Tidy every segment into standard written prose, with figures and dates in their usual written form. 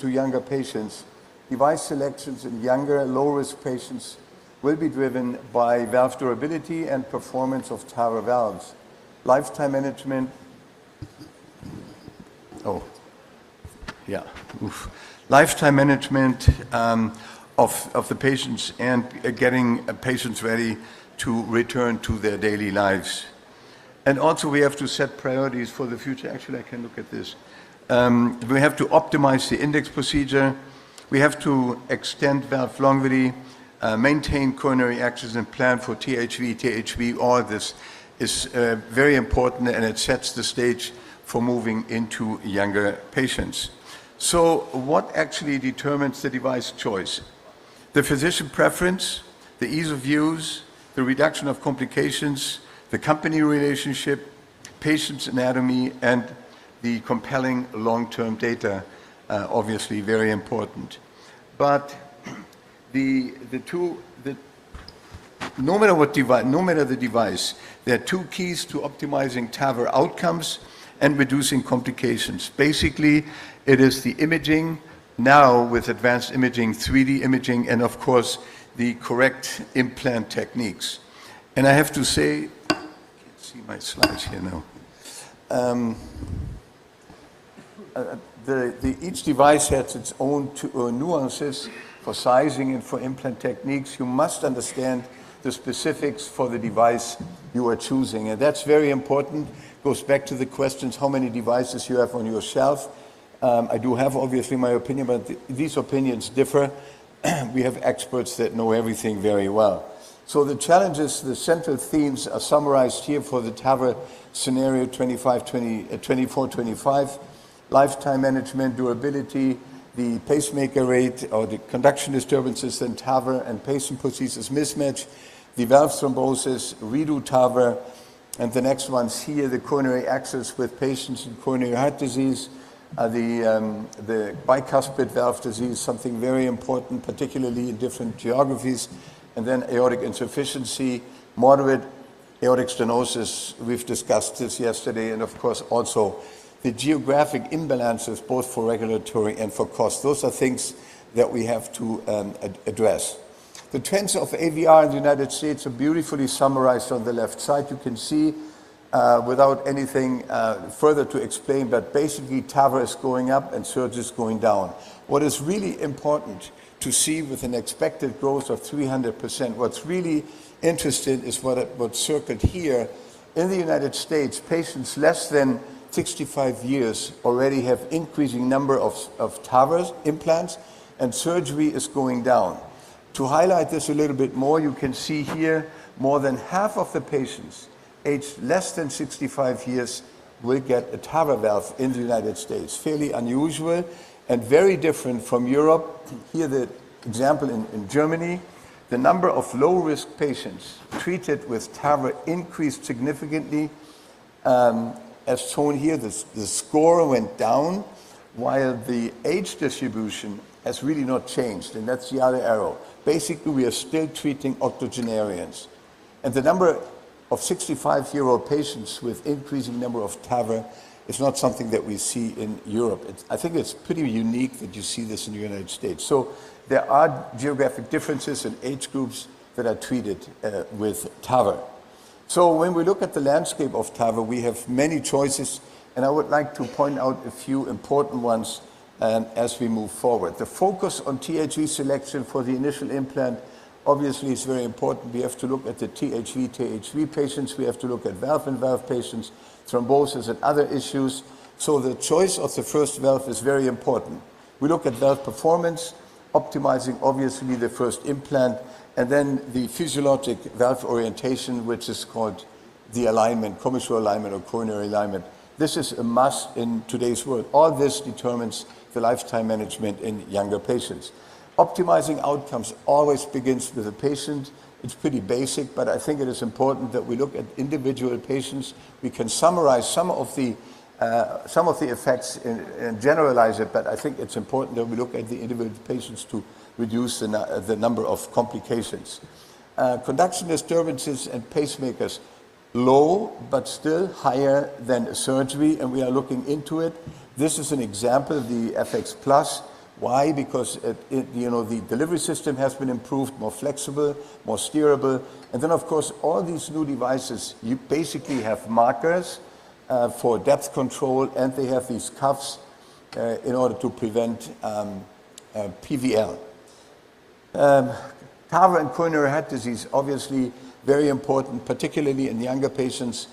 to younger patients, device selections in younger, low-risk patients will be driven by valve durability and performance of TAVR valves. Lifetime management, lifetime management of the patients and getting patients ready to return to their daily lives. And also we have to set priorities for the future. Actually, I can look at this. We have to optimize the index procedure. We have to extend valve longevity, maintain coronary access and plan for THV, THV. All this is very important, and it sets the stage for moving into younger patients. So what actually determines the device choice? The physician preference, the ease of use, the reduction of complications, the company relationship, patient's anatomy, and the compelling long-term data, obviously very important. But no matter the device, there are two keys to optimizing TAVR outcomes and reducing complications. Basically, it is the imaging, now with advanced imaging, 3D imaging, and of course, the correct implant techniques. And I have to say, I can't see my slides here now. Each device has its own nuances for sizing and for implant techniques. You must understand the specifics for the device you are choosing. And that's very important. Goes back to the questions, how many devices you have on your shelf. I do have obviously my opinion, but these opinions differ. We have experts that know everything very well. So the challenges, the central themes are summarized here for the TAVR scenario 24-25. Lifetime management, durability, the pacemaker rate or the conduction disturbances in TAVR and pacing prosthesis mismatch, the valve thrombosis, redo TAVR, and the next ones here, the coronary access with patients in coronary heart disease, the bicuspid valve disease, something very important, particularly in different geographies, and then aortic insufficiency, moderate aortic stenosis, we've discussed this yesterday, and of course also the geographic imbalances, both for regulatory and for cost. Those are things that we have to address. The trends of AVR in the United States are beautifully summarized on the left side. You can see without anything further to explain, but basically TAVR is going up and surge is going down. What is really important to see with an expected growth of 300%, what's really interesting is what's circled here. In the United States, patients less than 65 years already have increasing number of TAVR implants, and surgery is going down. To highlight this a little bit more, you can see here more than half of the patients aged less than 65 years will get a TAVR valve in the United States. Fairly unusual and very different from Europe. Here the example in Germany, the number of low-risk patients treated with TAVR increased significantly. As shown here, the score went down, while the age distribution has really not changed, and that's the other arrow. Basically, we are still treating octogenarians. And the number of 65-year-old patients with increasing number of TAVR is not something that we see in Europe. I think it's pretty unique that you see this in the United States. So there are geographic differences in age groups that are treated with TAVR. So when we look at the landscape of TAVR, we have many choices, and I would like to point out a few important ones as we move forward. The focus on THV selection for the initial implant obviously is very important. We have to look at the THV patients, we have to look at valve-in-valve patients, thrombosis and other issues. So the choice of the first valve is very important. We look at valve performance, optimizing obviously the first implant, and then the physiologic valve orientation, which is called the alignment, commissural alignment or coronary alignment. This is a must in today's world. All this determines the lifetime management in younger patients. Optimizing outcomes always begins with the patient. It's pretty basic, but I think it is important that we look at individual patients. We can summarize some of the effects and generalize it, but I think it's important that we look at the individual patients to reduce the number of complications. Conduction disturbances and pacemakers, low, but still higher than surgery, and we are looking into it. This is an example, the FX Plus, Why? Because the delivery system has been improved, more flexible, more steerable. And then, of course, all these new devices, you basically have markers for depth control, and they have these cuffs in order to prevent PVL. TAVR and coronary heart disease, obviously very important, particularly in younger patients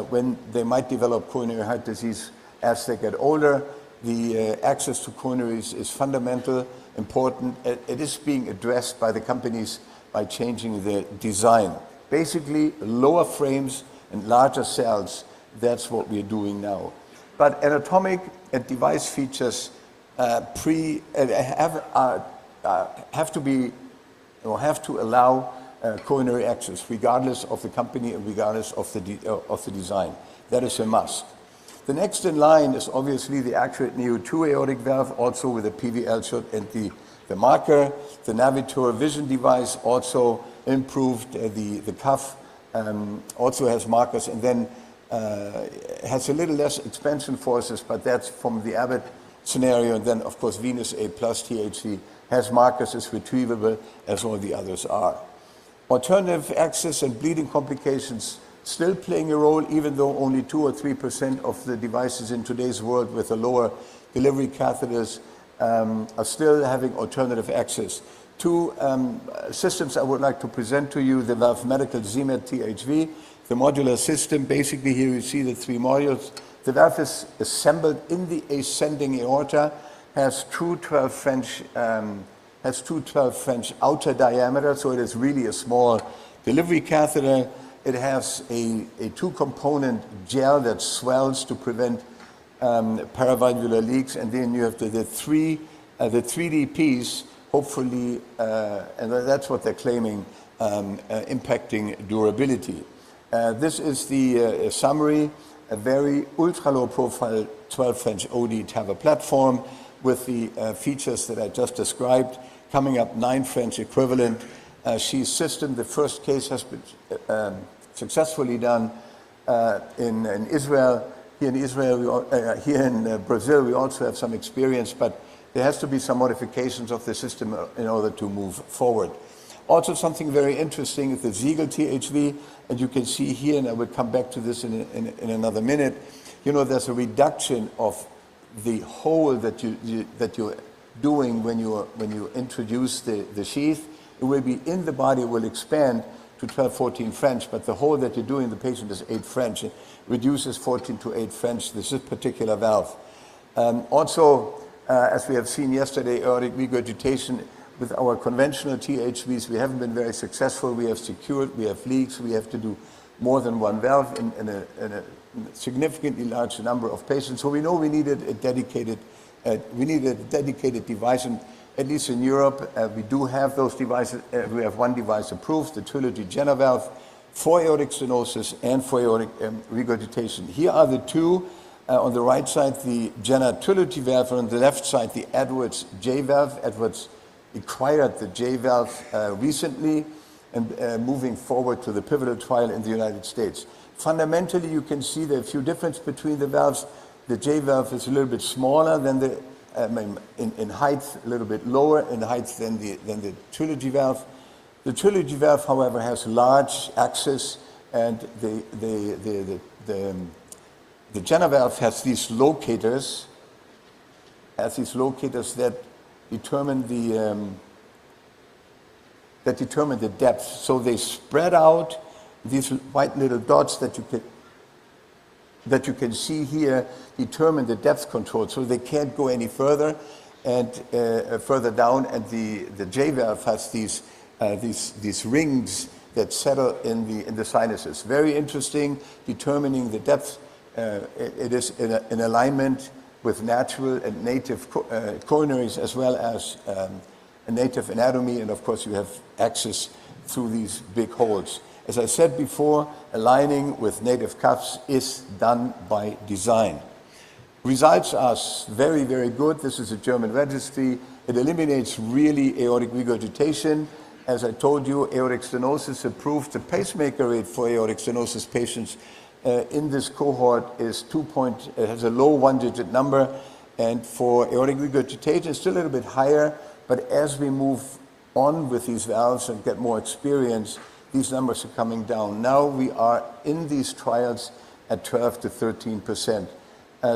when they might develop coronary heart disease as they get older. The access to coronaries is fundamental, important. It is being addressed by the companies by changing the design. Basically, lower frames and larger cells, that's what we're doing now. But anatomic and device features have to allow coronary access, regardless of the company and regardless of the design. That is a must. The next in line is obviously the accurate Neo2 aortic valve, also with a PVL shot and the marker. The Navitor vision device also improved. The cuff also has markers, and then has a little less expansion forces, but that's from the Abbott scenario. And then, of course, Venus A plus THC has markers, is retrievable, as all the others are. Alternative access and bleeding complications still playing a role, even though only 2 or 3% of the devices in today's world with the lower delivery catheters are still having alternative access. Two systems I would like to present to you: the Valve Medical ZMED THV, the modular system. Basically, here you see the 3 modules. The valve is assembled in the ascending aorta, has true 12 French outer diameter, so it is really a small delivery catheter. It has a 2-component gel that swells to prevent paravalvular leaks, and then you have the 3D piece, hopefully, and that's what they're claiming, impacting durability. This is the summary: a very ultra-low profile 12 French OD TAVR platform with the features that I just described. Coming up, 9 French equivalent sheath system. The first case has been successfully done in Israel. Here in Brazil, we also have some experience, but there has to be some modifications of the system in order to move forward. Also, something very interesting is the Siga THV, and you can see here, and I will come back to this in another minute. There's a reduction of the hole that you're doing when you introduce the sheath. It will be in the body, it will expand to 12, 14 French, but the hole that you're doing in the patient is 8 French. It reduces 14 to 8 French, this particular valve. Also, as we have seen yesterday, aortic regurgitation with our conventional THVs, we haven't been very successful. We have leaks, we have to do more than one valve in a significantly large number of patients. So we know we needed a dedicated device, and at least in Europe, we do have those devices. We have one device approved, the Trilogy Jenner valve, for aortic stenosis and for aortic regurgitation. Here are the two. On the right side, the Jenner Trilogy valve, and on the left side, the Edwards J valve. Edwards acquired the J valve recently and moving forward to the pivotal trial in the United States. Fundamentally, you can see there are a few differences between the valves. The J valve is a little bit smaller than the, in height, a little bit lower in height than the Trilogy valve. The Trilogy valve, however, has large access, and the Jenner valve has these locators. That determine the depth. So they spread out. These white little dots that you can see here determine the depth control. So they can't go any further and further down. And the J valve has these rings that settle in the sinuses. Very interesting, determining the depth. It is in alignment with natural and native coronaries, as well as a native anatomy, and of course you have access through these big holes. As I said before, aligning with native cuffs is done by design. Results are very, very good. This is a German registry. It eliminates really aortic regurgitation. As I told you, aortic stenosis approved. The pacemaker rate for aortic stenosis patients in this cohort is has a low 1-digit number, And for aortic regurgitation, it's still a little bit higher, but as we move on with these valves and get more experience, these numbers are coming down. Now we are in these trials at 12 to 13%.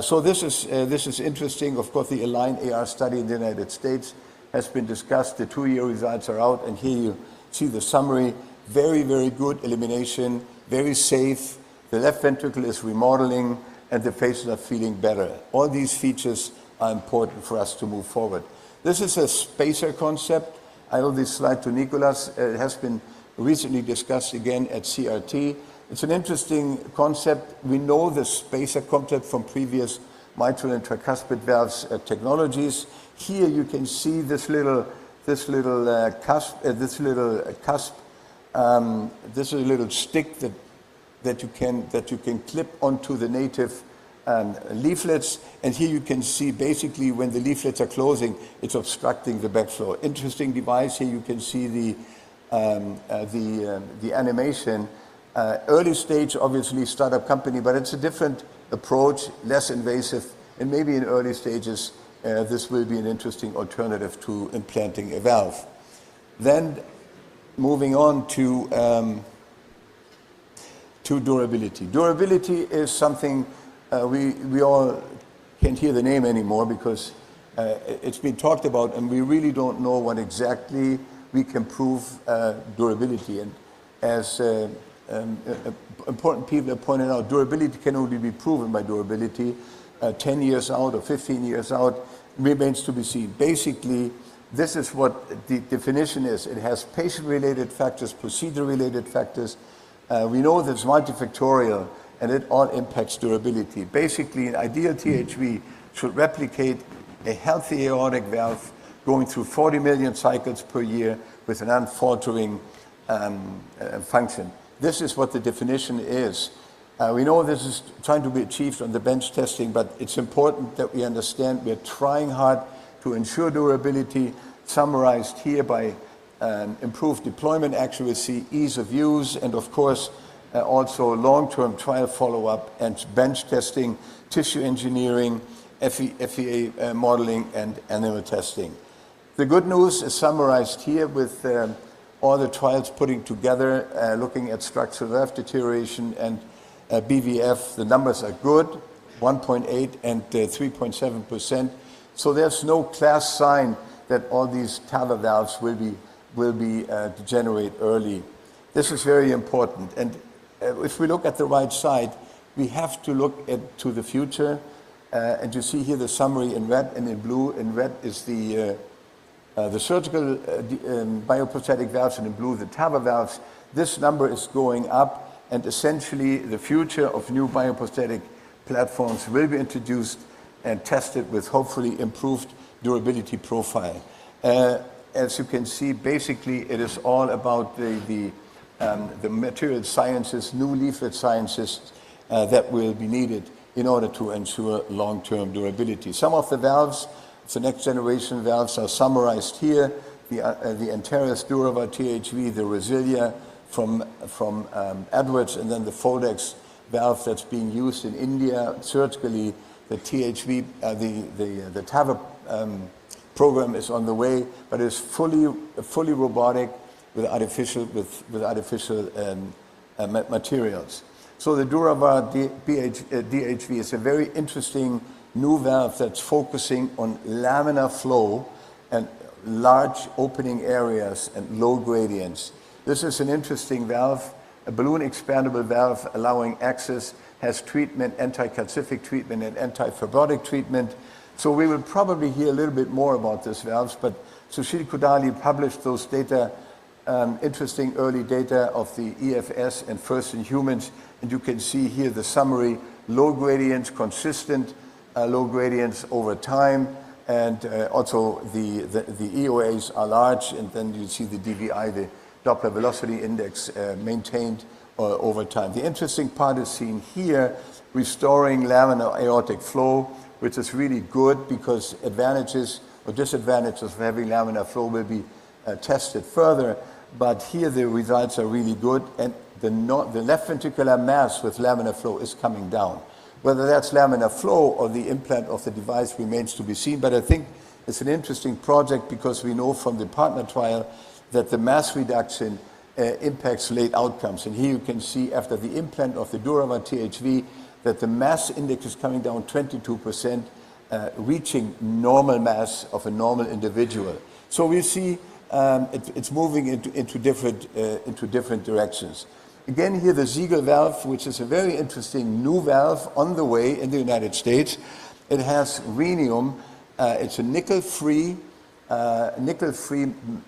So this is interesting. Of course, the ALIGN-AR study in the United States has been discussed. The 2-year results are out, and here you see the summary. Very, very good elimination, very safe. The left ventricle is remodeling, and the patients are feeling better. All these features are important for us to move forward. This is a spacer concept. I owe this slide to Nicolas. It has been recently discussed again at CRT. It's an interesting concept. We know the spacer concept from previous mitral and tricuspid valves technologies. Here you can see this little cusp. This is a little stick that you can clip onto the native leaflets, and here you can see basically when the leaflets are closing, it's obstructing the backflow. Interesting device. Here you can see the animation. Early stage, obviously, startup company, but it's a different approach, less invasive, and maybe in early stages, this will be an interesting alternative to implanting a valve. Then, moving on to durability. Durability is something we all can't hear the name anymore because it's been talked about, and we really don't know what exactly we can prove durability. And as important people have pointed out, durability can only be proven by durability. 10 years out or 15 years out remains to be seen. Basically, this is what the definition is. It has patient-related factors, procedure-related factors. We know that it's multifactorial, and it all impacts durability. Basically, an ideal THV should replicate a healthy aortic valve going through 40 million cycles per year with an unfaltering function. This is what the definition is. We know this is trying to be achieved on the bench testing, but it's important that we understand we're trying hard to ensure durability, summarized here by improved deployment accuracy, ease of use, and of course, also long-term trial follow-up and bench testing, tissue engineering, FEA modeling, and animal testing. The good news is summarized here with all the trials putting together, looking at structural valve deterioration and BVF. The numbers are good, 1.8 and 3.7%. So there's no class sign that all these TAVR valves will be degenerate early. This is very important. And if we look at the right side, we have to look to the future. And you see here the summary in red and in blue. In red is the surgical bioprosthetic valves, and in blue the TAVR valves. This number is going up, and essentially the future of new bioprosthetic platforms will be introduced and tested with hopefully improved durability profile. As you can see, basically it is all about the material sciences, new leaflet sciences that will be needed in order to ensure long-term durability. Some of the valves, the next generation valves, are summarized here. The Antares Durava THV, the Resilia from Edwards, and then the Foldex valve that's being used in India surgically. The THV, the TAVR program is on the way, but it's fully robotic with artificial materials. So the Durava DHV is a very interesting new valve that's focusing on laminar flow and large opening areas and low gradients. This is an interesting valve, a balloon expandable valve allowing access, has treatment, anti-calcific treatment and anti-fibrotic treatment. So we will probably hear a little bit more about these valves, but Sushil Kudali published those data, interesting early data of the EFS and first in humans, and you can see here the summary, low gradients, consistent low gradients over time, and also the EOAs are large, and then you see the DVI, the Doppler velocity index, maintained over time. The interesting part is seen here, restoring laminar aortic flow, which is really good because advantages or disadvantages of having laminar flow will be tested further. But here the results are really good, and the left ventricular mass with laminar flow is coming down. Whether that's laminar flow or the implant of the device remains to be seen, but I think it's an interesting project because we know from the partner trial that the mass reduction impacts late outcomes. And here you can see after the implant of the Durava THV that the mass index is coming down 22%, reaching normal mass of a normal individual. So we see it's moving into different directions. Again, here the Siga valve, which is a very interesting new valve on the way in the United States. It has rhenium. It's a nickel-free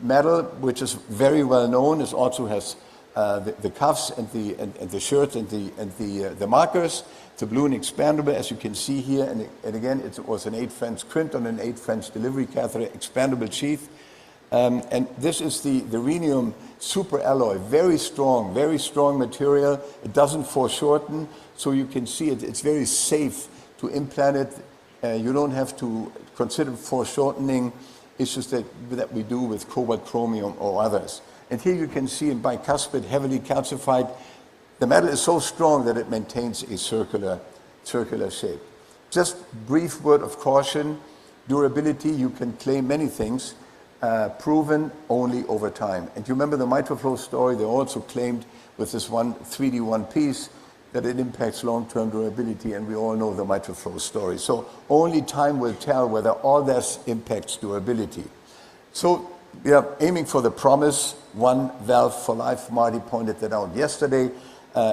metal, which is very well known. It also has the cuffs and the shirt and the markers. It's a balloon expandable, as you can see here. And again, it was an 8 French crimp on an 8 French delivery catheter, expandable sheath. And this is the rhenium super alloy, very strong material. It doesn't foreshorten, so you can see it's very safe to implant it. You don't have to consider foreshortening issues that we do with cobalt, chromium, or others. And here you can see in bicuspid, heavily calcified. The metal is so strong that it maintains a circular shape. Just brief word of caution. Durability, you can claim many things. Proven only over time. And you remember the mitral flow story, they also claimed with this 3D one piece that it impacts long-term durability, and we all know the mitral flow story. So only time will tell whether all this impacts durability. So we are aiming for the promise, one valve for life. Marty pointed that out yesterday.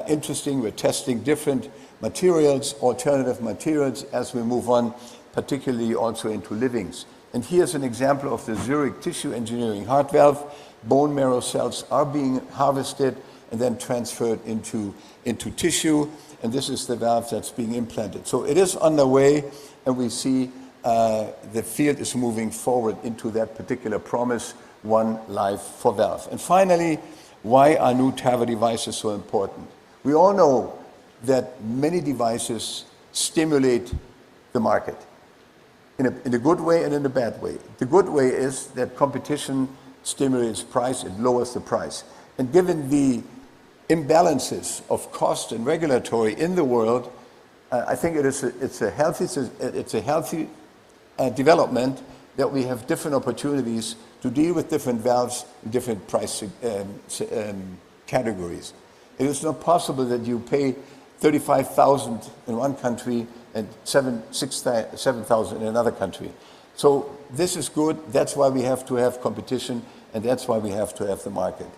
Interesting, we're testing different materials, alternative materials as we move on, particularly also into livings. And here's an example of the Zurich tissue engineering heart valve. Bone marrow cells are being harvested and then transferred into tissue. And this is the valve that's being implanted. So it is underway, and we see the field is moving forward into that particular promise, one life for valve. And finally, why are new TAVR devices so important? We all know that many devices stimulate the market. In a good way and in a bad way. The good way is that competition stimulates price, it lowers the price. And given the imbalances of cost and regulatory in the world, I think it's a healthy development that we have different opportunities to deal with different valves in different price categories. It is not possible that you pay $35,000 in one country and $7,000 in another country. So this is good. That's why we have to have competition, and that's why we have to have the market.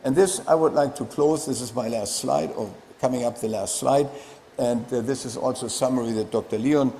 And this, I would like to close. This is my last slide, or coming up the last slide. And this is also a summary that Dr. Leon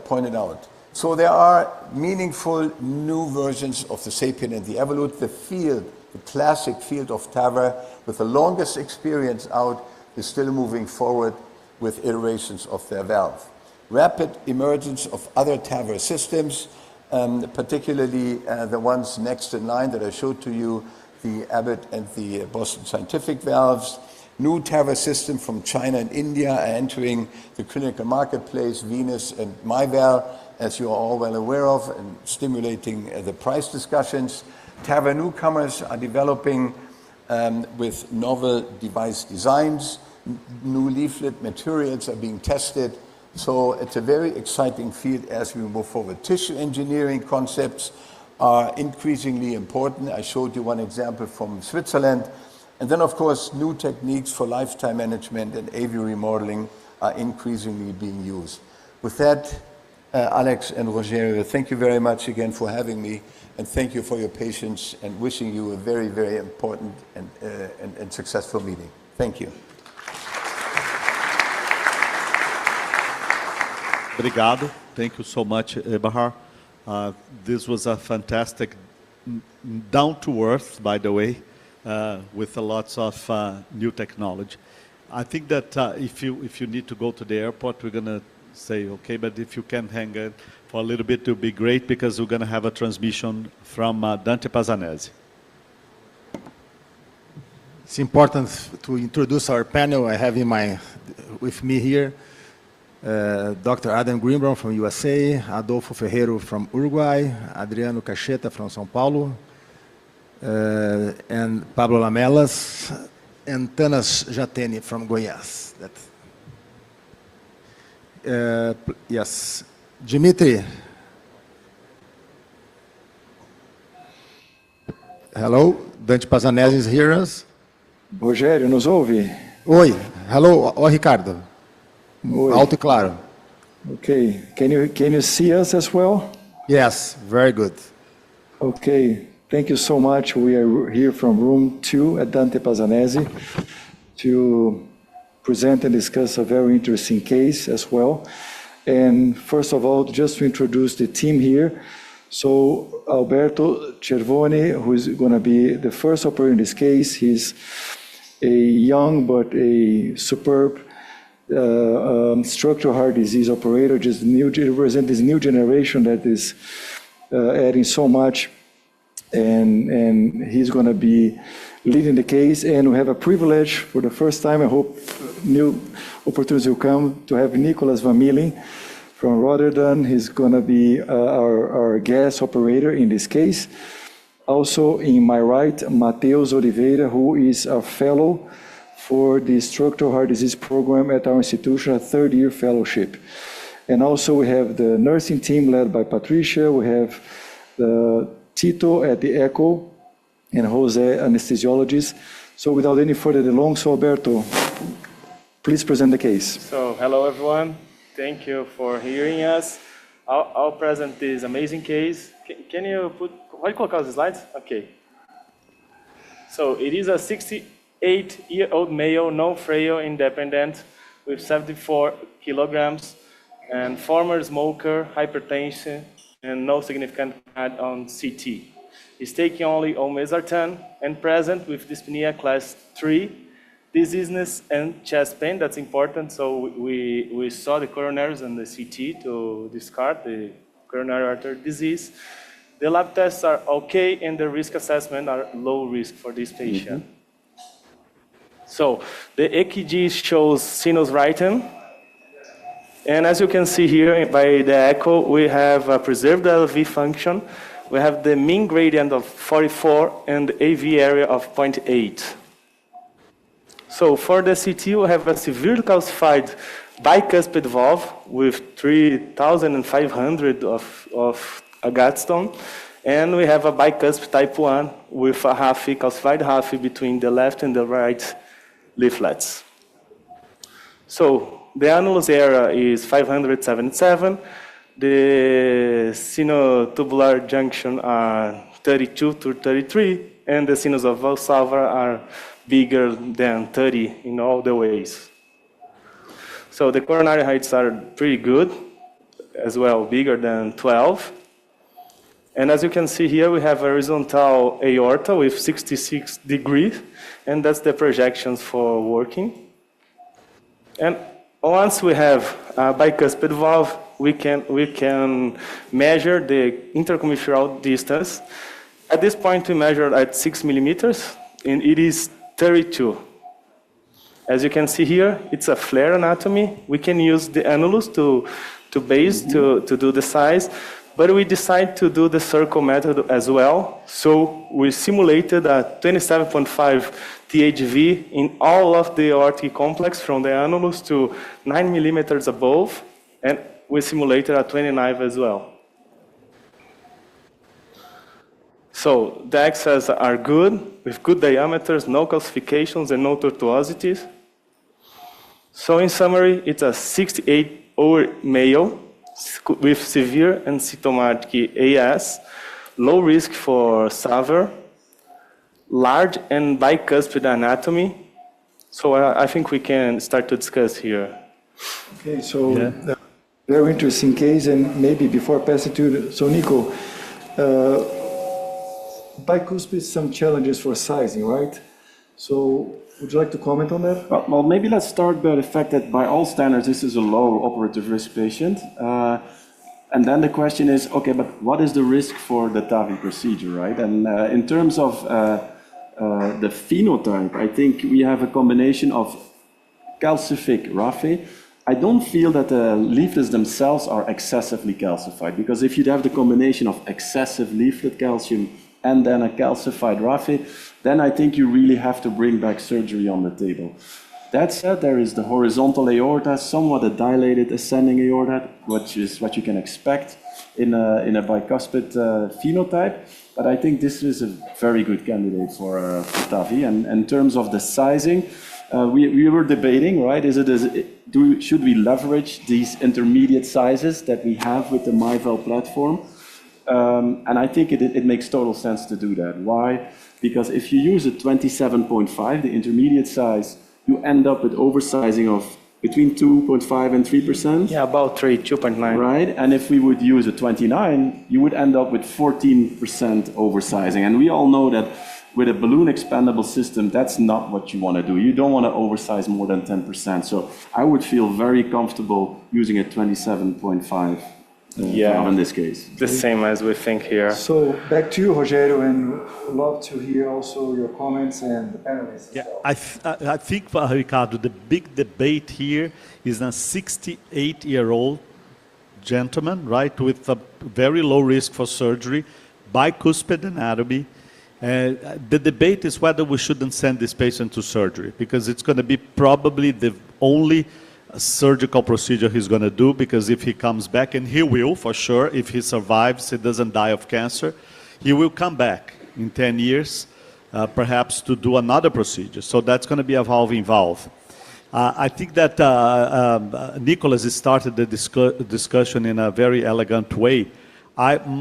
pointed out. So there are meaningful new versions of the SAPIEN and the Evolut. The field, the classic field of TAVR, with the longest experience out, is still moving forward with iterations of their valve. Rapid emergence of other TAVR systems, particularly the ones next in line that I showed to you, the Abbott and the Boston Scientific valves. New TAVR system from China and India are entering the clinical marketplace, Venus and MyVal, as you are all well aware of, and stimulating the price discussions. TAVR newcomers are developing with novel device designs. New leaflet materials are being tested. So it's a very exciting field as we move forward. Tissue engineering concepts are increasingly important. I showed you one example from Switzerland. And then, of course, new techniques for lifetime management and AV remodeling are increasingly being used. With that, Alex and Rogerio, thank you very much again for having me, and thank you for your patience, and wishing you a very, very important and successful meeting. Thank you. Obrigado. Thank you so much, Bahar. This was a fantastic, down-to-earth, by the way, with lots of new technology. I think that if you need to go to the airport, we're going to say, okay, but if you can hang in for a little bit, it would be great, because we're going to have a transmission from Dante Pazanese. It's important to introduce our panel. I have with me here Dr. Adam Greenbaum from USA, Adolfo Ferreiro from Uruguay, Adriano Cacheta from São Paulo, and Pablo Lamelas, and Tanas Jateni from Goiás. Yes. Dimitri. Hello, Dante Pazanese is here us. Rogério, nos ouve? Oi, hello, Ricardo. Oi. Alto e claro. Okay, can you see us as well? Yes, very good. Okay, thank you so much. We are here from room 2 at Dante Pazanese to present and discuss a very interesting case as well. And first of all, just to introduce the team here. So Alberto Cervoni, who is going to be the first operator in this case, he's a young but a superb structural heart disease operator, just represent this new generation that is adding so much, and he's going to be leading the case. And we have a privilege for the first time, I hope new opportunities will come, to have Nicolas Van Milling from Rotterdam. He's going to be our guest operator in this case. Also, in my right, Mateus Oliveira, who is a fellow for the Structural Heart Disease Program at our institution, a third-year fellowship. And also we have the nursing team led by Patricia. We have Tito at the ECHO and Jose, anesthesiologist. So without any further delay, so Alberto, please present the case. So hello everyone. Thank you for hearing us. I'll present this amazing case. Can you put, pode colocar os slides? Okay. So it is a 68-year-old male, non-frail, independent, with 74 kilograms, and former smoker, hypertension, and no significant add on CT. He's taking only olmesartan and present with dyspnea class 3, dizziness and chest pain. That's important. So we saw the coronaries and the CT to discard the coronary artery disease. The lab tests are okay, and the risk assessment are low risk for this patient. So the EKG shows sinus rhythm. And as you can see here by the echo, we have a preserved LV function. We have the mean gradient of 44 and the AV area of 0.8. So for the CT, we have a severely calcified bicuspid valve with 3,500 of Agatston. And we have a bicuspid type 1 with a calcified half between the left and the right leaflets. So the annulus area is 577. The sinotubular junction are 32 to 33, and the sinus of Valsalva are bigger than 30 in all the ways. So the coronary heights are pretty good, as well, bigger than 12. And as you can see here, we have a horizontal aorta with 66 degrees, and that's the projections for working. And once we have a bicuspid valve, we can measure the intercommissural distance. At this point, we measure at 6 millimeters, and it is 32. As you can see here, it's a flare anatomy. We can use the annulus to do the size, but we decided to do the circle method as well. So we simulated a 27.5 THV in all of the aortic complex from the annulus to 9 millimeters above, and we simulated a 29 as well. So the axes are good, with good diameters, no calcifications, and no tortuosities. So in summary, it's a 68-year-old male with severe and symptomatic AS, low risk for SAVR, large and bicuspid anatomy. So I think we can start to discuss here. Okay, so very interesting case, and maybe before passing to, so Nico, bicuspid, some challenges for sizing, right? So would you like to comment on that? Well, maybe let's start by the fact that by all standards, this is a low operative risk patient. And then the question is, okay, but what is the risk for the TAVI procedure, right? And in terms of the phenotype, I think we have a combination of calcific raphe. I don't feel that the leaflets themselves are excessively calcified, because if you'd have the combination of excessive leaflet calcium and then a calcified raphe, then I think you really have to bring back surgery on the table. That said, there is the horizontal aorta, somewhat a dilated ascending aorta, which is what you can expect in a bicuspid phenotype. But I think this is a very good candidate for TAVI. And in terms of the sizing, we were debating, right? Should we leverage these intermediate sizes that we have with the MyVal platform? And I think it makes total sense to do that. Why? Because if you use a 27.5, the intermediate size, you end up with oversizing of between 2.5 and 3%. Yeah, about 2.9. Right? And if we would use a 29, you would end up with 14% oversizing. And we all know that with a balloon expandable system, that's not what you want to do. You don't want to oversize more than 10%. So I would feel very comfortable using a 27.5 valve in this case. The same as we think here. So back to you, Rogério, and would love to hear also your comments and the panelists. Yeah, I think, Ricardo, the big debate here is a 68-year-old gentleman, right, with a very low risk for surgery, bicuspid anatomy. The debate is whether we shouldn't send this patient to surgery, because it's going to be probably the only surgical procedure he's going to do, because if he comes back, and he will for sure, if he survives, he doesn't die of cancer, he will come back in 10 years, perhaps to do another procedure. So that's going to be a valve-in-valve. I think that Nicholas started the discussion in a very elegant way.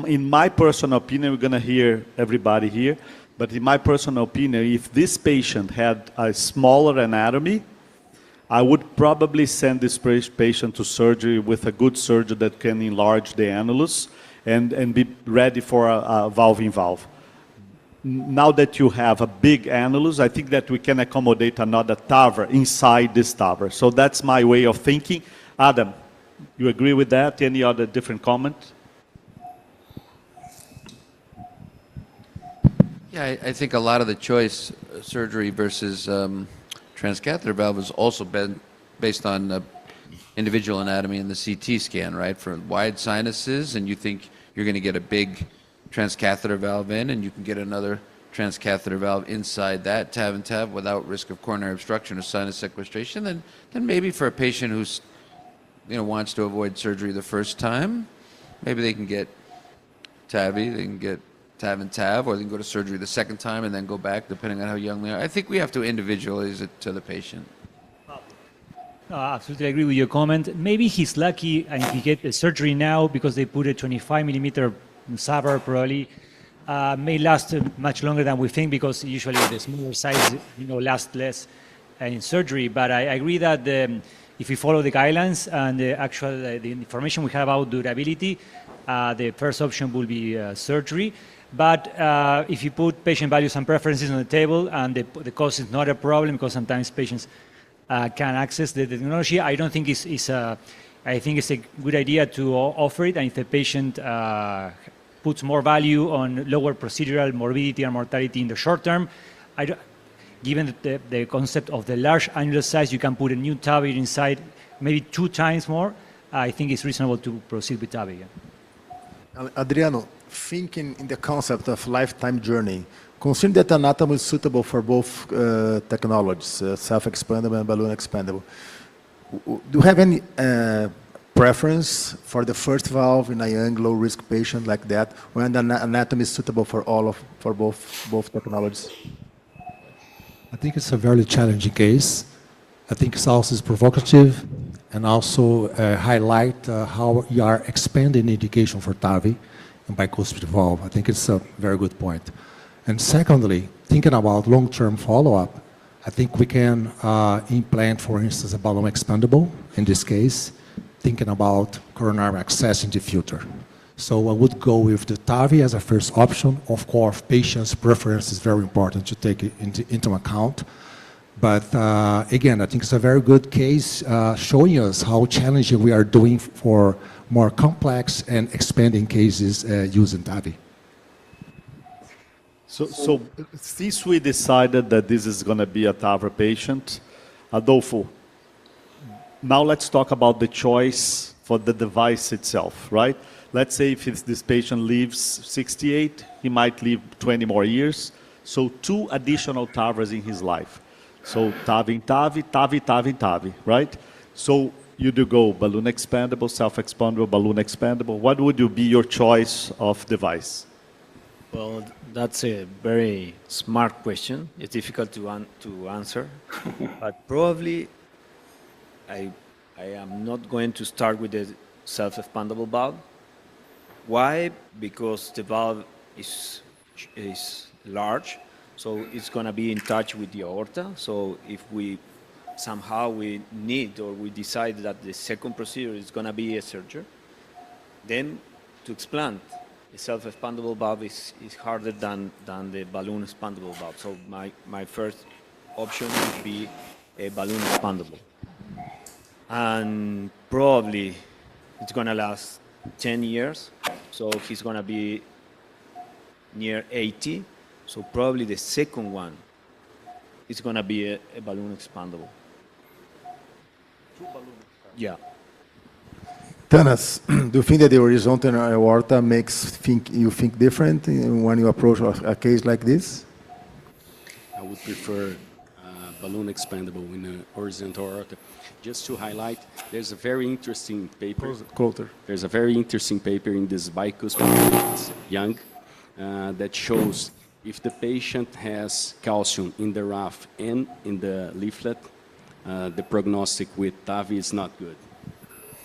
In my personal opinion, we're going to hear everybody here, but in my personal opinion, if this patient had a smaller anatomy, I would probably send this patient to surgery with a good surgeon that can enlarge the annulus and be ready for a valve-in-valve. Now that you have a big annulus, I think that we can accommodate another TAVR inside this TAVR. So that's my way of thinking. Adam, you agree with that? Any other different comment? Yeah, I think a lot of the choice, surgery versus transcatheter valve, has also been based on individual anatomy in the CT scan, right? For wide sinuses, and you think you're going to get a big transcatheter valve in, and you can get another transcatheter valve inside that TAV and TAV without risk of coronary obstruction or sinus sequestration, then maybe for a patient who's wants to avoid surgery the first time, maybe they can get TAVI, they can get TAV and TAV, or they can go to surgery the second time and then go back, depending on how young they are. I think we have to individualize it to the patient. Absolutely agree with your comment. Maybe he's lucky and he get the surgery now because they put a 25 millimeter TAVR probably. May last much longer than we think, because usually the smaller size last less in surgery. But I agree that if we follow the guidelines and the information we have about durability, the first option will be surgery. But if you put patient values and preferences on the table, and the cost is not a problem, because sometimes patients can access the technology, I don't think I think it's a good idea to offer it. And if the patient puts more value on lower procedural morbidity and mortality in the short term, given the concept of the large annular size, you can put a new TAVI inside, maybe 2 times more. I think it's reasonable to proceed with TAVI. Adriano, thinking in the concept of lifetime journey, consider that anatomy is suitable for both technologies, self-expandable and balloon expandable. Do you have any preference for the first valve in a young, low-risk patient like that, when the anatomy is suitable for both technologies? I think it's a very challenging case. I think it's also provocative, and also highlight how you are expanding the indication for TAVI and bicuspid valve. I think it's a very good point. And secondly, thinking about long-term follow-up, I think we can implant, for instance, a balloon expandable in this case, thinking about coronary access in the future. So I would go with the TAVI as a first option. Of course, patient's preference is very important to take it into account. But again, I think it's a very good case showing us how challenging we are doing for more complex and expanding cases using TAVI. So since we decided that this is going to be a TAVR patient, Adolfo, now let's talk about the choice for the device itself, right? Let's say if this patient lives 68, he might live 20 more years. So 2 additional TAVRs in his life. So TAVI in TAVI, TAVI, TAVI in TAVI, right? So you do go balloon expandable, self-expandable, balloon expandable. What would you be your choice of device? Well, that's a very smart question. It's difficult to answer, but probably I am not going to start with the self-expandable valve. Why? Because the valve is large, so it's going to be in touch with the aorta. So if we somehow we need or we decide that the second procedure is going to be a surgery, then to explant the self-expandable valve is harder than the balloon expandable valve. So my first option would be a balloon expandable. And probably it's going to last 10 years. So he's going to be near 80. So probably the second one is going to be a balloon expandable. Yeah. Tanas, do you think that the horizontal aorta makes you think different when you approach a case like this? I would prefer balloon expandable in a horizontal aorta. Just to highlight, there's a very interesting paper. There's a very interesting paper in this bicuspid young that shows if the patient has calcium in the RAF and in the leaflet, the prognostic with TAVI is not good.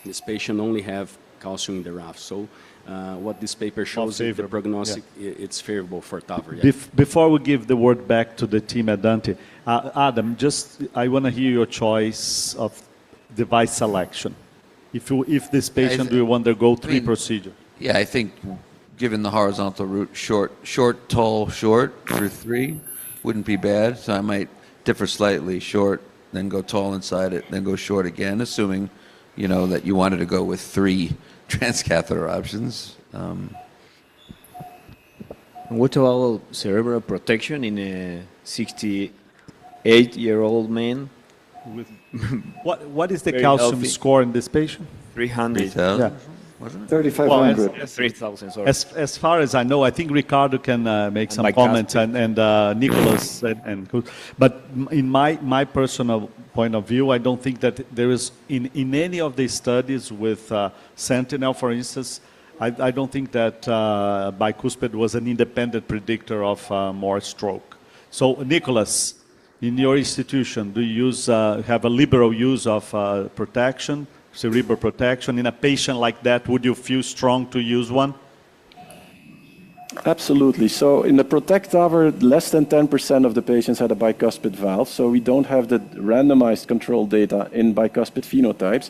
This patient only have calcium in the RAF. So what this paper shows is the prognostic, it's favorable for TAVI. Yeah. Before we give the word back to the team at Dante, Adam, I want to hear your choice of device selection. If this patient will undergo three procedures. Yeah, I think given the horizontal route, short, tall, short for 3 wouldn't be bad. So I might differ slightly, short, then go tall inside it, then go short again, assuming that you wanted to go with 3 transcatheter options. What about cerebral protection in a 68-year-old man? What is the calcium score in this patient? 300. 3,000. 3,500. 3,000, sorry. As far as I know, I think Ricardo can make some comments and Nicholas but in my personal point of view, I don't think that there is in any of these studies with Sentinel, for instance, I don't think that bicuspid was an independent predictor of more stroke. So Nicholas, in your institution, do you have a liberal use of protection? Cerebral protection in a patient like that, would you feel strong to use one? Absolutely. So in the PROTECT TAVR, less than 10% of the patients had a bicuspid valve. So we don't have the randomized control data in bicuspid phenotypes.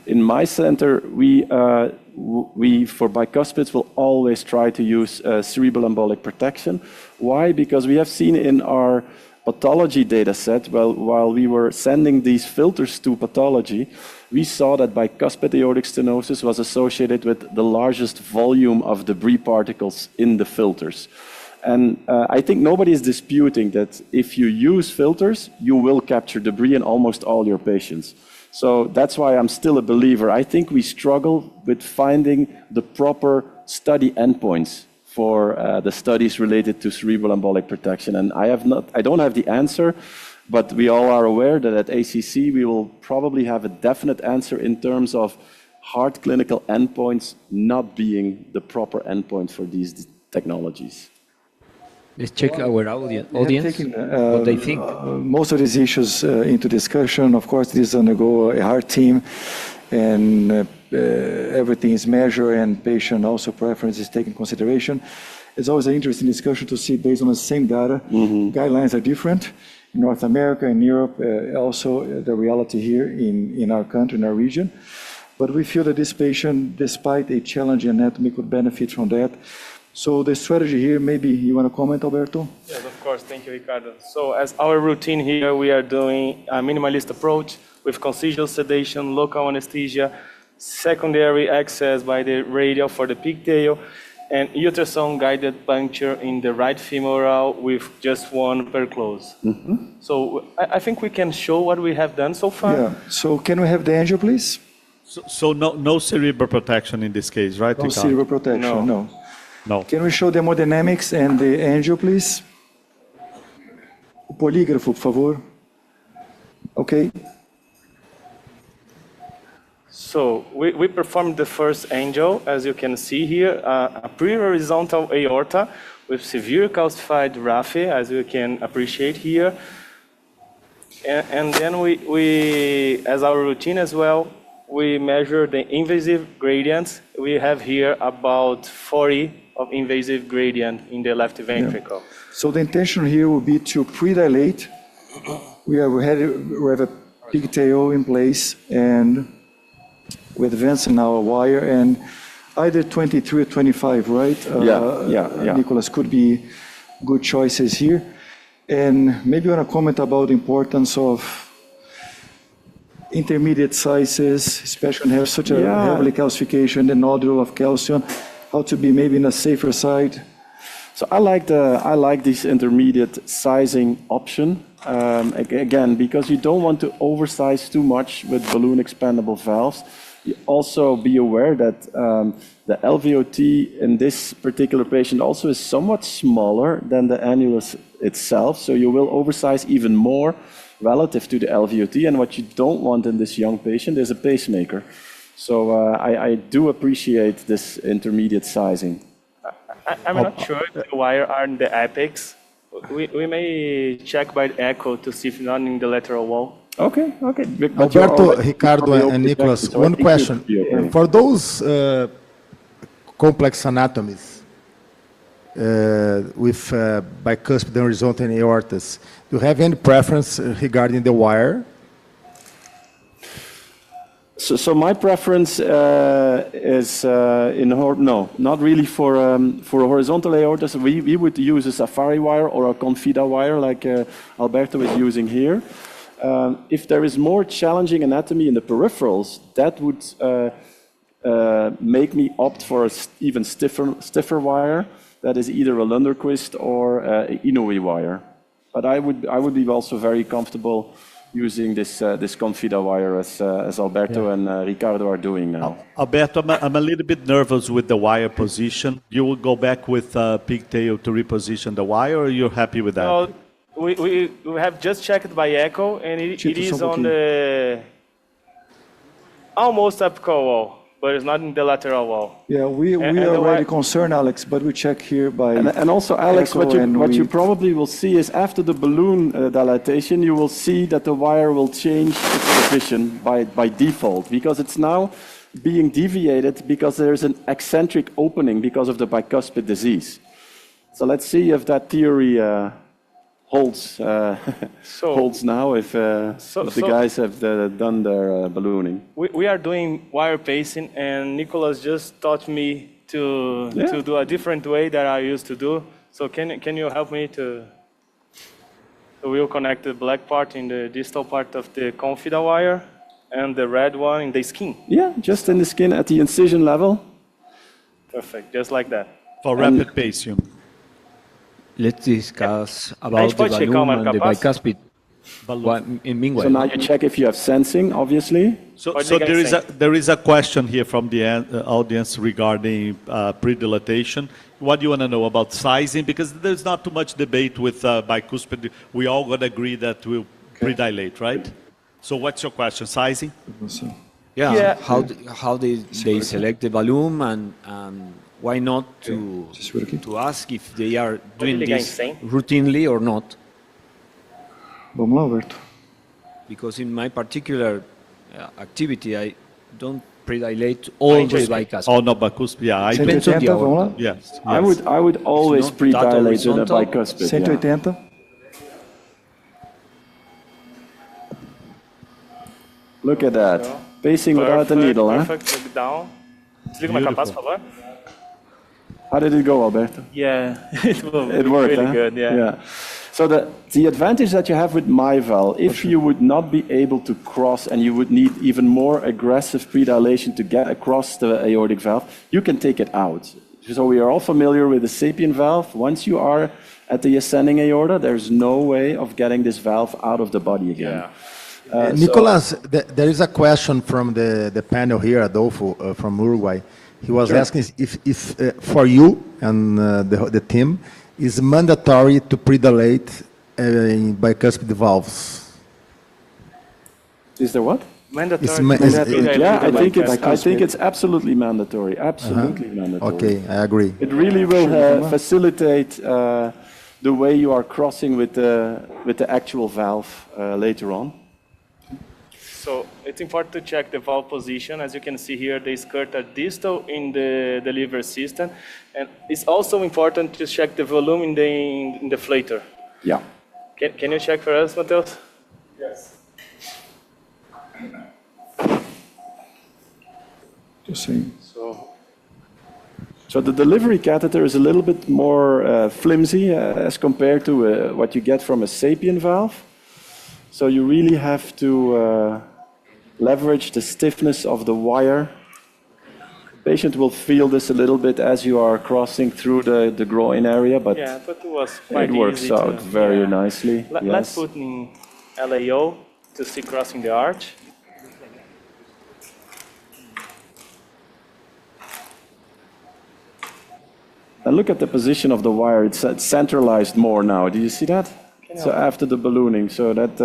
In my center, we for bicuspids will always try to use cerebral embolic protection. Why? Because we have seen in our pathology data set, while we were sending these filters to pathology, we saw that bicuspid aortic stenosis was associated with the largest volume of debris particles in the filters. And I think nobody is disputing that if you use filters, you will capture debris in almost all your patients. So that's why I'm still a believer. I think we struggle with finding the proper study endpoints for the studies related to cerebral embolic protection. And I don't have the answer, but we all are aware that at ACC we will probably have a definite answer in terms of hard clinical endpoints not being the proper endpoint for these technologies. Let's check our audience, what they think. Most of these issues into discussion. Of course, this is undergo a hard team, and everything is measured, and patient also preference is taken into consideration. It's always an interesting discussion to see based on the same data. Guidelines are different. In North America and Europe, also the reality here in our country, in our region. But we feel that this patient, despite a challenging anatomy, could benefit from that. So the strategy here, maybe you want to comment, Alberto? Yes, of course. Thank you, Ricardo. So as our routine here, we are doing a minimalist approach with consensual sedation, local anesthesia, secondary access by the radial for the pigtail, and ultrasound-guided puncture in the right femoral with just one per close. So I think we can show what we have done so far. Yeah. So can we have the angio, please? So no cerebral protection in this case, right? No cerebral protection, no. No. Can we show the hemodynamics and the angio, please? O polígrafo, por favor. Okay. So we performed the first angel, as you can see here, a pre-horizontal aorta with severe calcified raphe, as you can appreciate here. And then we, as our routine as well, we measure the invasive gradients. We have here about 40 of invasive gradient in the left ventricle. Yeah. So the intention here will be to predilate. We have a pigtail in place and with vents in our wire, and either 23 or 25, right? Yeah. Nicholas, could be good choices here. And maybe you want to comment about the importance of intermediate sizes, especially when you have such a heavily calcification, the nodule of calcium, how to be maybe in a safer side. So I like this intermediate sizing option, again, because you don't want to oversize too much with balloon expandable valves. You also be aware that the LVOT in this particular patient also is somewhat smaller than the annulus itself, so you will oversize even more relative to the LVOT, and what you don't want in this young patient is a pacemaker. So I do appreciate this intermediate sizing. I'm not sure if the wire are in the apex. We may check by the echo to see if not in the lateral wall. Okay. Alberto, Ricardo, and Nicholas, one question. For those complex anatomies with bicuspid and horizontal aortas, do you have any preference regarding the wire? So my preference is no, not really for horizontal aortas. We would use a safari wire or a confida wire like Alberto is using here. If there is more challenging anatomy in the peripherals, that would make me opt for an even stiffer wire. That is either a Lunderquist or an Inoue wire. But I would be also very comfortable using this confida wire as Alberto and Ricardo are doing now. Alberto, I'm a little bit nervous with the wire position. You will go back with pigtail to reposition the wire, or you're happy with that? No, we have just checked by echo, and it is on the almost apical wall, but it's not in the lateral wall. Yeah, we are already concerned, Alex, but we check here by and also, Alex, what you probably will see is after the balloon dilatation, you will see that the wire will change its position by default, because it's now being deviated because there's an eccentric opening because of the bicuspid disease. So let's see if that theory holds now, if the guys have done their ballooning. We are doing wire pacing, and Nicholas just taught me to do a different way that I used to do. So can you help me to? So we'll connect the black part in the distal part of the confida wire, and the red one in the skin. Yeah, just in the skin at the incision level. Perfect, just like that. For rapid pacing. Let's discuss about the balloon and the bicuspid. So now you check if you have sensing, obviously. So there is a question here from the audience regarding predilatation. What do you want to know about sizing? Because there's not too much debate with bicuspid. We all going to agree that we'll predilate, right? So what's your question? Sizing? Yeah. How they select the balloon, and why not to ask if they are doing this routinely or not? Vamos lá, Alberto. Because in my particular activity, I don't predilate all the bicuspid. Oh, no, bicuspid. Yeah, I depends on the aorta. Yes. I would always predilate the bicuspid. 180. Look at that. Pacing without the needle, Perfect. Look down. Desliga uma capaz, por favor. How did it go, Alberto? Yeah, it worked really good. Yeah. So the advantage that you have with MyVal, if you would not be able to cross and you would need even more aggressive predilation to get across the aortic valve, you can take it out. So we are all familiar with the sapien valve. Once you are at the ascending aorta, there's no way of getting this valve out of the body again. Yeah. Nicolas, there is a question from the panel here, Adolfo from Uruguay. He was asking if for you and the team, is mandatory to predilate in bicuspid valves? Is there what? Mandatory. Yeah, I think it's absolutely mandatory. Absolutely mandatory. Okay, I agree. It really will facilitate the way you are crossing with the actual valve later on. So it's important to check the valve position. As you can see here, the skirt are distal in the delivery system. And it's also important to check the volume in the deflator. Yeah. Can you check for us, Matheus? Yes. Just saying. So the delivery catheter is a little bit more flimsy as compared to what you get from a sapien valve. So you really have to leverage the stiffness of the wire. The patient will feel this a little bit as you are crossing through the groin area, but it was quite it works easy out very nicely. Let's put in LAO to see crossing the arch. And look at the position of the wire. It's centralized more now. Do you see that? So after the ballooning, so that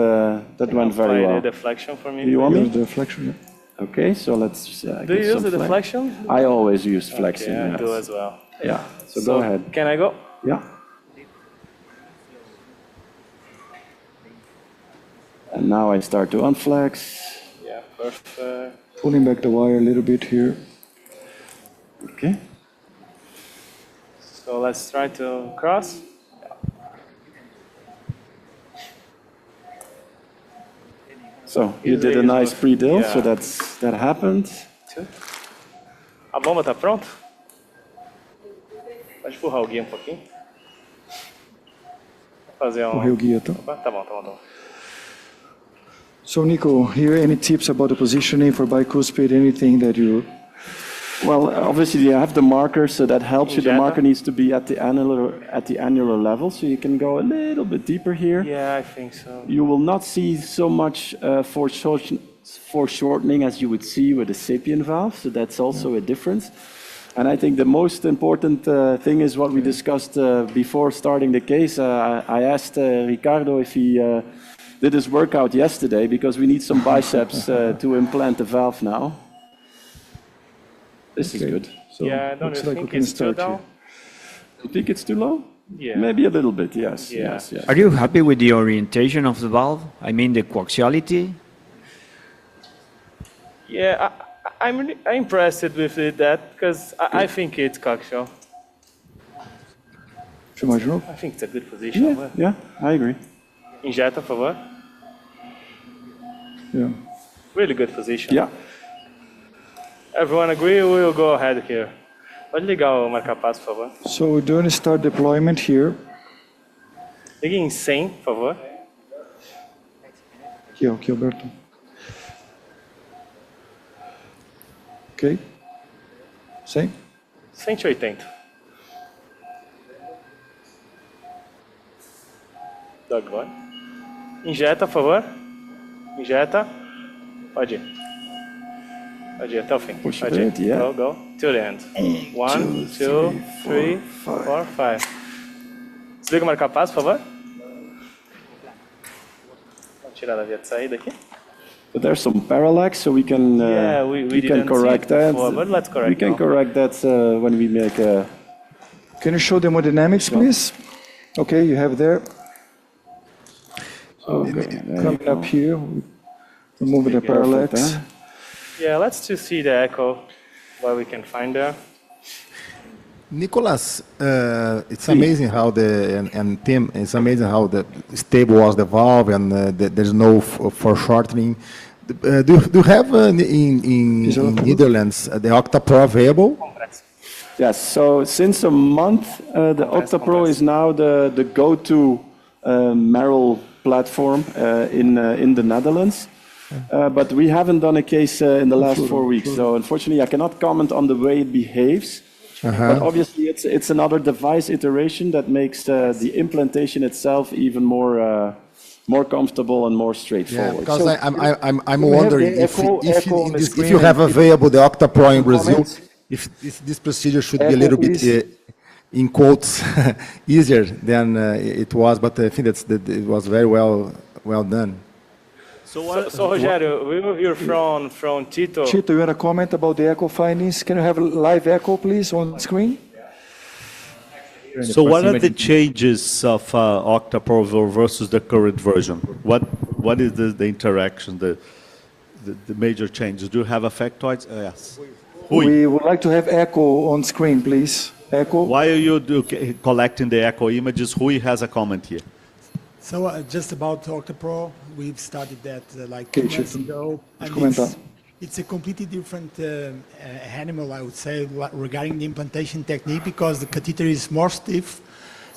went very well. The deflection for me. Do you want me? The deflection, yeah. Okay, so let's. Do you use the deflection? I always use flexing. Okay, I yes. do as well. Yeah. So go ahead. Can I go? Yeah. And now I start to unflex. Yeah, perfect. Pulling back the wire a little bit here. Okay. So let's try to cross. So you did a nice pre-dill, so that happened. A bomba tá pronta? Pode empurrar o guia um pouquinho. Fazer Correr o guia, tá? Tá bom. So Nico, here any tips about the positioning for bicuspid, anything that you... Well, obviously you have the marker, so that helps you. The marker needs to be at the annular level, so you can go a little bit deeper here. Yeah, I think so. You will not see so much foreshortening as you would see with a sapien valve, so that's also a difference. And I think the most important thing is what we discussed before starting the case. I asked Ricardo if he did his workout yesterday, because we need some biceps to implant the valve now. This is good. So yeah, I don't think it's too down. You think it's too low? Yeah. Maybe a little bit, yes. Yeah. Yes. Are you happy with the orientation of the valve? I mean, the coaxiality? Yeah, I'm impressed with that, because I think it's coaxial. I think it's a good position. Yeah, I agree. Injeta, por favor. Yeah. Really good position. Yeah. Everyone agree? We'll go ahead here. Pode ligar o marca-passo, por favor. So we're doing start deployment here. Ligue em 100, por favor. Aqui, Alberto. Ok. 100? 180. Doug, vai. Injeta, por favor. Injeta. Pode ir. Pode ir até o fim. Push Pode ir. it, yeah. Go. To the end. 1, 2, 3, 4, 5. Desliga o marca-passo, por favor. Vamos tirar a via de saída aqui. But there's some parallax, so we can we can correct that. Before, but let's correct we can now. correct that when we make a. Can you show the hemodynamics, please? Okay, you have there. Okay. Coming up here, removing the parallax. Yeah, let's just see the echo, what we can find there. Nicolas, it's amazing how and Tim, it's amazing how stable was the valve, and there's no foreshortening. Do you have in Netherlands the OctaPro available? Yes. So since a month, the OctaPro is now the go-to Merrill platform in the Netherlands. But we haven't done a case in the last 4 weeks, so unfortunately I cannot comment on the way it behaves. But obviously it's another device iteration that makes the implantation itself even more comfortable and more straightforward. Yeah, because so I'm wondering if you have available the OctaPro in Brazil, if this procedure should be a little bit in quotes easier than it was, but I think that it was very well done. So, Rogério, we will hear from Tito. Tito, you want to comment about the echo findings? Can you have live echo, please, on screen? So what are the changes of Octapro versus the current version? What is the interaction, the major changes? Do you have a factoid? Yes. We would like to have echo on screen, please. Echo. Why are you collecting the echo images? Rui has a comment here. So just about Octapro, we've studied that like 2 months ago. And it's a completely different animal, I would say, regarding the implantation technique, because the catheter is more stiff,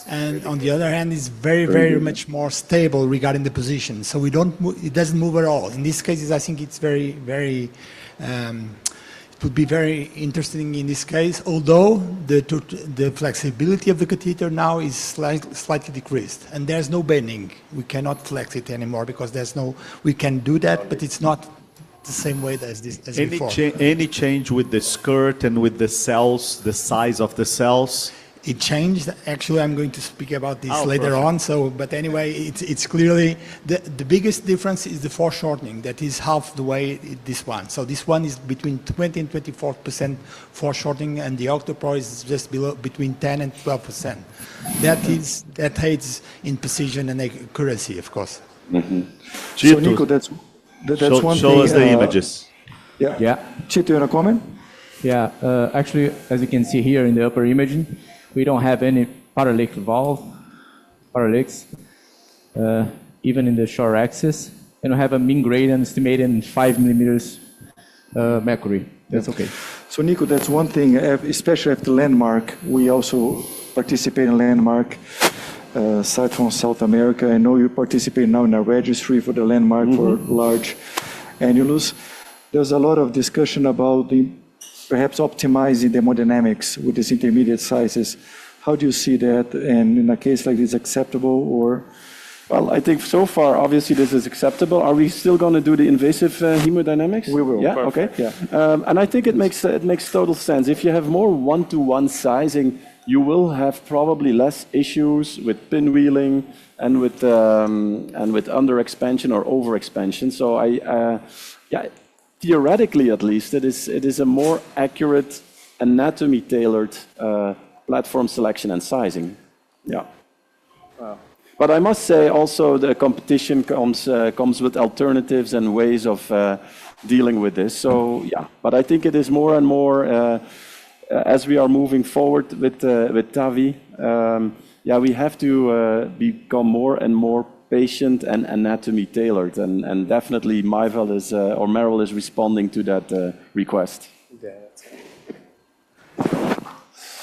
and on the other hand, it's very much more stable regarding the position. So it doesn't move at all. In these cases, I think it's very it would be very interesting in this case, although the flexibility of the catheter now is slightly decreased, and there's no bending. We cannot flex it anymore because we can do that, but it's not the same way as before. Any change with the skirt and with the cells, the size of the cells? It changed. Actually, I'm going to speak about this later on. So, but anyway, it's clearly the biggest difference is the foreshortening. That is half the way this one. So this one is between 20 and 24% foreshortening, and the Octapro is just between 10 and 12%. That aids in precision and accuracy, of course. Mm-hmm. So Nico, that's one thing. Show us the images. Yeah. Chito, you want to comment? Yeah. Actually, as you can see here in the upper image, we don't have any parallax valve, even in the short axis, and we have a mean gradient estimated in 5 millimeters mercury. That's okay. So Nico, that's one thing, especially after Landmark. We also participate in Landmark, site from South America. I know you participate now in a registry for the Landmark for large annulus. There's a lot of discussion about perhaps optimizing the hemodynamics with these intermediate sizes. How do you see that? And in a case like this, acceptable or? Well, I think so far, obviously, this is acceptable. Are we still going to do the invasive hemodynamics? We will. Yeah. Perfect. Okay. Yeah. And I think it makes total sense. If you have more one-to-one sizing, you will have probably less issues with pinwheeling and with under expansion or over expansion. So theoretically, at least, it is a more accurate anatomy-tailored platform selection and sizing. Yeah. Wow. But I must say also the competition comes with alternatives and ways of dealing with this. So yeah, but I think it is more and more as we are moving forward with TAVI. We have to become more and more patient and anatomy tailored, and definitely Merrill is responding to that request. Yeah, that's it.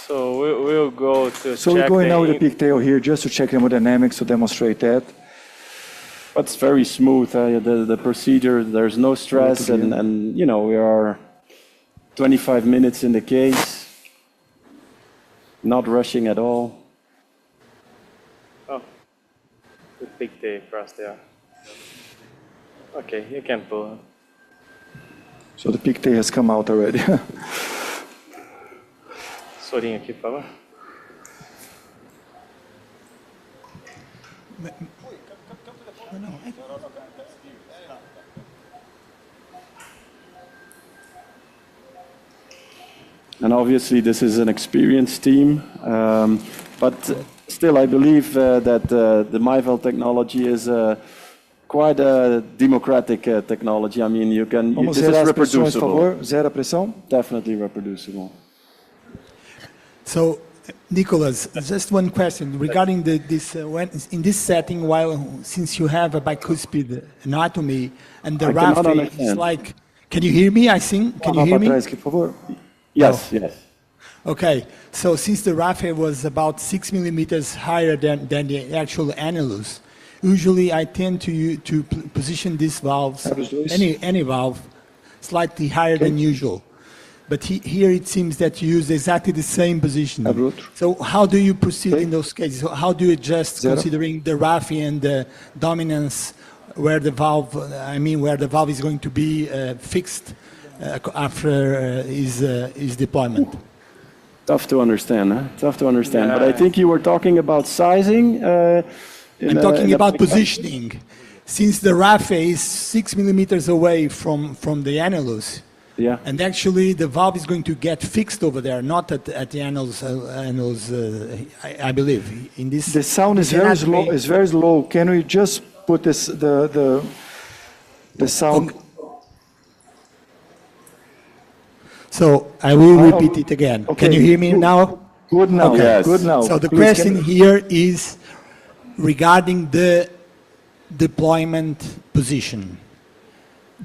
So we'll go to So we're going now with the pigtail here just to check hemodynamics to demonstrate that. But it's very smooth. The procedure, there's no stress, and we are 25 minutes in the case, not rushing at all. Oh, the pigtail across there. Okay, you can pull. So the pigtail has come out already. Sorinho aqui, por favor. And obviously this is an experienced team, but still I believe that the MyVal technology is quite a democratic technology. I mean, this is reproducible. Zero pressão? Definitely reproducible. So, Nicholas, just one question regarding this. In this setting, since you have a bicuspid anatomy and the RAF is like, can you hear me? I think. Can you hear me? Yes. Yes. Okay. So since the RAF was about 6 millimeters higher than the actual annulus, usually I tend to position these valves, any valve, slightly higher than usual. But here it seems that you use exactly the same position. So how do you proceed in those cases? How do you adjust considering the RAF and the dominance where the valve is going to be fixed after his deployment? Tough to understand, huh? Tough to understand. Yeah. But I think you were talking about sizing. I'm talking about positioning. since the raphe is 6 millimeters away from the annulus, Yeah. and actually the valve is going to get fixed over there, not at the annulus, I believe. In this, The sound is very slow. It's very slow. Can we just put this the sound? Okay. So I will repeat it again. Okay. Can you hear me now? Good now. Okay. Yes. Good now. So the Please, question here is regarding the deployment position.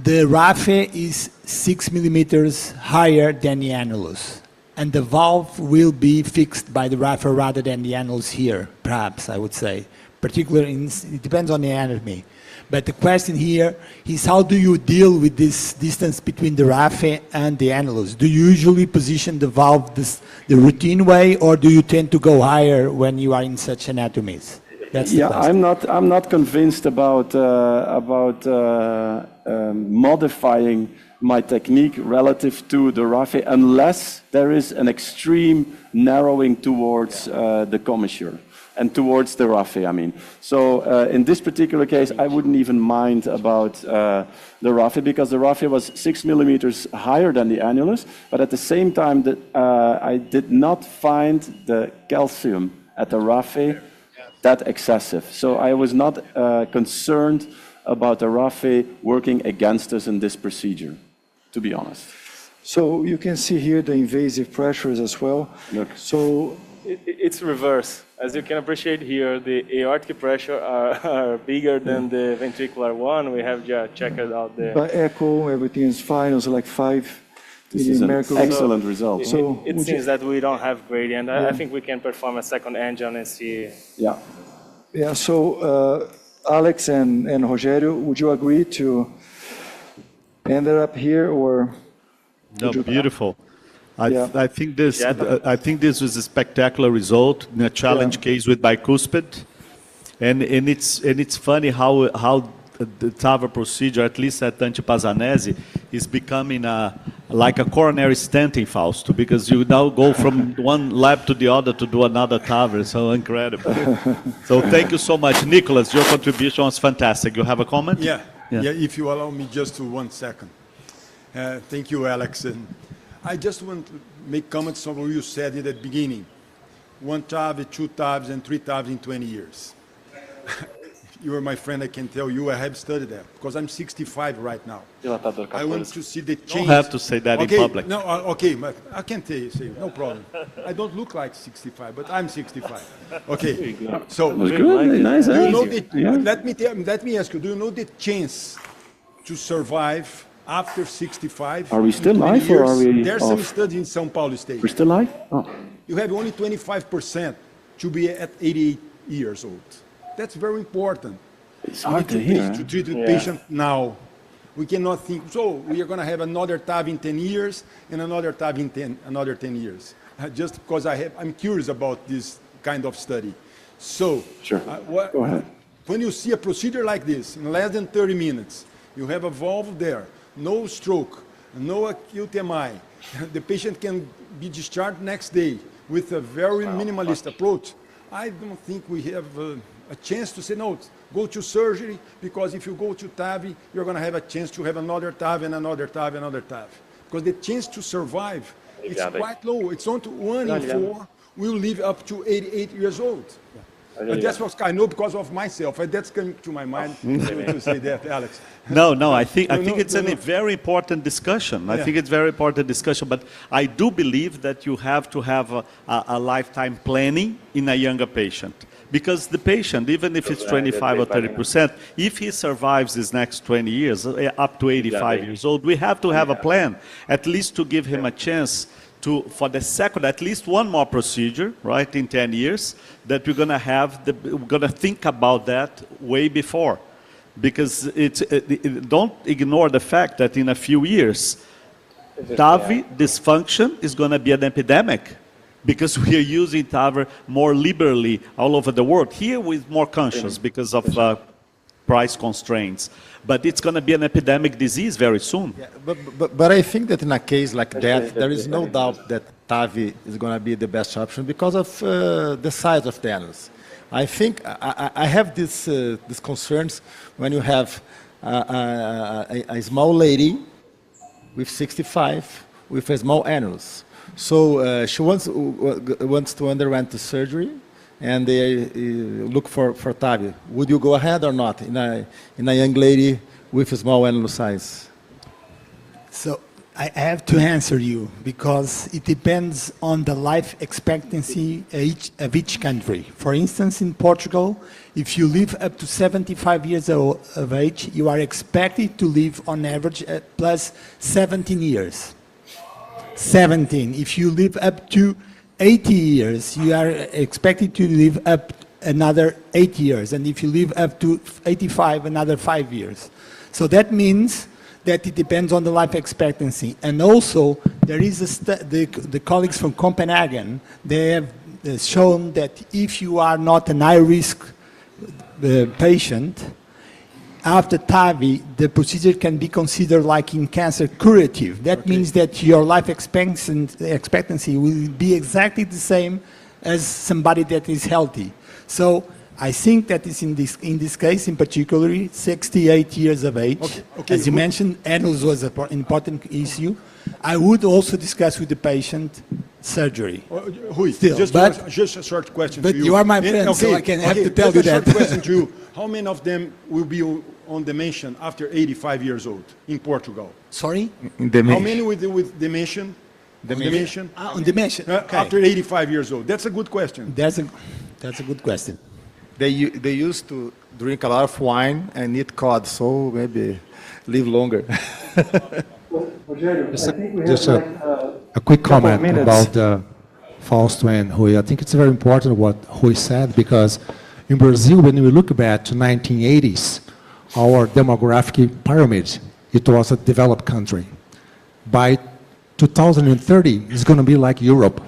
The raphe is 6 millimeters higher than the annulus, and the valve will be fixed by the raphe rather than the annulus here, perhaps, I would say. Particularly, it depends on the anatomy. But the question here is, how do you deal with this distance between the raphe and the annulus? Do you usually position the valve the routine way, or do you tend to go higher when you are in such anatomies? That's the question. I'm not convinced about modifying my technique relative to the raphe unless there is an extreme narrowing towards the commissure and towards the raphe, I mean. So in this particular case, I wouldn't even mind about the raphe, because the raphe was 6 millimeters higher than the annulus, but at the same time, I did not find the calcium at the raphe that excessive. So I was not concerned about the raphe working against us in this procedure, to be honest. So you can see here the invasive pressures as well. Look. So It's reverse. As you can appreciate here, the aortic pressure are bigger than the ventricular one. We have just checked out the... by echo, everything is fine. It was like 5 This is an mercury. excellent result. So It seems that we don't have gradient. I think we can perform a second angel and see. Yeah. Yeah, so Alex and Rogério, would you agree to end it up here, or? No, beautiful. Yeah. I think this was a spectacular result in a challenge case with bicuspid, and it's funny how the TAVR procedure, at least at Antipazanese, is becoming like a coronary stenting, Fausto, because you now go from one lab to the other to do another TAVR. So incredible. So thank you so much, Nicholas. Your contribution was fantastic. You have a comment? Yeah. If you allow me just to 1 second. Thank you, Alex. And I just want to make comments on what you said in the beginning. 1 TAV, 2 TAVs, and 3 TAVs in 20 years. You are my friend, I can tell you, I have studied that, because I'm 65 right now. I want to see the change. You don't have to say that in public. No, okay, but I can say, no problem. I don't look like 65, but I'm 65. Okay, so Nice. do you know let me ask you, do you know the chance to survive after 65? Are we still live or are we There's off? some study in São Paulo State. We're still live? Oh. You have only 25% to be at 88 years old. That's very important. It's hard to hear. To treat the patient now. We cannot think, so we are going to have another TAV in 10 years and another TAV in another 10 years. Just because I'm curious about this kind of study. So, Sure. Go ahead. When you see a procedure like this, in less than 30 minutes, you have a valve there, no stroke, no acute MI, the patient can be discharged next day with a very minimalist approach. I don't think we have a chance to say, no, go to surgery, because if you go to TAVI, you're going to have a chance to have another TAV and another TAV and another TAV. Because the chance to survive is quite low. It's only 1 in 4 will live up to 88 years old. And that's what I know because of myself. And that's coming to my mind to say that, Alex. No, I think it's a very important discussion. I think it's very important discussion, but I do believe that you have to have a lifetime planning in a younger patient. Because the patient, even if it's 25 or 30%, if he survives these next 20 years, up to 85 years old, we have to have a plan, at least to give him a chance for the second, at least one more procedure, right, in 10 years, that we're going to have, we're going to think about that way before. Because don't ignore the fact that in a few years, TAVI dysfunction is going to be an epidemic. Because we are using TAVR more liberally all over the world. Here we're more conscious because of price constraints. But it's going to be an epidemic disease very soon. Yeah, but I think that in a case like that, there is no doubt that TAVI is going to be the best option because of the size of the annulus. I think I have this concerns when you have a small lady with 65 with a small annulus. So she wants to undergo the surgery, and they look for TAVI. Would you go ahead or not in a young lady with a small annulus size? So I have to answer you because it depends on the life expectancy of each country. For instance, in Portugal, if you live up to 75 years of age, you are expected to live on average plus 17 years. 17. If you live up to 80 years, you are expected to live up another 8 years. And if you live up to 85, another 5 years. So that means that it depends on the life expectancy. And also, there is the colleagues from Copenhagen, they have shown that if you are not an high-risk patient, after TAVI, the procedure can be considered like in cancer curative. That means that your life expectancy will be exactly the same as somebody that is healthy. So I think that is in this case, in particular, 68 years of age. Okay. As you mentioned, annulus was an important issue. I would also discuss with the patient surgery. Rui, Still, just a short question but to you. you are my friend, so I can have to tell you that. Just a short question to you. How many of them will be on dementia after 85 years old in Portugal? Sorry? How many with dementia? Dementia? On dementia. Okay. After 85 years old. That's a good question. That's a good question. They used to drink a lot of wine and eat cod, so maybe live longer. Just a quick comment about Fausto and Rui. I think it's very important what Rui said, because in Brazil, when we look back to 1980s, our demographic pyramid, it was a developed country. By 2030, it's going to be like Europe.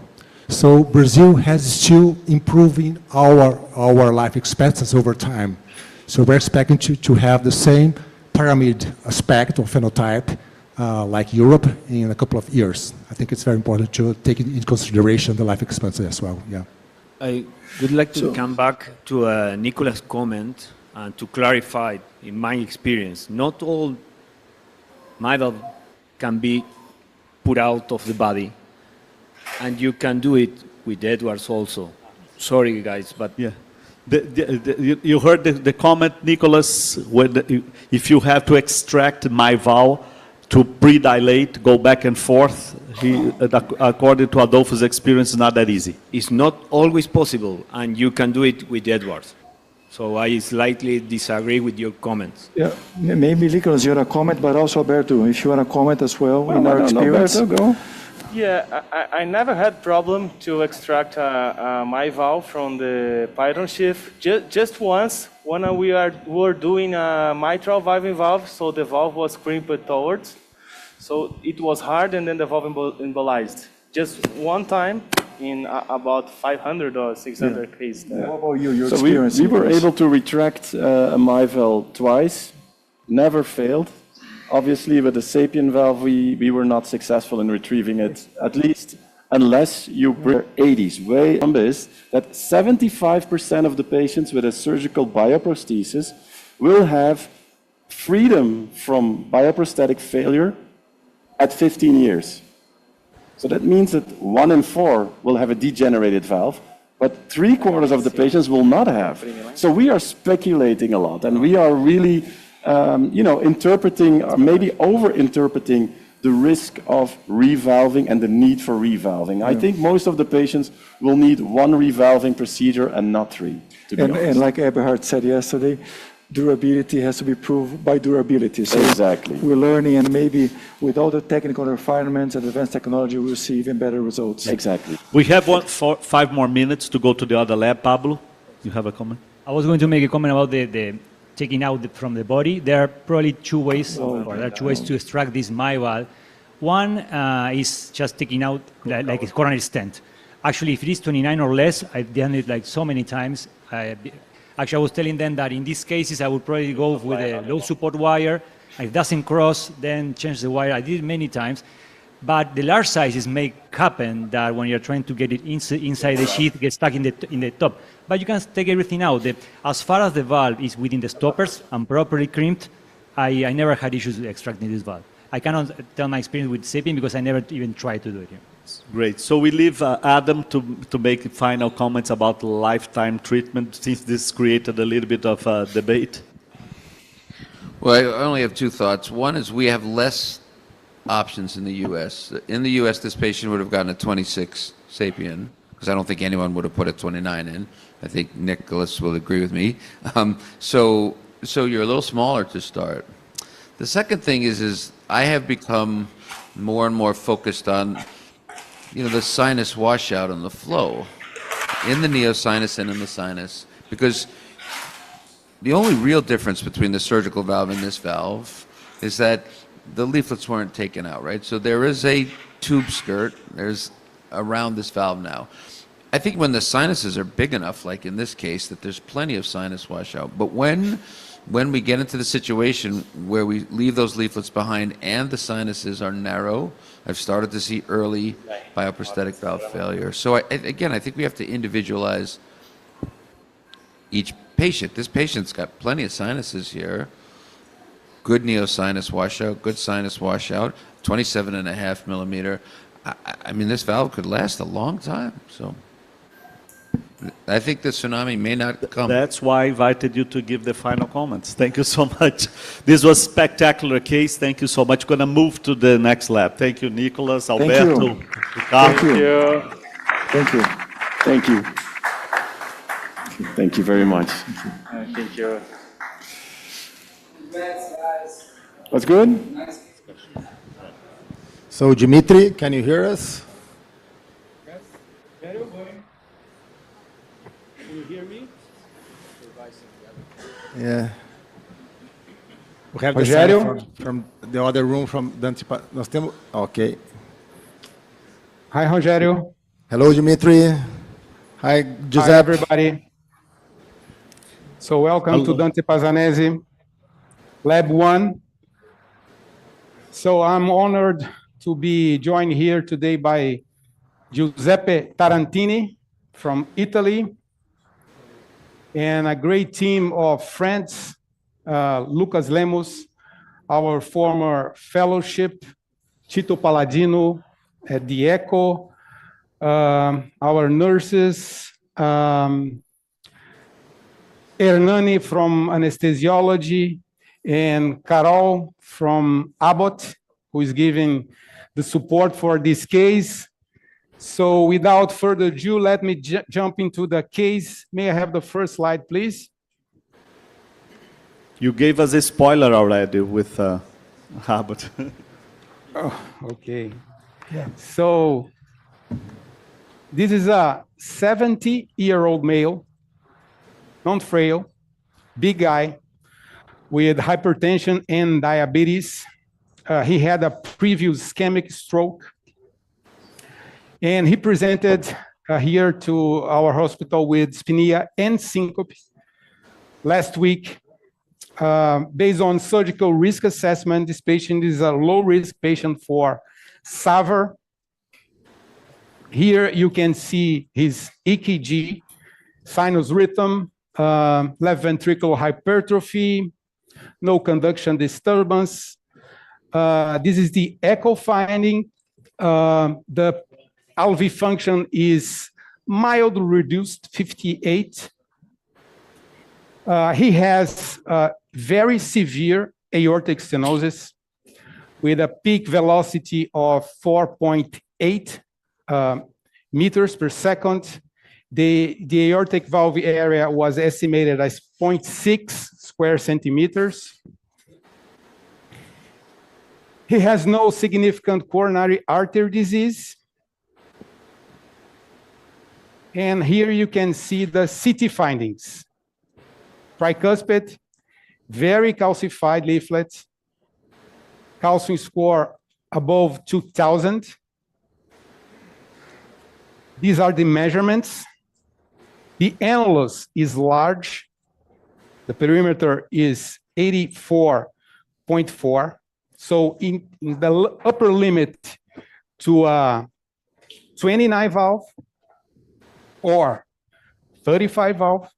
So Brazil has still improving our life expectancy over time. So we're expecting to have the same pyramid aspect or phenotype like Europe in a couple of years. I think it's very important to take into consideration the life expectancy as well. Yeah. I would like to come back to Nicolas' comment and to clarify, in my experience, not all MyValve can be put out of the body, and you can do it with Edwards also. Sorry, guys, but yeah. You heard the comment, Nicholas, if you have to extract MyValve to pre-dilate, go back and forth, according to Adolfo's experience, it's not that easy. It's not always possible, and you can do it with Edwards. So I slightly disagree with your comments. Yeah, maybe Nicholas, you want to comment, but also Alberto, if you want to comment as well, in our experience. Alberto, go. Yeah, I never had problem to extract my valve from the Python sheath. Just once, when we were doing a mitral valve, so the valve was crimped towards. So it was hard, and then the valve embolized. Just one time in about 500 or 600 cases. What about you, your so experience? we were able to retract a MyValve twice, never failed. Obviously, with the Sapien valve, we were not successful in retrieving it, at least unless you were 80s. Way on this, that 75% of the patients with a surgical bioprosthesis will have freedom from bioprosthetic failure at 15 years. So that means that 1 in 4 will have a degenerated valve, but 3/4 of the patients will not have. So we are speculating a lot, and we are really interpreting, or maybe over-interpreting the risk of revalving and the need for revalving. I think most of the patients will need 1 revalving procedure and not 3, to be honest. And like Eberhard said yesterday, durability has to be proved by durability. So exactly. We're learning, and maybe with all the technical refinements and advanced technology, we'll see even better results. Exactly. We have 5 more minutes to go to the other lab. Pablo, you have a comment? I was going to make a comment about the taking out from the body. There are probably 2 ways, to extract this MyValve. One is just taking out like a coronary stent. Actually, if it is 29 or less, I've done it like so many times. Actually, I was telling them that in these cases, I would probably go with a low support wire. If it doesn't cross, then change the wire. I did it many times. But the large sizes may happen that when you're trying to get it inside the sheath, get stuck in the top. But you can take everything out. As far as the valve is within the stoppers and properly crimped, I never had issues extracting this valve. I cannot tell my experience with Sapien because I never even tried to do it here. Great. So we leave Adam to make final comments about lifetime treatment, since this created a little bit of debate. Well, I only have two thoughts. One is we have less options in the U.S. In the U.S., this patient would have gotten a 26 Sapien, because I don't think anyone would have put a 29 in. I think Nicholas will agree with me. So you're a little smaller to start. The second thing is I have become more and more focused on, the sinus washout and the flow in the neosinus and in the sinus, because the only real difference between the surgical valve and this valve is that the leaflets weren't taken out, right? So there is a tube skirt, there's around this valve now. I think when the sinuses are big enough, like in this case, that there's plenty of sinus washout. But when we get into the situation where we leave those leaflets behind and the sinuses are narrow, I've started to see early bioprosthetic valve failure. So again, I think we have to individualize each patient. This patient's got plenty of sinuses here. Good neosinus washout, good sinus washout, 27.5 millimeter. I mean, this valve could last a long time. So I think the tsunami may not come. That's why I invited you to give the final comments. Thank you so much. This was a spectacular case. Thank you so much. Going to move to the next lab. Thank you, Nicolas, Alberto, Ricardo. Thank you. Thank you. Thank you very much. Thank you. That's good? So, Dimitri, can you hear us? Yes. Very good. Can you hear me? Yeah. We have the Rogério? sound from the other room from Dante. Nós temos. Okay. Hi, Rogério. Hello, Dimitri. Hi, Giuseppe. Hi, everybody. So welcome to Dante Pazanese, Lab 1. So I'm honored to be joined here today by Giuseppe Tarantini from Italy, and a great team of friends, Lucas Lemos, our former fellowship, Tito Palladino at the ECHO, our nurses, Hernani from anesthesiology, and Carol from Abbott, who is giving the support for this case. So without further ado, let me jump into the case. May I have the first slide, please? You gave us a spoiler already with Abbott. Oh, okay. Yeah. So this is a 70-year-old male, non-frail, big guy with hypertension and diabetes. He had a previous ischemic stroke. And he presented here to our hospital with dyspnea and syncope last week. Based on surgical risk assessment, this patient is a low-risk patient for SAVR. Here you can see his EKG, sinus rhythm, left ventricular hypertrophy, no conduction disturbance. This is the echo finding. The LV function is mildly reduced, 58. He has very severe aortic stenosis with a peak velocity of 4.8 meters per second. The aortic valve area was estimated as 0.6 square centimeters. He has no significant coronary artery disease. And here you can see the CT findings. Tricuspid, very calcified leaflets, calcium score above 2,000. These are the measurements. The annulus is large. The perimeter is 84.4. So in the upper limit, to a 29 valve or 35 valve.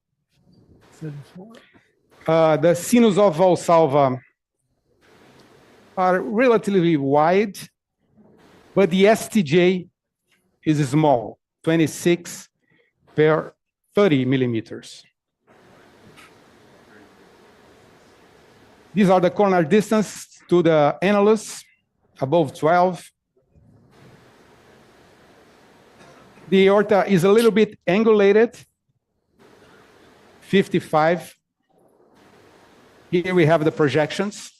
The sinus of Valsalva are relatively wide, but the STJ is small, 26 per 30 millimeters. These are the coronary distance to the annulus, above 12. The aorta is a little bit angulated, 55. Here we have the projections.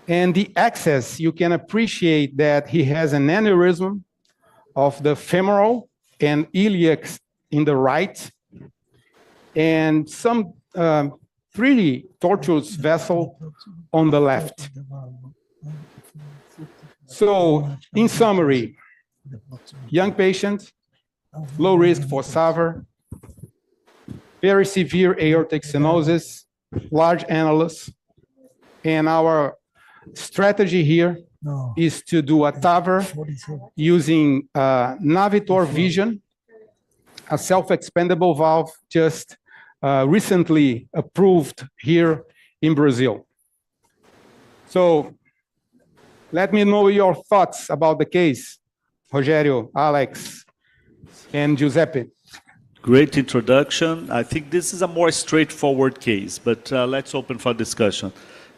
And the access, you can appreciate that he has an aneurysm of the femoral and iliac in the right, and some pretty tortuous vessel on the left. So, in summary, young patient, low risk for SAVR, very severe aortic stenosis, large annulus, and our strategy here is to do a TAVR using Navitor Vision, a self-expandable valve just recently approved here in Brazil. So let me know your thoughts about the case, Rogério, Alex, and Giuseppe. Great introduction. I think this is a more straightforward case, but let's open for discussion.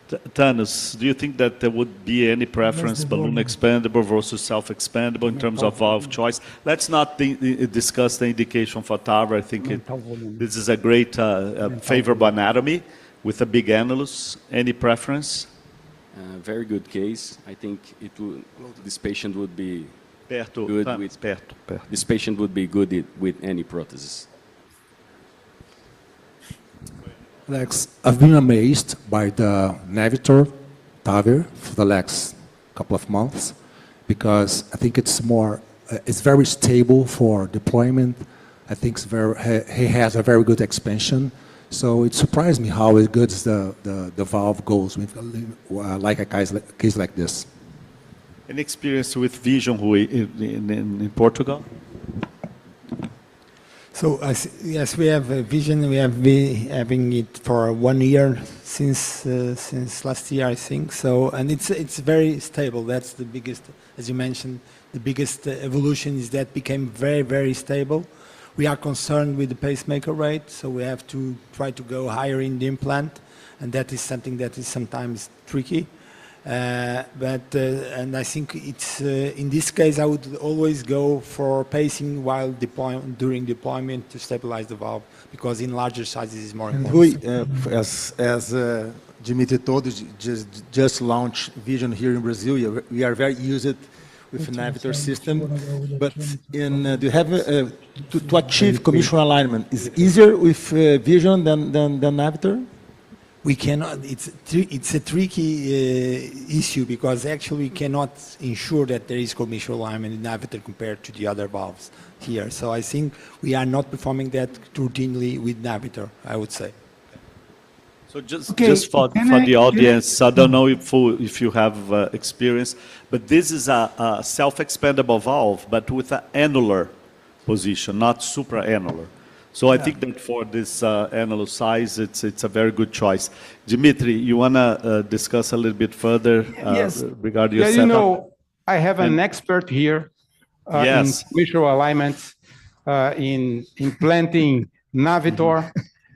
Thanos, do you think that there would be any preference, balloon expandable versus self-expandable in terms of valve choice? Let's not discuss the indication for TAVR. I think this is a great favorable anatomy with a big annulus. Any preference? Very good case. I think this patient would be good with this patient would be good with any prosthesis. Alex, I've been amazed by the Navitor TAVR for the last couple of months because I think it's very stable for deployment. I think he has a very good expansion. So it surprised me how good the valve goes with like a case like this. Any experience with Vision in Portugal? So yes, we have Vision. We have been having it for 1 year since last year, I think. So and it's very stable. That's the biggest, as you mentioned, the biggest evolution is that became very stable. We are concerned with the pacemaker rate, so we have to try to go higher in the implant, and that is something that is sometimes tricky. And I think it's in this case I would always go for pacing while during deployment to stabilize the valve, because in larger sizes is more important. As Dimitri told us, just launched Vision here in Brazil. We are very used with Navitor system, but do you have to achieve commissural alignment? Is easier with Vision than Navitor? We cannot. It's a tricky issue because actually we cannot ensure that there is commissural alignment in Navitor compared to the other valves here. So I think we are not performing that routinely with Navitor, I would say. So just for the audience, I don't know if you have experience, but this is a self-expandable valve, but with an annular position, not supraannular. So I think that for this annulus size, it's a very good choice. Dimitri, you want to discuss a little bit further regarding your setup? You know, I have an expert here in commissural alignment, in implanting Navitor.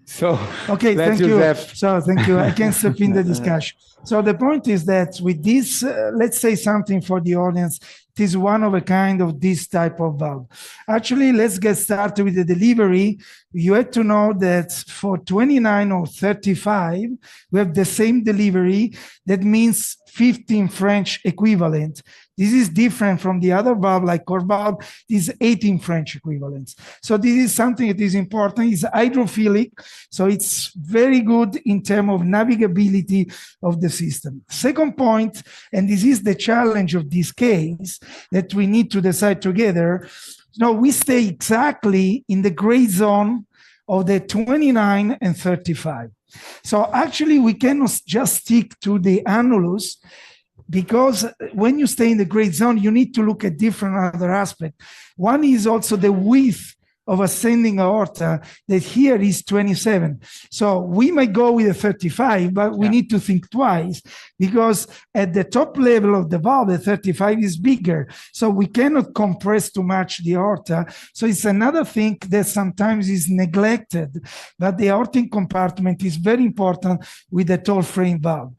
So okay, thank you. So thank you. I can step in the discussion. So the point is that with this, let's say something for the audience. It is one of a kind of this type of valve. Actually, let's get started with the delivery. You have to know that for 29 or 35, we have the same delivery. That means 15 French equivalent. This is different from the other valve, like core valve, is 18 French equivalents. So this is something that is important. It's hydrophilic, so it's very good in terms of navigability of the system. Second point, and this is the challenge of this case that we need to decide together. Now we stay exactly in the gray zone of the 29 and 35. So actually we cannot just stick to the annulus. because when you stay in the gray zone, you need to look at different other aspects. One is also the width of ascending aorta, that here is 27. So we might go with a 35, but we need to think twice, because at the top level of the valve, the 35 is bigger. So we cannot compress too much the aorta. So it's another thing that sometimes is neglected, but the aortic compartment is very important with the tall frame valve.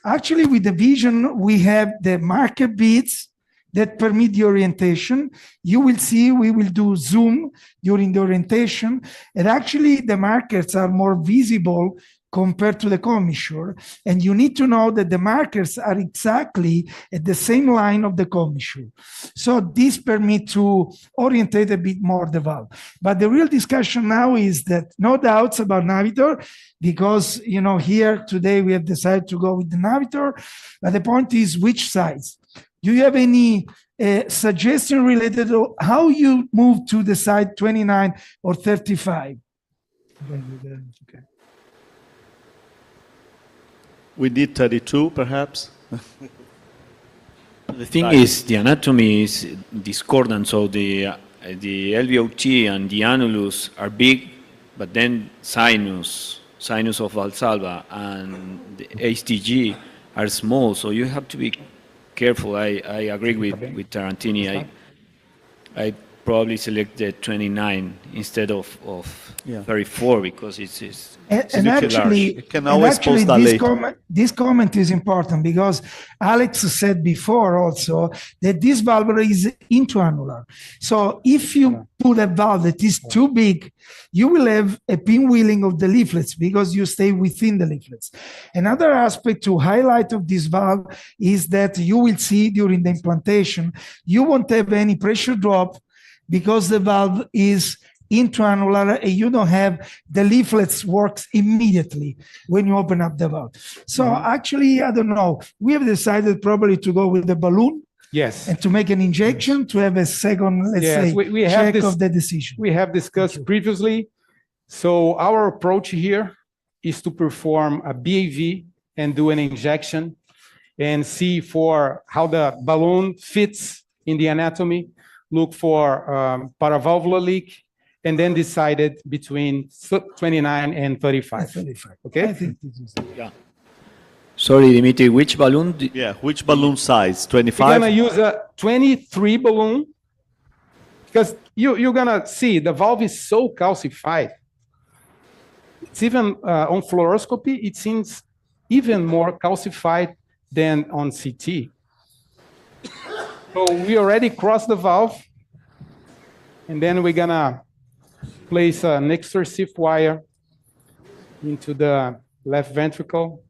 Actually, with the vision, we have the marker beads that permit the orientation. You will see we will do zoom during the orientation, and actually the markers are more visible compared to the commissure, and you need to know that the markers are exactly at the same line of the commissure. So this permits to orientate a bit more the valve. But the real discussion now is that no doubts about Navitor, because here today we have decided to go with the Navitor, but the point is which size. Do you have any suggestion related to how you move to the side 29 or 35? Okay. We need 32, perhaps. The thing is, the anatomy is discordant, so the LVOT and the annulus are big, but then sinus of Valsalva and the HTG are small, so you have to be careful. I agree with Tarantini. I probably select the 29 instead of 34 because it's and actually, large. It can always this comment is important because Alex said before also that this valve is intraannular. So if you put a valve that is too big, you will have a pinwheeling of the leaflets because you stay within the leaflets. Another aspect to highlight of this valve is that you will see during the implantation, you won't have any pressure drop because the valve is intraannular and you don't have the leaflets works immediately when you open up the valve. So actually, I don't know, we have decided probably to go with the balloon. Yes. And to make an injection to have a second, let's say, we check of the decision. We have discussed previously. So our approach here is to perform a BAV and do an injection and see for how the balloon fits in the anatomy, look for paravalvular leak, and then decided between 29 and 35. 35. Okay? I think this is Sorry, Dimitri, which balloon? Which balloon size? 25? We're going to use a 23 balloon because you're going to see the valve is so calcified. It's even on fluoroscopy, it seems even more calcified than on CT. So we already crossed the valve, and then we're going to place an extrusive wire into the left ventricle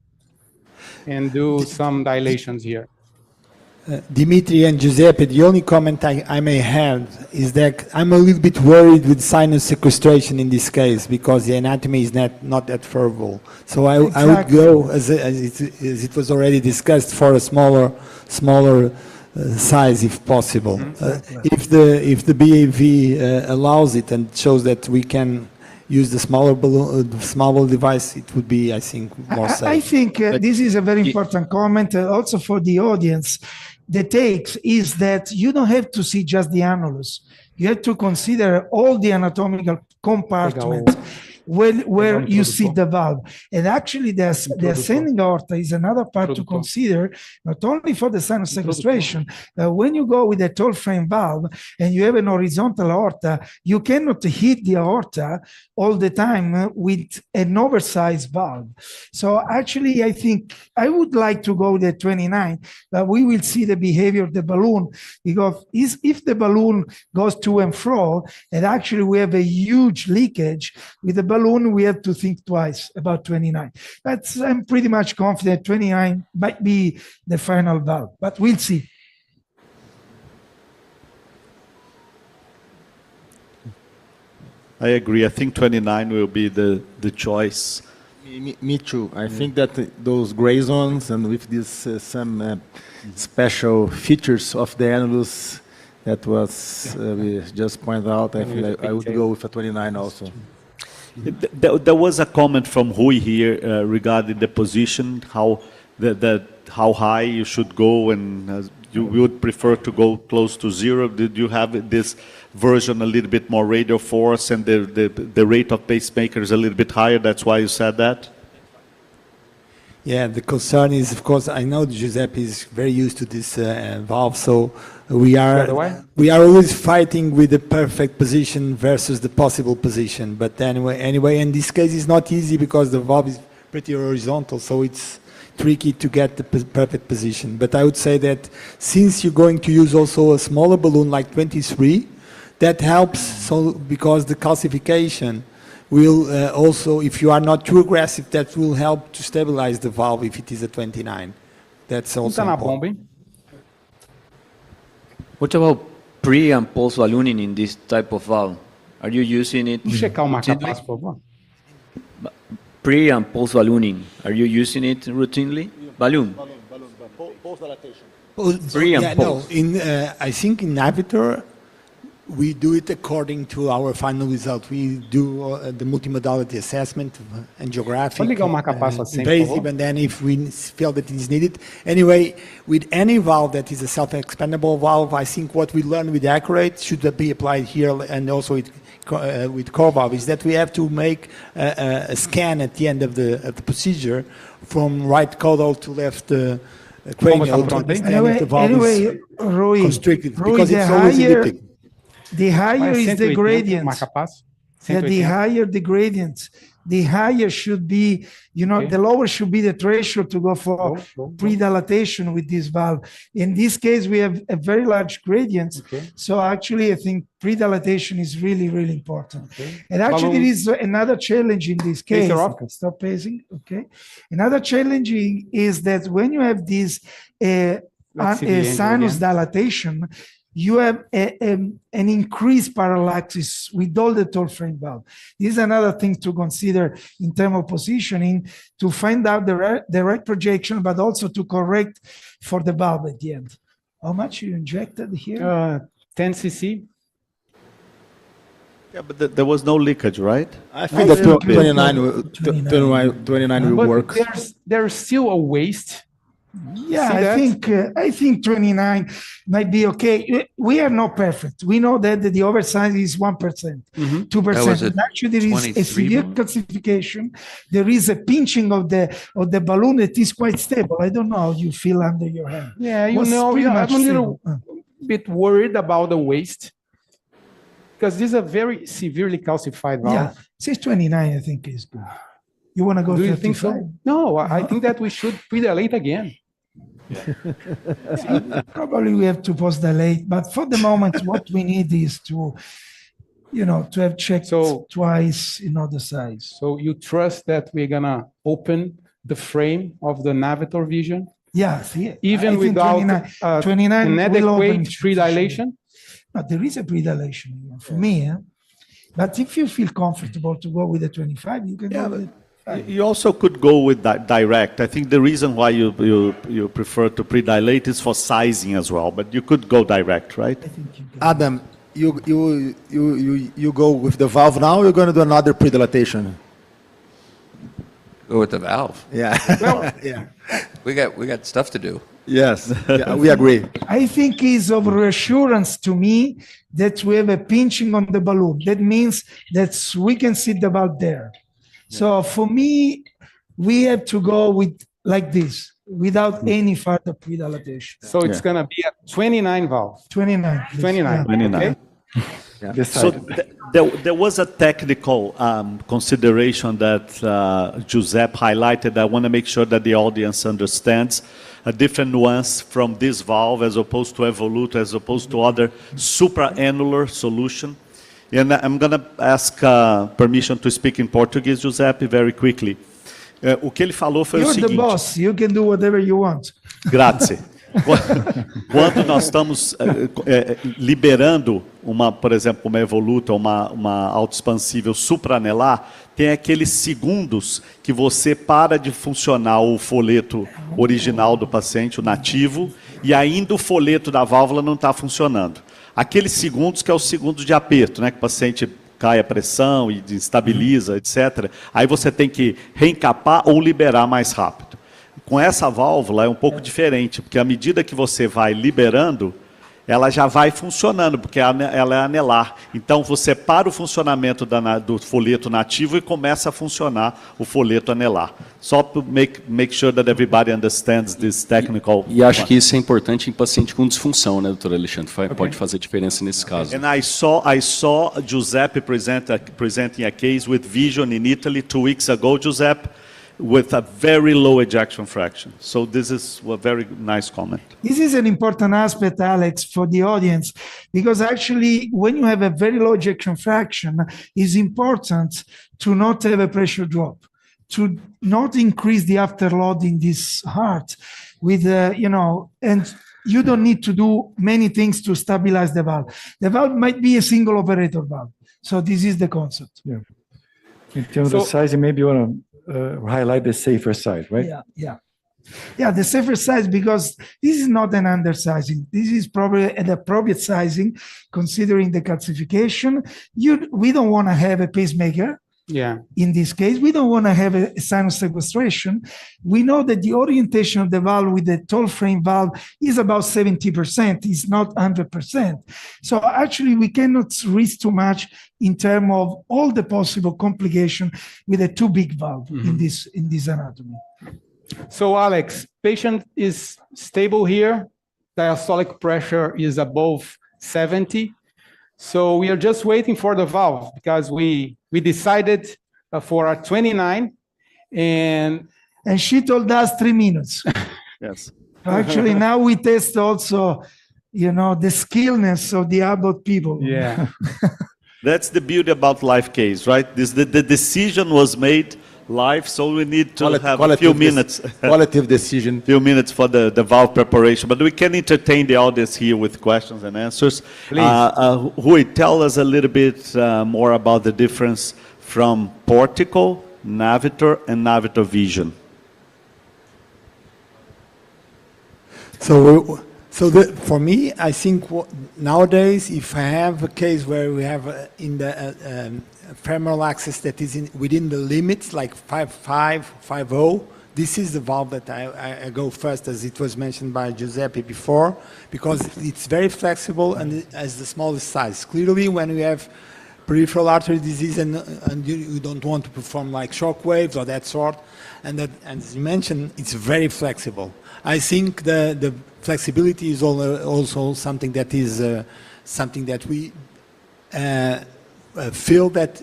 and do some dilations here. Dimitri and Giuseppe, the only comment I may have is that I'm a little bit worried with sinus sequestration in this case because the anatomy is not that favorable. So I would go, as it was already discussed, for a smaller size if possible. If the BAV allows it and shows that we can use the smaller balloon, smaller device, it would be, I think, more safe. I think this is a very important comment also for the audience. The takes is that you don't have to see just the annulus. You have to consider all the anatomical compartments where you see the valve. And actually, the ascending aorta is another part to consider, not only for the sinus sequestration, but when you go with a tall frame valve and you have an horizontal aorta, you cannot hit the aorta all the time with an oversized valve. So actually, I think I would like to go with the 29, but we will see the behavior of the balloon, because if the balloon goes to and fro, and actually we have a huge leakage with the balloon, we have to think twice about 29. But I'm pretty much confident 29 might be the final valve, but we'll see. I agree. I think 29 will be the choice. Me too. I think that those gray zones and with this some special features of the annulus that was we just pointed out, I think I would go with a 29 also. There was a comment from Rui here regarding the position, how that how high you should go, and you would prefer to go close to zero? Did you have this version a little bit more radial force, and the rate of pacemaker is a little bit higher? That's why you said that? Yeah, the concern is, of course, I know Giuseppe is very used to this valve, so we are always fighting with the perfect position versus the possible position. But anyway, in this case, it's not easy because the valve is pretty horizontal, so it's tricky to get the perfect position. But I would say that since you're going to use also a smaller balloon like 23, that helps, so because the calcification will also, if you are not too aggressive, that will help to stabilize the valve if it is a 29. That's also important. What about pre and post ballooning in this type of valve? Are you using it? Vamos checar o marca-passo, por favor. Pre and post ballooning, are you using it routinely? Balloon. Post dilatation. Pre and post. No, I think in Navitor, we do it according to our final result. We do the multimodality assessment, angiographic, Pode ligar o marca-passo assim, invasive, and then if we feel that it is needed. Anyway, with any valve that is a self-expandable valve, I think what we learn with Accurate should be applied here, and also with core valve, is that we have to make a scan at the end of the procedure from right caudal to left cranial to understand if the valve is constricted, because it's always elliptic. The higher is the gradient. Yeah, the higher the gradient, the higher should be, the lower should be the threshold to go for pre-dilatation with this valve. In this case, we have a very large gradient. So actually, I think pre-dilatation is really, really important. And actually, there is another challenge in this case. Stop pacing. Okay. Another challenge is that when you have this sinus dilatation, you have an increased parallaxis with all the tall frame valve. This is another thing to consider in terms of positioning, to find out the right projection, but also to correct for the valve at the end. How much you injected here? 10 cc. Yeah, but there was no leakage, right? I think that 29 will work. There's still a waste. Yeah, I think 29 might be okay. We are not perfect. We know that the oversize is 1%, 2%. And actually, there is a severe calcification. There is a pinching of the balloon that is quite stable. I don't know how you feel under your hand. Yeah, I'm a little bit worried about the waste, because this is a very severely calcified valve. Yeah, 629, I think, is good. You want to go to 55? Think so? No, I think that we should pre-dilate again. Probably we have to post-dilate, but for the moment, what we need is to have checked twice in other size. So you trust that we're gonna open the frame of the Navitor Vision? Yes, even without 29 an adequate pre-dilation? No, there is a pre-dilation for me. But if you feel comfortable to go with the 25, you can go with it. You also could go with direct. I think the reason why you prefer to pre-dilate is for sizing as well, but you could go direct, right? Adam, you go with the valve now, or you're going to do another pre-dilatation? Go with the valve. Yeah. Well, yeah. We got stuff to do. Yes, yeah, we agree. I think it's of reassurance to me that we have a pinching on the balloon. That means that we can see the valve there. So for me, we have to go with like this, without any further pre-dilatation. So it's going to be a 29 valve. 29. 29. 29. Okay. Yeah. So there was a technical consideration that Giuseppe highlighted. I want to make sure that the audience understands a different nuance from this valve as opposed to Evolute, as opposed to other supraannular solution. And I'm going to ask permission to speak in Portuguese, Giuseppe, very quickly. O que ele falou foi o seguinte... You're the boss. You can do whatever you want. Grazie. Quando nós estamos liberando, por exemplo, uma Evoluta, uma autoexpansível supraanelar, tem aqueles segundos que você para de funcionar o folheto original do paciente, o nativo, e ainda o folheto da válvula não está funcionando. Aqueles segundos que é os segundos de aperto, né, que o paciente cai a pressão e desestabiliza, etc. Aí você tem que reencapar ou liberar mais rápido. Com essa válvula é um pouco diferente, porque à medida que você vai liberando, ela já vai funcionando, porque ela é anelar. Então, você para o funcionamento do folheto nativo e começa a funcionar o folheto anelar. Só para make sure that everybody understands this technical. E acho que isso é importante em paciente com disfunção, né, doutor Alexandre? Pode fazer diferença nesse caso. And I saw Giuseppe presenting a case with vision in Italy 2 weeks ago, Giuseppe, with a very low ejection fraction. So this is a very nice comment. This is an important aspect, Alex, for the audience, because actually when you have a very low ejection fraction, it's important to not have a pressure drop, to not increase the afterload in this heart with, and you don't need to do many things to stabilize the valve. The valve might be a single operator valve. So this is the concept. Yeah. In terms of sizing, maybe you want to highlight the safer side, right? Yeah, the safer side, because this is not an undersizing. This is probably an appropriate sizing, considering the calcification. We don't want to have a pacemaker. Yeah. In this case, we don't want to have a sinus sequestration. We know that the orientation of the valve with the tall frame valve is about 70%. It's not 100%. So actually, we cannot risk too much in terms of all the possible complication with a too big valve in this anatomy. So Alex, patient is stable here. Diastolic pressure is above 70. So we are just waiting for the valve because we decided for a 29 and she told us 3 minutes. Yes. Actually, now we test also, the skillness of the Abbott people. Yeah. That's the beauty about live case, right? The decision was made live, so we need to have a few minutes. Qualitative decision. Few minutes for the valve preparation, but we can entertain the audience here with questions and answers. Please. Rui, tell us a little bit more about the difference from Portico, Navitor, and Navitor Vision. For me, I think nowadays, if I have a case where we have in the femoral axis that is within the limits, like 5.5, 5.0, this is the valve that I go first, as it was mentioned by Giuseppe before, because it's very flexible and it has the smallest size. Clearly, when we have peripheral artery disease and you don't want to perform like shock waves or that sort, and that, as you mentioned, it's very flexible. I think the flexibility is also something that is something that we feel that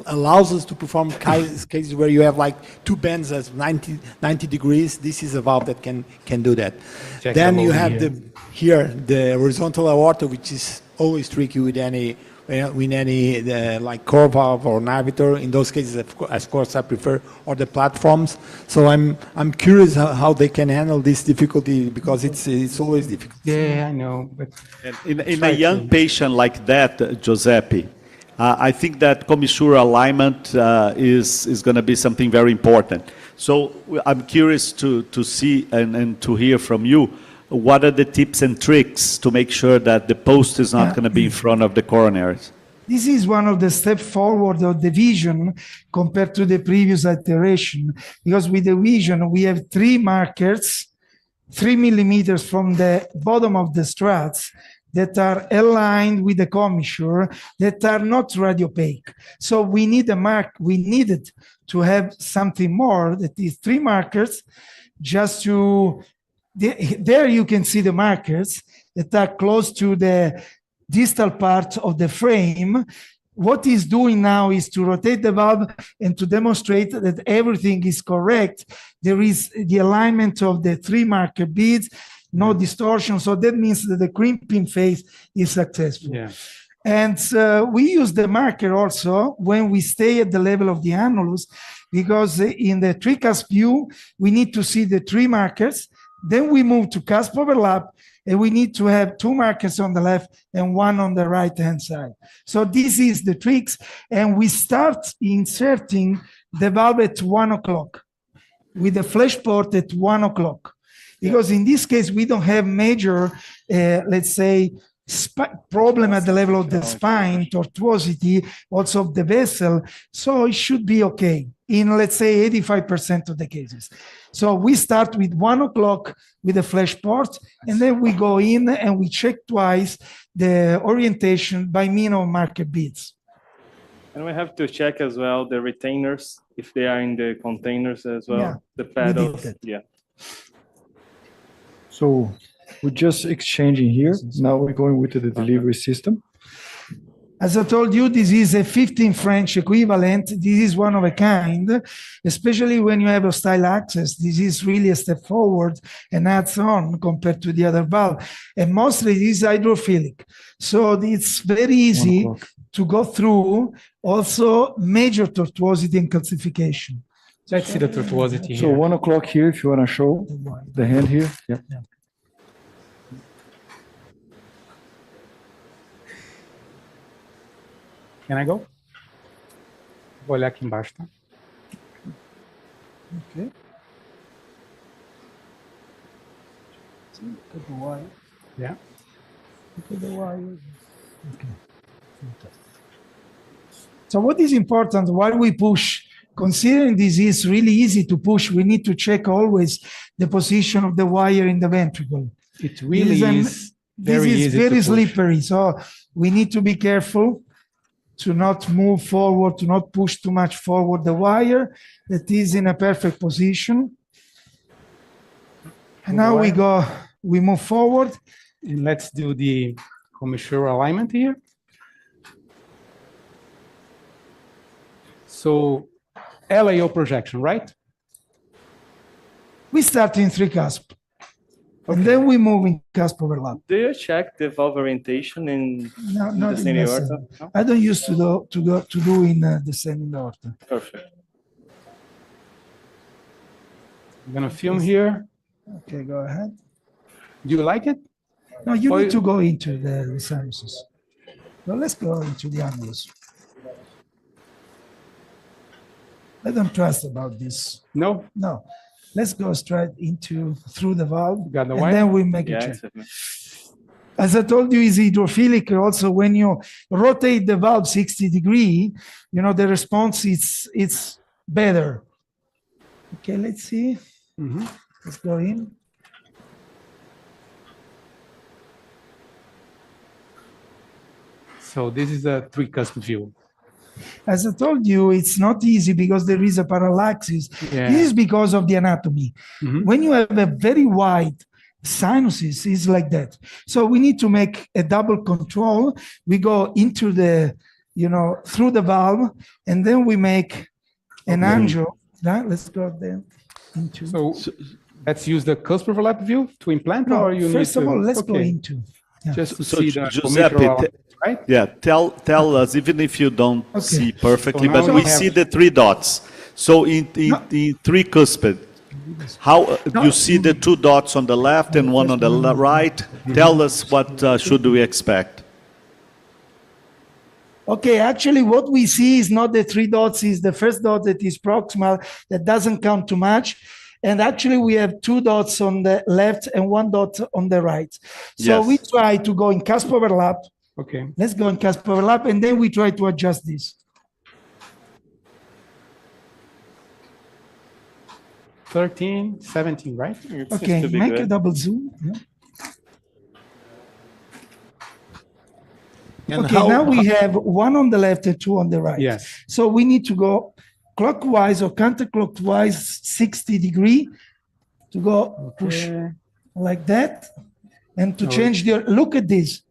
allows us to perform cases where you have like 2 bends as 90 degrees. This is a valve that can do that. Check then you have here. the horizontal aorta, which is always tricky with any like core valve or Navitor. In those cases, of course, I prefer other platforms. So I'm curious how they can handle this difficulty, because it's always difficult. Yeah, I know. But in a young patient like that, Giuseppe, I think that commissure alignment is going to be something very important. So I'm curious to see and to hear from you. What are the tips and tricks to make sure that the post is not going to be in front of the coronaries? This is one of the steps forward of the vision compared to the previous iteration, because with the vision, we have 3 markers, 3 millimeters from the bottom of the struts that are aligned with the commissure that are not radiopaque. So we need we needed to have something more, that is 3 markers, just to there you can see the markers that are close to the distal part of the frame. What he's doing now is to rotate the valve and to demonstrate that everything is correct. There is the alignment of the 3 marker beads, no distortion. So that means that the crimping phase is successful. Yeah. And we use the marker also when we stay at the level of the annulus, because in the TriCasp view, we need to see the 3 markers. Then we move to cusp overlap, and we need to have 2 markers on the left and 1 on the right-hand side. So this is the tricks, and we start inserting the valve at 1 o'clock with the flash port at 1 o'clock. Because in this case, we don't have major, let's say, problem at the level of the spine, tortuosity, also of the vessel, so it should be okay. in, let's say, 85% of the cases. So we start with 1 o'clock with a flash port, and then we go in and we check twice the orientation by mean of market beats. And we have to check as well the retainers, if they are in the containers as well, Yeah, the we did pedals. that. Yeah. So we're just exchanging here. Now we're going with the delivery system. As I told you, this is a 15 French equivalent. This is one of a kind, especially when you have a style access. This is really a step forward and adds on compared to the other valve. And mostly this is hydrophilic. So it's very easy to go through also major tortuosity and calcification. Let's see the tortuosity So here. 1 o'clock here, if you want to show the hand here. Yeah. Can I go? Vou olhar aqui embaixo, tá? Okay. So look at the wire. Yeah. Look at the wire. Okay. Fantastic. So what is important while we push, considering this is really easy to push, we need to check always the position of the wire in the ventricle. It really is very this is easy very to push. slippery, so we need to be careful to not move forward, to not push too much forward the wire that is in a perfect position. And now we move forward. And let's do the commissure alignment here. So LAO projection, right? We start in 3 cusp. And then we move in cusp overlap. Do you check the valve orientation in No, not the in the aorta? same. No? I don't used to do in the same aorta. Perfect. I'm gonna film here. Okay, go ahead. Do you like it? No, you Or need to go into the sinuses. Well, let's go into the annulus. I don't trust about this. No? No. Let's go straight through the valve, Got the and wire? then we make a check. As I told you, is hydrophilic. Also, when you rotate the valve 60 degrees, you know, the response it's better. Okay, let's see. Let's go in. So this is a 3 cusp view. As I told you, it's not easy because there is a parallaxis. Yeah. This is because of the anatomy. When you have a very wide sinuses, it's like that. So we need to make a double control. We go into the, through the valve, and then we make an angio. Right? Let's go there. Into. So let's use the cusp overlap view to implant, No, or you first need of to, all, let's go okay. into. Yeah. Just to So see the Giuseppe, commissural, right? yeah, tell us, even if you don't see perfectly, So but now we we have- see the 3 dots. So in 3 cuspid, how you see the 2 dots on the left and 1 on the right? Tell us what should we expect? Okay, actually what we see is not the 3 dots, is the first dot that is proximal, that doesn't count too much. And actually we have 2 dots on the left and 1 dot on the right. So Yes. we try to go in cusp overlap. Okay. Let's go in cusp overlap, and then we try to adjust this. 13, 17, right? Okay, make a double zoom. Yeah. And Okay, now we have 1 on the left and 2 on the right. Yes. So we need to go clockwise or counterclockwise 60 degree to go push like that, and to change the, look at this.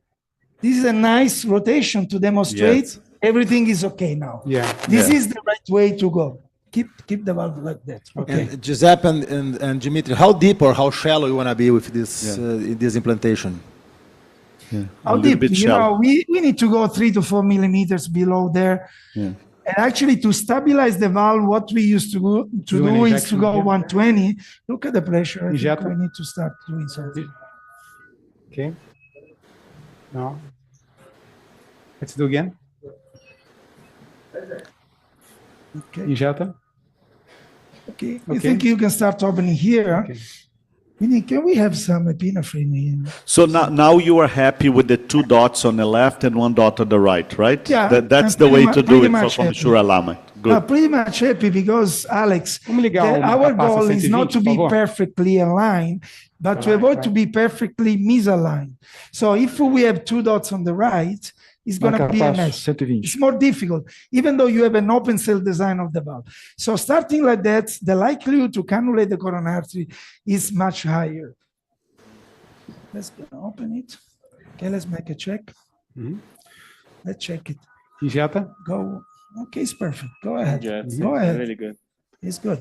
This is a nice rotation to demonstrate Yes. everything is okay now. Yeah. This Yeah. is the right way to go. Keep the valve like that. Okay. And Giuseppe and Dimitri, how deep or how shallow you want to be with this implantation? How deep? We need to go 3 to 4 millimeters below there. Yeah. And actually, to stabilize the valve, what we used to Do an do is to injection go here. 120. Look at the pressure. I think Injector. we need to start doing something. Okay. No. Let's do again. Okay. Injector. Okay. I Okay. think you can start opening here. Okay. Can we have some epinephrine in? So now you are happy with the 2 dots on the left and 1 dot on the right, right? Yeah, That's I'm the way pretty to do pretty it for much happy. commissure alignment. Good. Pretty much happy because, Alex, our goal is not to be perfectly aligned, but to avoid to be perfectly misaligned. So if we have two dots on the right, it's going to be a mess. It's more difficult, even though you have an open cell design of the valve. So starting like that, the likelihood to cannulate the coronary artery is much higher. Let's open it. Okay, let's make a check. Let's check it. Injeta. Go. Okay, it's perfect. Go ahead. Yeah, it's Go ahead. really good. It's good.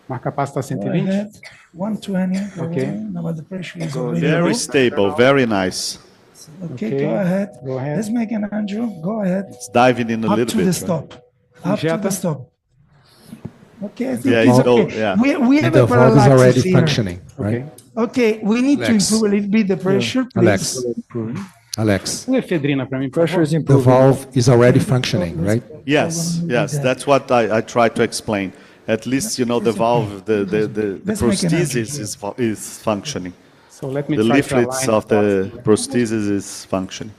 Marca-passo está Go 120. ahead. 120. Okay. Now the pressure is already Very low. stable, very nice. Okay, go ahead. Let's make an angio. Go ahead. It's diving in a Up little to bit. the right? stop. Up to the stop. Okay, I think Yeah, it's it's okay. low, yeah. We have The a valve is parallaxis already here. functioning, right? Okay, we need to Alex. improve a little bit the pressure, please. Alex, Efedrina para mim, por Pressure is favor. the improving. valve is already functioning, right? Yes, yes, that's what I try to explain. At least, you know, the valve, the Let's make an prosthesis is functioning. So let me The try to leaflets align of the prosthesis is functioning.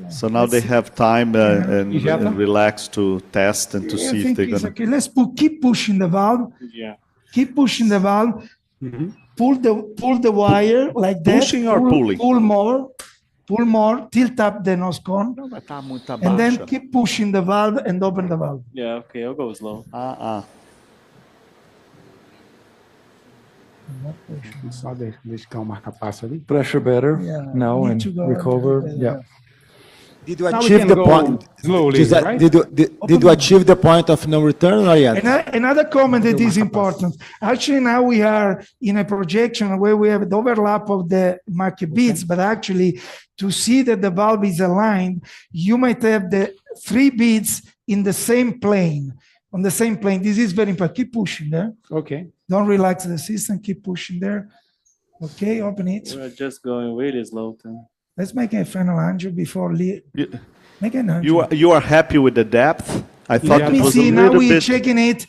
So now they have time and relax to test and to I see if think they're it's going to... okay. Let's keep pushing the valve. Yeah. Keep pushing the valve. Pull the wire like that. Pushing or pulling? Pull more. Pull more. Tilt up the nose cone. And then keep pushing the valve and open the valve. Yeah, okay, I'll go slow. Só deixar o marca-passo ali. Pressure better now need and to go recover. better, Yeah. Did you Now we achieve can the go point? slowly, Giuseppe, right? Did you achieve the point of no return or yet? Another comment that is important. Actually, now we are in a projection where we have the overlap of the market beats, but actually to see that the valve is aligned, you might have the 3 beats in the same plane, on the same plane. This is very important. Keep pushing there. Okay. Don't relax the system. Keep pushing there. Okay, open it. We're just going really slow. Let's make a final angio before make an angio. You are happy with the depth? I thought Let it me was see. a Now little we're bit... checking it.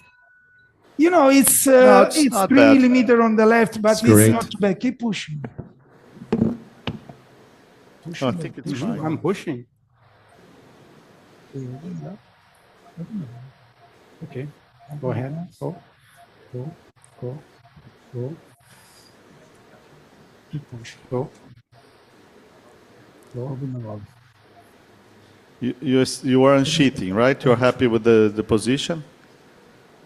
You know, it's it's it's not 3 bad. millimeter on the left, but It's it's great. not too bad. Keep pushing. No, I think it's fine. I'm pushing. Okay. Go ahead. Go. Keep pushing. Go. Open the valve. You weren't cheating, right? You're happy with the position?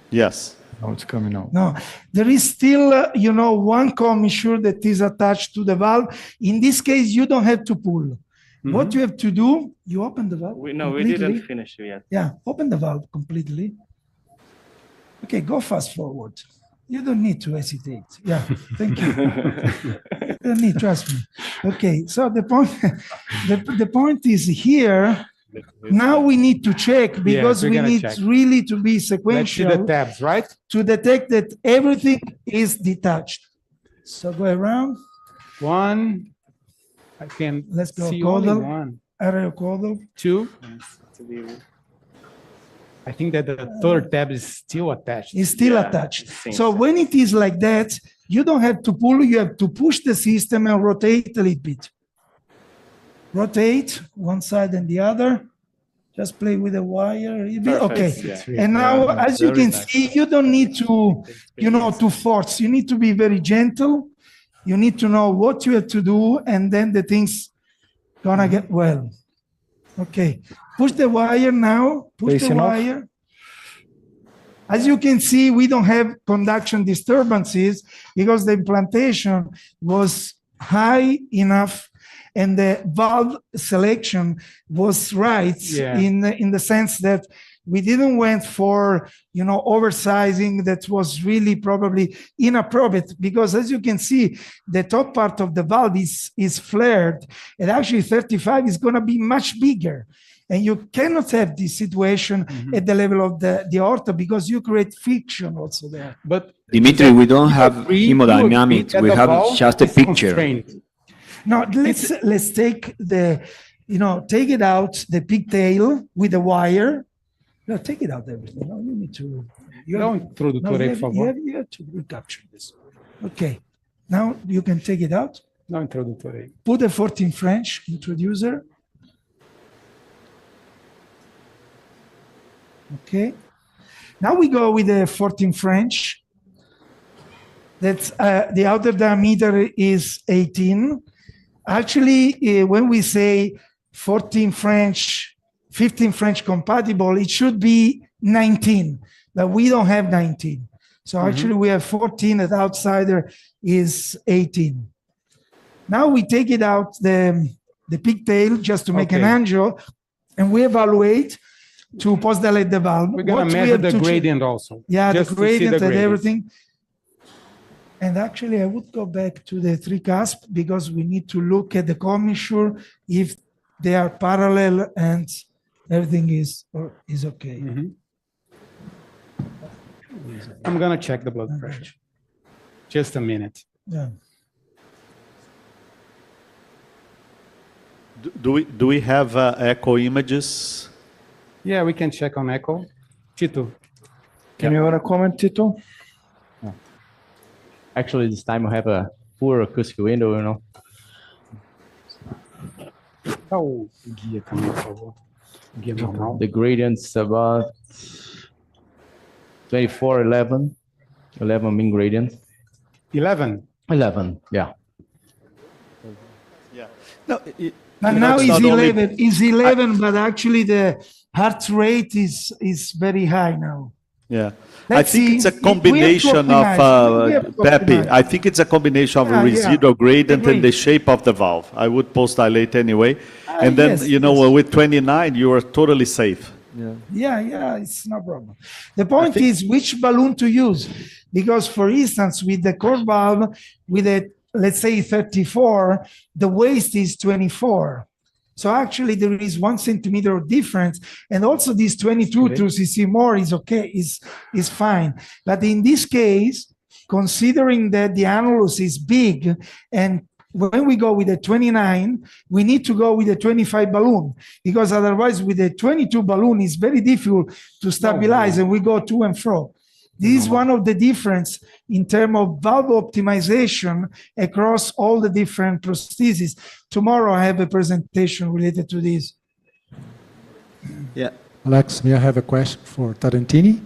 Yes. Now it's coming out. No, there is still, you know, one commissure that is attached to the valve. In this case, you don't have to pull. What you have to do, you open the valve. We completely. didn't finish it yet. Yeah, open the valve completely. Okay, go fast forward. You don't need to hesitate. Yeah, thank you. You don't need, trust me. Okay, so the point, the point is here. Now we need to check because we're we gonna need check. really to be Let's see sequential the tabs, right? to detect that everything is detached. So go around. One. I can Let's go see only caudal. one. Area caudal. 2. I think that the third tab is still attached. Is still attached. So when it is like that, you don't have to pull, you have to push the system and rotate a little bit. Rotate one side and the other. Just play with the wire. Okay. Yeah. And now, as you can see, you don't need to, you know, to force. You need to be very gentle. You need to know what you have to do, and then the thing's gonna get well. Okay. Push the wire now. Push the Facing off. wire. As you can see, we don't have conduction disturbances because the implantation was high enough and the valve selection was right in the sense that we didn't went for, you know, oversizing that was really probably inappropriate because as you can see, the top part of the valve is flared and actually 35 is going to be much bigger. And you cannot have this situation at the level of the aorta because you create friction also there. But Dimitri, we don't have hemodynamics. We have just a picture. Now let's take the, you know, take it out the pigtail with the wire. No, take it out everything. No, you need to. You have to recapture this. Okay. Now you can take it out. Não introdutore. Put the 14 French introducer. Okay. Now we go with the 14 French. That's the outer diameter is 18. Actually, when we say 14 French, 15 French compatible, it should be 19, but we don't have 19. So actually we have 14, and the outsider is 18. Now we take it out the pigtail just to make an angel, and we evaluate to post-dilate the valve. We're going to measure the gradient also. Yeah, just the gradient to see the and gradient. everything. And actually, I would go back to the 3 cusp because we need to look at the commissure if they are parallel and everything is okay. I'm going to check the blood pressure. Just a minute. Yeah. Do we have echo images? Yeah, we can check on echo. Tito. Can you want to comment, Tito? Actually, this time I have a poor acoustic window, you know. Oh, guia também, por favor. Guia normal. The gradient's about 24, 11 mean gradient. 11? 11, yeah. No, But now it's 11. It's 11, but actually the heart rate is very high now. Yeah, Let's I think see. it's a We have to combination optimize. We have of to Pepe. optimize. I think it's a combination of Yeah, a residual gradient and the Agree. shape of the valve. I would post dilate anyway, and then yes, you know with 29 you are totally safe. Yeah, it's no problem. The point is which balloon to use, because for instance, with the core valve, with a, let's say 34, the waist is 24. So actually there is 1 centimeter of difference, and also this 22 to cc more is okay, is fine. But in this case, considering that the annulus is big, and when we go with a 29, we need to go with a 25 balloon, because otherwise with a 22 balloon, it's very difficult to stabilize, and we go to and fro. This is one of the difference in terms of valve optimization across all the different prostheses. Tomorrow I have a presentation related to this. Yeah. Alex, may I have a question for Tarantini?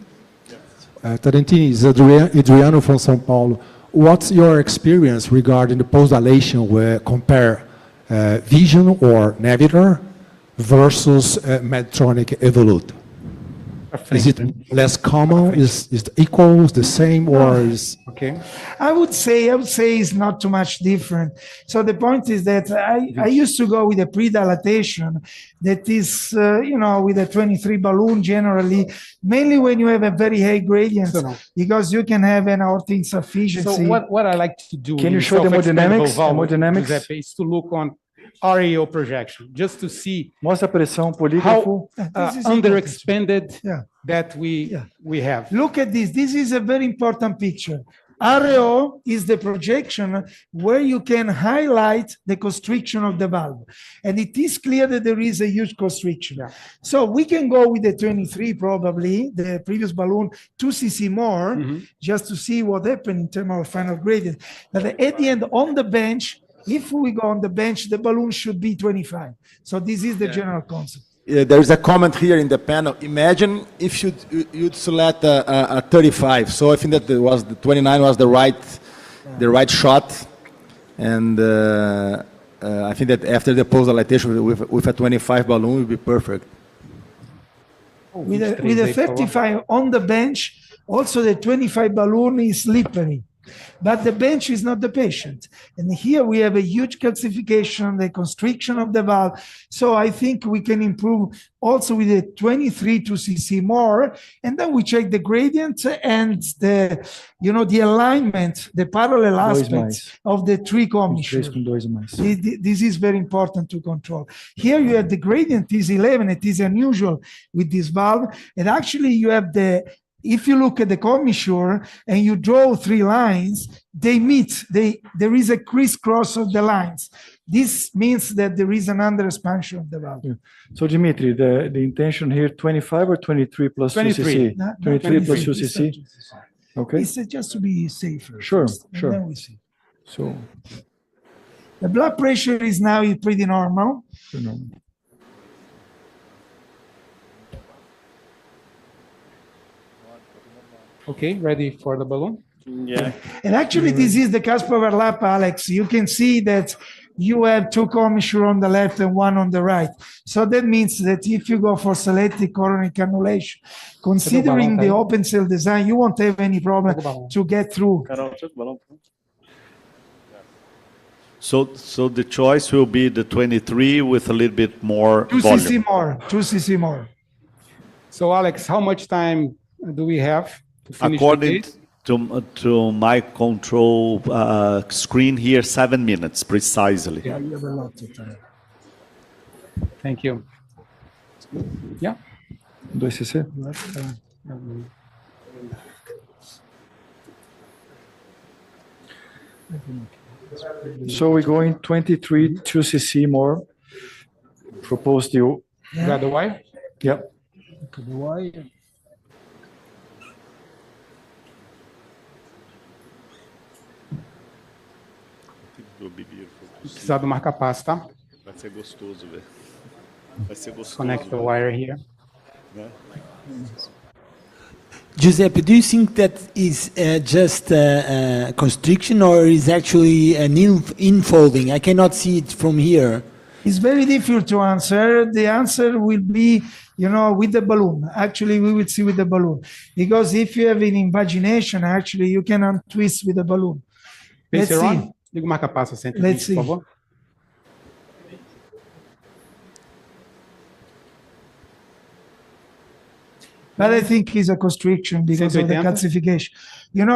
Tarantini, is Adriano from São Paulo. What's your experience regarding the post-dilation where compare Vision or Navigator versus Medtronic Evolute? Is it less common? Is it equal, the same, or is okay? I would say it's not too much different. So the point is that I used to go with a pre-dilatation that is, with a 23 balloon generally, mainly when you have a very high gradient, because you can have an aortic insufficiency. So what I like to do Can you in show the self-expandable hemodynamics? valve, Hemodynamics? Giuseppe, is to look on RAO projection, just to see Mostra a pressão, how polígrafo. underexpanded that we have. Look at this. This is a very important picture. RAO is the projection where you can highlight the constriction of the valve. And it is clear that there is a huge constriction. So we can go with the 23 probably, the previous balloon, 2 cc more, just to see what happened in terms of final gradient. But at the end, on the bench, if we go on the bench, the balloon should be 25. So this is the general concept. There is a comment here in the panel. Imagine if you'd select a 35. So I think that the 29 was the right shot, and I think that after the post-dilatation with a 25 balloon would be perfect. With a 35 on the bench, also the 25 balloon is slippery. But the bench is not the patient. And here we have a huge calcification, the constriction of the valve. So I think we can improve also with the 23 to cc more. And then we check the gradient and the alignment, the parallel aspects of the 3 commissures. This is very important to control. Here you have the gradient is 11. It is unusual with this valve. And actually you have if you look at the commissure and you draw 3 lines, they meet. There is a crisscross of the lines. This means that there is an under-expansion of the valve. So Dimitri, the intention here, 25 or 23 plus 2cc? 23 plus 2cc? Okay. It's just to be safer. Sure, first, and sure. then we see. So the blood pressure is now pretty normal. Okay, ready for the balloon? Yeah. And actually, this is the cusp overlap, Alex. You can see that you have two commissure on the left and one on the right. So that means that if you go for selective coronary cannulation, considering the open cell design, you won't have any problem to get through. So the choice will be the 23 with a little bit more 2 volume. cc more, 2 cc more. So Alex, how much time do we have to finish the According case? to my control screen here, 7 minutes precisely. Yeah, you have a lot of time. Thank you. Yeah. 2 cc. So we're going 23 2 cc more. Proposed you. Got the wire? Yep. The wire. Will be beautiful. Precisar do marca-passo, tá? Vai ser gostoso ver. Vai ser gostoso. Connect the wire here. Né? Giuseppe, do you think that is just constriction or is actually an infolding? I cannot see it from here. It's very difficult to answer. The answer will be, with the balloon. Actually, we will see with the balloon. Because if you have an invagination, actually, you can untwist with the balloon. Let's see. Liga o marca-passo 120, Let's see. por favor. But I think it's a constriction because of the 180. calcification.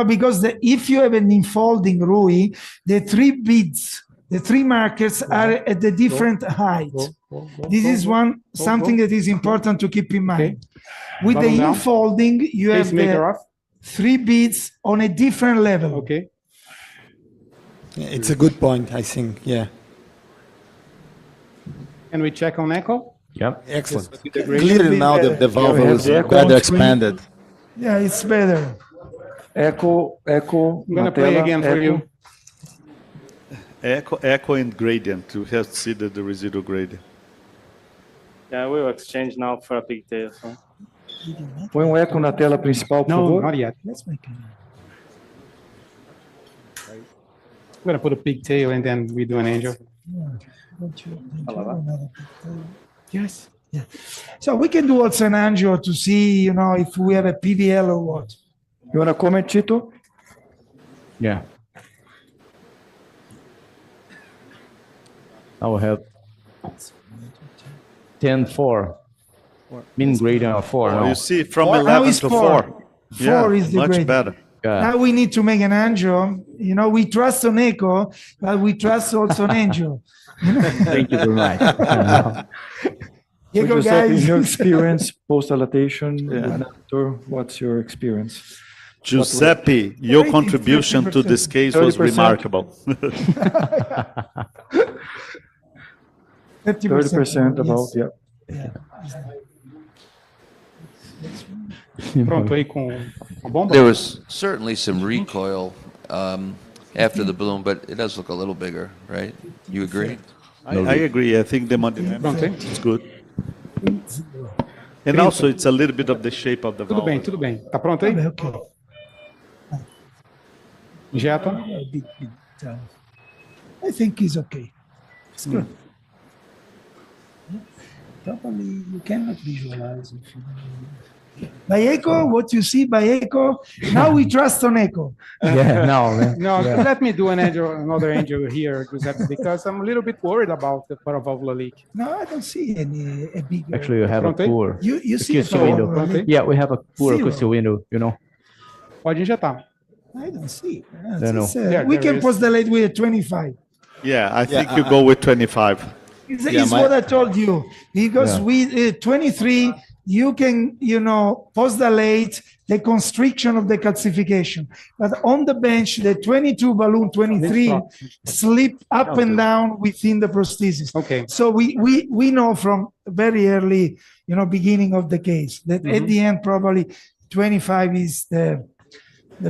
Because if you have an enfolding RUI, the 3 beads, the 3 markers are at a different height. This is something that is important to keep in mind. With the enfolding, you have the 3 beads on a different level. Okay. Yeah, it's a good point, I think. Yeah. Can we check on echo? Yep. Excellent. Clearly now the valve is better expanded. Yeah, it's better. Echo. I'm going to play again for you. Echo and gradient. You have to see the residual gradient. Yeah, we will exchange now for a pigtail. So. Põe eco na tela principal, por favor. No, not yet. Let's make it. I'm going to put a pigtail and then we do an angel. Yes. Yeah. So we can do also an angio to see, if we have a PVL or what. You want to comment, Tito? Yeah. I will have 10-4. Mean gradient of 4. Oh, no? you see, from Now 11 it's to 4. 4. 4 is the much gradient. better. Now we need to make an angio. We trust on echo, but we trust also on angio. Thank you very much. Here So go, Giuseppe, in your guys. experience, post-dilatation, and after, what's your experience? Giuseppe, your contribution to this case was 30%. remarkable. 30% about, yes. yeah. Pronto aí com a bomba? There was certainly some recoil after the balloon, but it does look a little bigger, right? You agree? I agree. I think the hemodynamics is good. And also, it's a little bit of the shape of the Tudo valve. bem, tudo bem. Tá pronto aí? Okay. Injeta. I think it's okay. It's good. Probably you cannot visualize if you by echo, what you see by echo, now we trust on echo. Yeah, no, man. No, Yeah. let me do another angel here, Giuseppe, because I'm a little bit worried about the paravalvular leak. No, I don't see any a big. Actually, you have a Pronto aí? poor You see acoustic the window. paravalvular leak? Yeah, we have a poor Zero. acoustic window, you know. Pode injetar. I don't see. No. Yeah, We there can is. post the late with a 25. Yeah, I think you go with 25. It's what I told you. Because Yeah. 23, you can, post dilate the constriction of the calcification. But on the bench, the 22 balloon 23 slip up and down within the prosthesis. Okay. So we know from very early, beginning of the case that at the end, probably 25 is the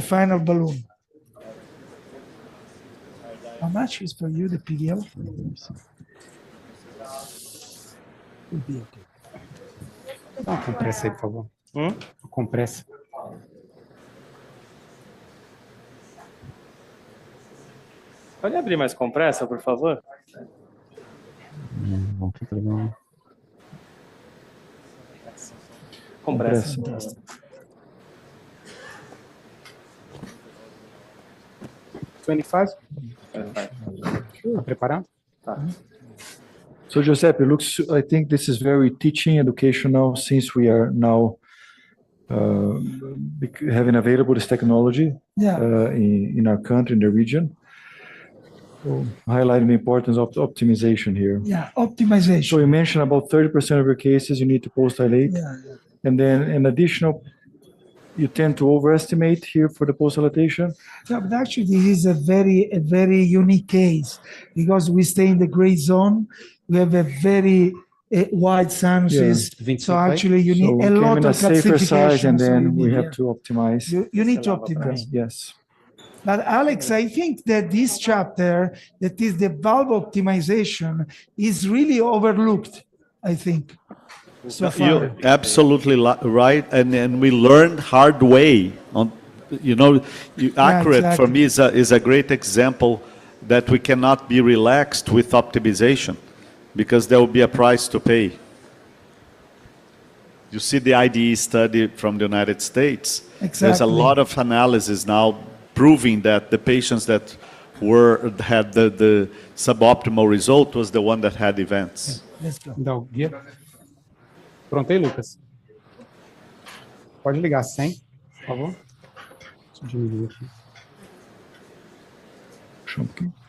final balloon. How much is for you the PDL? Will be okay. Dá uma compressa aí, por favor. Compressa. Pode abrir mais compressa, por favor? Compressa. 25? Preparado? Tá. So Giuseppe, I think this is very teaching, educational, since we are now having available this technology in our country, in the region. So highlighting the importance of optimization here. Yeah, optimization. So you mentioned about 30% of your cases you need to post-dilate. And then an additional, you tend to overestimate here for the post-dilatation? Yeah, but actually this is a very unique case because we stay in the gray zone. We have a very wide sinuses. So actually you need a lot of safer size, and calcification. then we have to optimize. You need to optimize. Yes. But Alex, I think that this chapter, that is the valve optimization, is really overlooked, I think, so far. You're absolutely right, and we learned hard way. Accurate for me is a great example that we cannot be relaxed with optimization, because there will be a price to pay. You see the IDE study from the United States. Exactly. There's a lot of analysis now proving that the patients that had the suboptimal result was the one that had events. Let's go. Dá o guia. Pronto aí, Lucas? Pode ligar 100, por favor. Deixa eu diminuir aqui.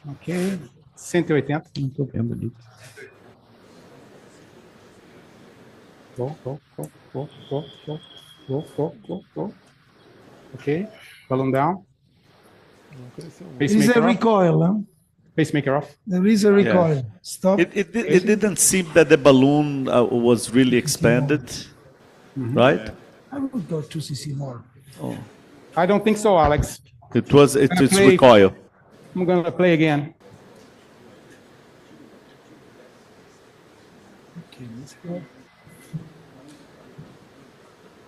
Ok. 180. Não estou vendo ali. Go. Ok. Balloon down. There is a recoil, huh? Pacemaker off. There is a recoil. Yeah. Stop. It didn't seem that the balloon was really expanded, right? I would go 2 cc more. I don't think so, Alex. It's recoil. I'm going to play again. Okay, let's go.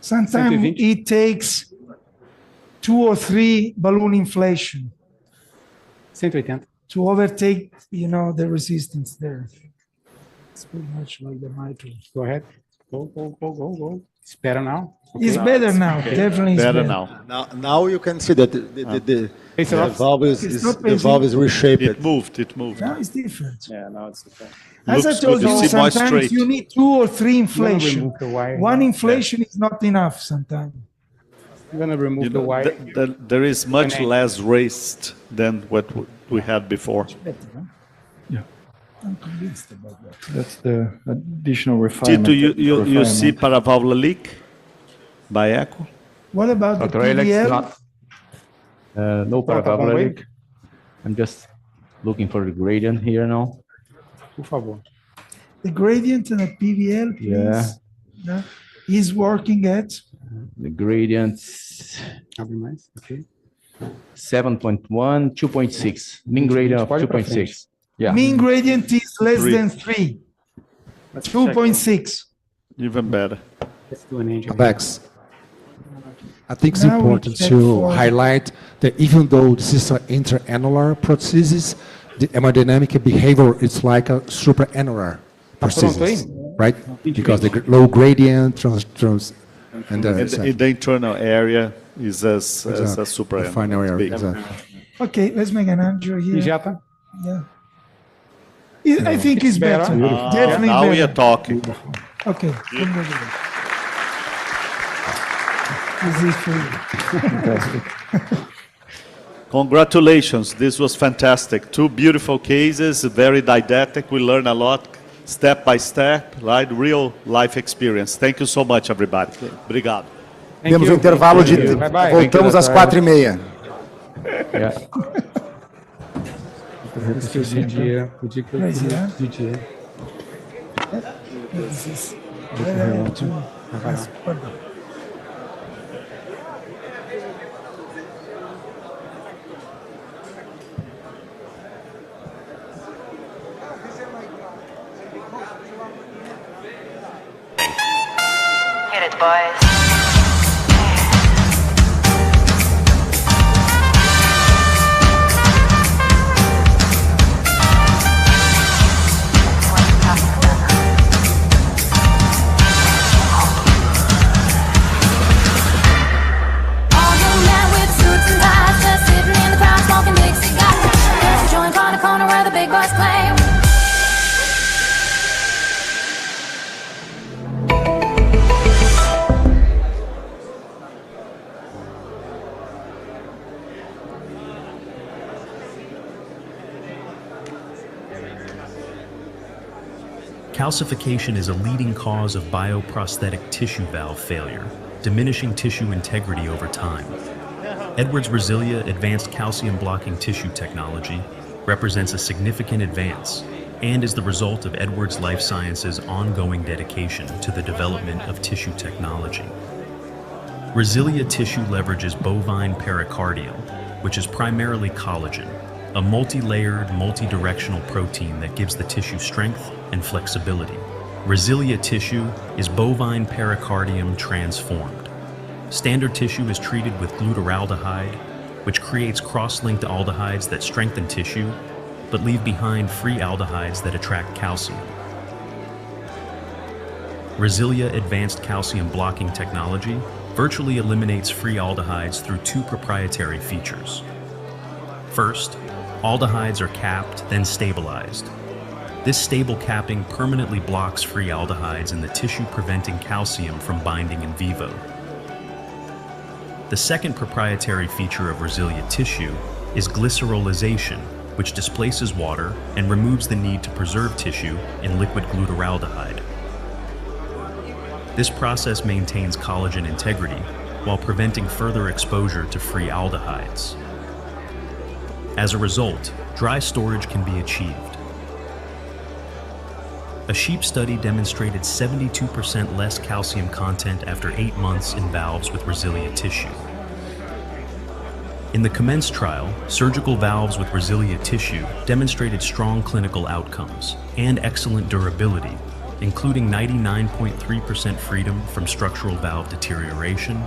Sometimes it takes 2 or 3 balloon inflation 180. to overtake, the resistance there. It's pretty much like the mitral. Go ahead. Go. It's better now. Okay. It's better now. Okay. Definitely it's better now. Now you can see that the valve is reshaped. It moved. Now it's different. Yeah, now it's different. As I told you, sometimes you need 2 or 3 inflation. One inflation is not enough sometimes. I'm going to remove the wire. There is much less raised than what we had before. Yeah. I'm convinced about that. That's the additional refinement. Tito, you see paravalvular leak by echo? What about Dr. the Alex, PVL? no paravalvular leak. I'm just looking for the gradient here now. Por favor. The gradient and the PVL, please. Yeah. Is working at? The gradient, Okay. 7.1, 2.6. Mean gradient of 2.6. Yeah. Mean gradient is less than 3. 2.6. Even better. Let's do an angel. Max, I think it's important to highlight that even though this is an interannular prosthesis, the hemodynamic behavior is like a supraannular prosthesis, right? Because the low gradient and the internal area is as a super final area. Exactly. Okay, let's make an angio here. Injeta. Yeah. I think it's better. Definitely now better. we are talking. Okay. This is for you. Congratulations, this was fantastic. 2 beautiful cases, very didactic. We learned a lot, step by step, right? Real life experience. Thank you so much, everybody. Obrigado. Temos um intervalo de... Voltamos às 4h30. Hit it, boys. Calcification is a leading cause of bioprosthetic tissue valve failure, diminishing tissue integrity over time. Edwards Resilia advanced calcium blocking tissue technology represents a significant advance and is the result of Edwards Life Sciences' ongoing dedication to the development of tissue technology. Resilia tissue leverages bovine pericardium, which is primarily collagen, a multi-layered, multi-directional protein that gives the tissue strength and flexibility. Resilia tissue is bovine pericardium transformed. Standard tissue is treated with glutaraldehyde, which creates cross-linked aldehydes that strengthen tissue, but leave behind free aldehydes that attract calcium. Resilia advanced calcium blocking technology virtually eliminates free aldehydes through two proprietary features. First, aldehydes are capped, then stabilized. This stable capping permanently blocks free aldehydes in the tissue, preventing calcium from binding in vivo. The second proprietary feature of Resilia tissue is glycerolization, which displaces water and removes the need to preserve tissue in liquid glutaraldehyde. This process maintains collagen integrity while preventing further exposure to free aldehydes. As a result, dry storage can be achieved. A sheep study demonstrated 72% less calcium content after 8 months in valves with Resilia tissue. In the COMMENCE trial, surgical valves with Resilia tissue demonstrated strong clinical outcomes and excellent durability, including 99.3% freedom from structural valve deterioration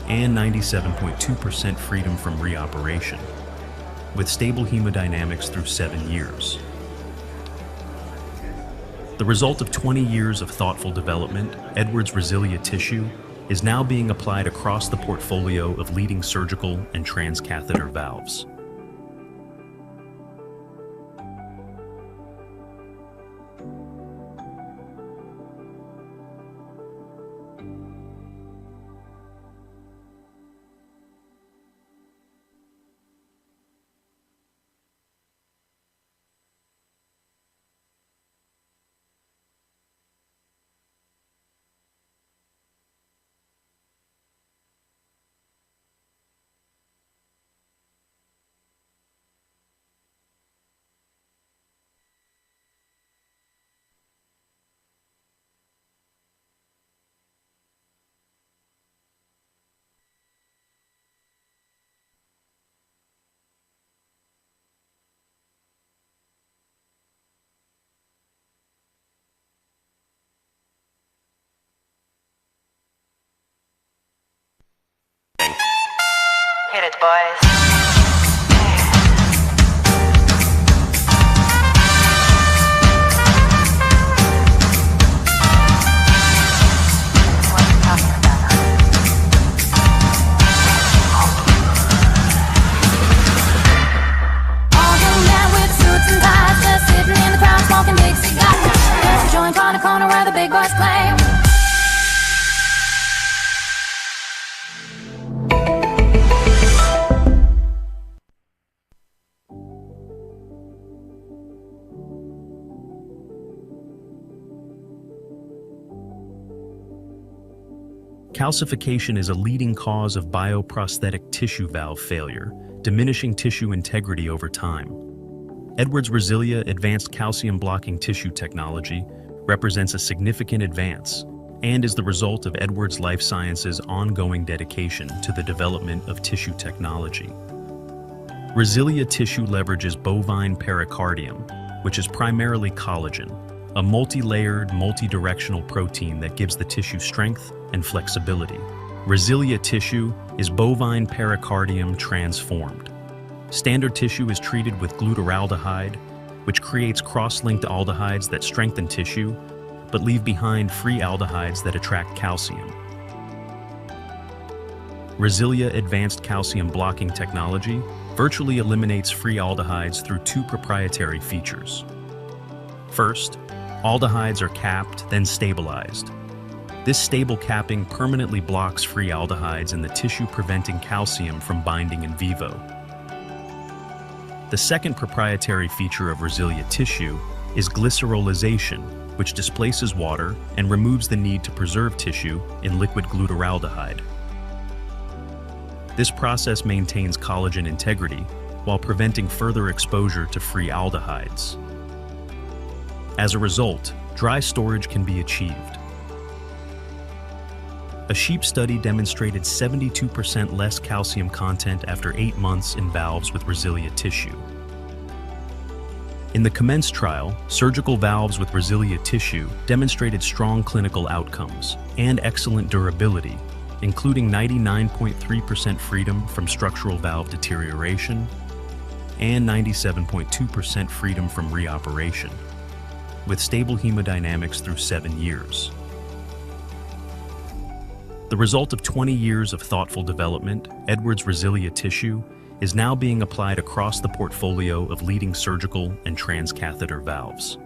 and 97.2% freedom from reoperation, with stable hemodynamics through 7 years. The result of 20 years of thoughtful development, Edwards Resilia tissue is now being applied across the portfolio of leading surgical and transcatheter valves. Hit it, boys. Smoking big cigars. There's a joint on the corner where the big boys play. Calcification is a leading cause of bioprosthetic tissue valve failure, diminishing tissue integrity over time. Edwards Resilia advanced calcium blocking tissue technology represents a significant advance and is the result of Edwards Life Sciences' ongoing dedication to the development of tissue technology. Resilia tissue leverages bovine pericardium, which is primarily collagen, a multi-layered, multi-directional protein that gives the tissue strength and flexibility. Resilia tissue is bovine pericardium transformed. Standard tissue is treated with glutaraldehyde, which creates cross-linked aldehydes that strengthen tissue, but leave behind free aldehydes that attract calcium. Resilia advanced calcium blocking technology virtually eliminates free aldehydes through two proprietary features. First, aldehydes are capped, then stabilized. This stable capping permanently blocks free aldehydes in the tissue, preventing calcium from binding in vivo. The second proprietary feature of Resilia tissue is glycerolization, which displaces water and removes the need to preserve tissue in liquid glutaraldehyde. This process maintains collagen integrity while preventing further exposure to free aldehydes. As a result, dry storage can be achieved. A sheep study demonstrated 72% less calcium content after 8 months in valves with Resilia tissue. In the COMMENCE trial, surgical valves with Resilia tissue demonstrated strong clinical outcomes and excellent durability, including 99.3% freedom from structural valve deterioration and 97.2% freedom from reoperation, with stable hemodynamics through 7 years. The result of 20 years of thoughtful development, Edwards Resilia tissue is now being applied across the portfolio of leading surgical and transcatheter valves.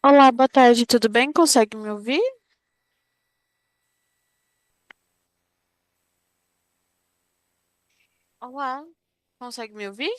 Olá, boa tarde, tudo bem? Consegue me ouvir? Olá, consegue me ouvir?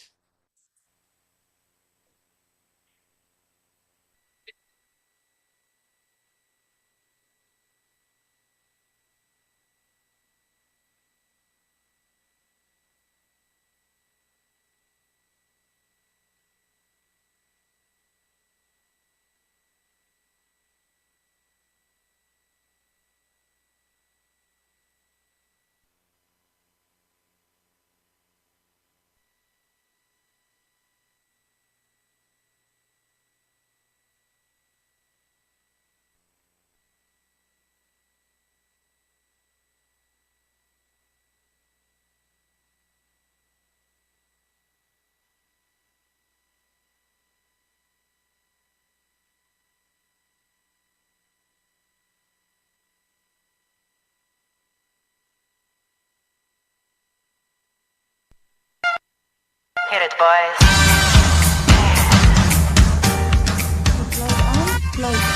Hit it, boys.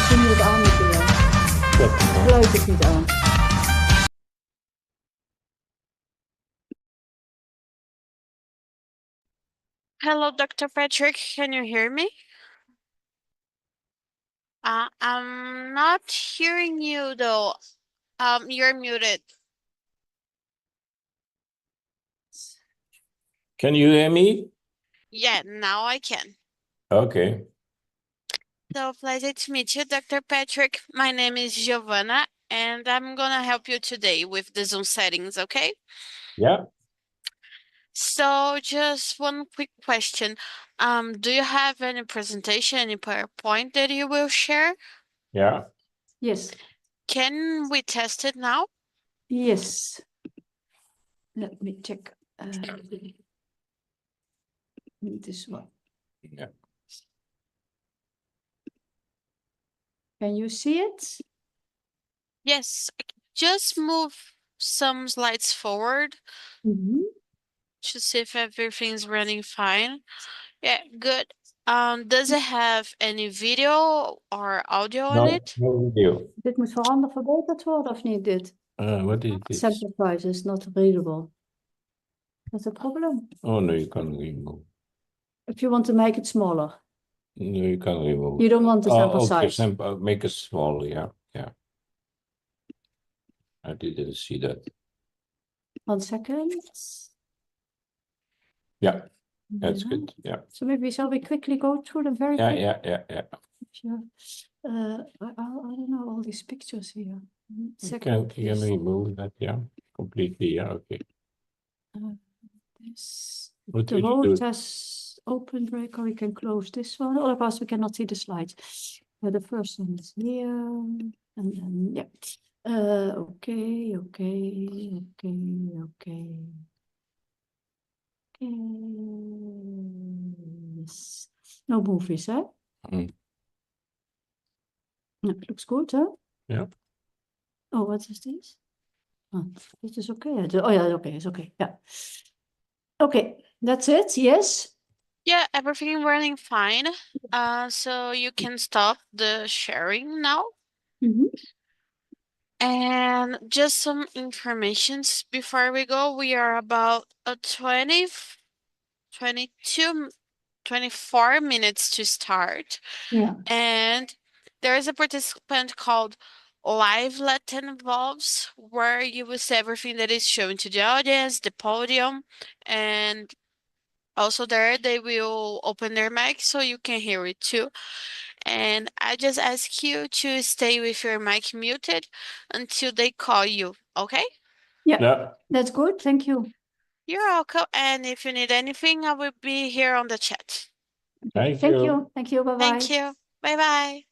Geluid aan, geluid is niet aan. Hello, Dr. Patrick, can you hear me? I'm not hearing you though. You're muted. Can you hear me? Yeah, now I can. Okay. So pleasure to meet you, Dr. Patrick. My name is Giovanna, and I'm gonna help you today with the Zoom settings, okay? Yeah. So just one quick question. Do you have any presentation, any PowerPoint that you will share? Yeah. Yes. Can we test it now? Yes. Let me check. This one. Yeah. Can you see it? Yes, just move some slides forward to see if everything's running fine. Yeah, good. Does it have any video or audio on No, it? no video. Dit moet verbeterd worden of niet dit? What is this? Simplifies is not readable. That's a problem. Oh, no, you can't remove. If you want to make it smaller. No, you can't remove. You don't want the sample okay, size. make it small, yeah, yeah. I didn't see that. 1 second. Yeah. That's good. Yeah. So maybe shall we quickly go through them very Yeah, quickly? yeah. Sure. I don't know all these pictures here. You can remove that, yeah. Completely, yeah, okay. This, What the would you host do? has open breaker. We can close this one. Otherwise, we cannot see the slides. The first one is here, and then yeah. Okay. Yes. No movies, huh? Mm. It looks good, huh? Yeah. Oh, what is this? Oh, this is okay. Oh yeah, okay, it's okay. Yeah. Okay, that's it. Yes. Yeah, everything running fine. So you can stop the sharing now. And just some informations before we go. We are about 22, 24 minutes to start. Yeah. And there is a participant called Live Latin Involves, where you will see everything that is shown to the audience, the podium, and also there they will open their mic so you can hear it too. And I just ask you to stay with your mic muted until they call you, okay? Yeah. That's good. Thank you. You're welcome. And if you need anything, I will be here on the chat. Thank Thank you. you. Thank you. Bye bye. Thank you. Bye bye.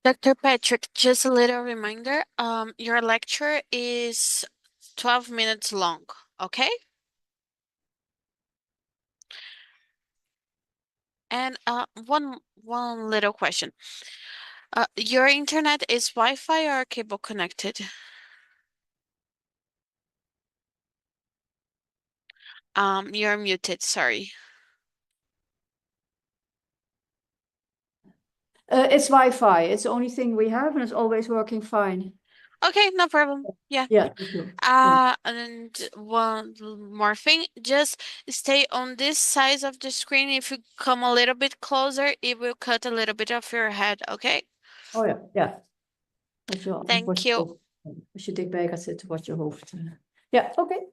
Dr. Patrick, just a little reminder, your lecture is 12 minutes long, okay? And one little question. Your internet is Wi-Fi or cable connected? You're muted, sorry. It's Wi-Fi. It's the only thing we have, and it's always working fine. Okay, no problem. Yeah. Yeah. Thank you. And one more thing, just stay on this side of the screen. If you come a little bit closer, it will cut a little bit of your head, okay? Oh ja, ja. Thank you. Als je dichtbij gaat zitten, wordt je hoofd. Ja, oké.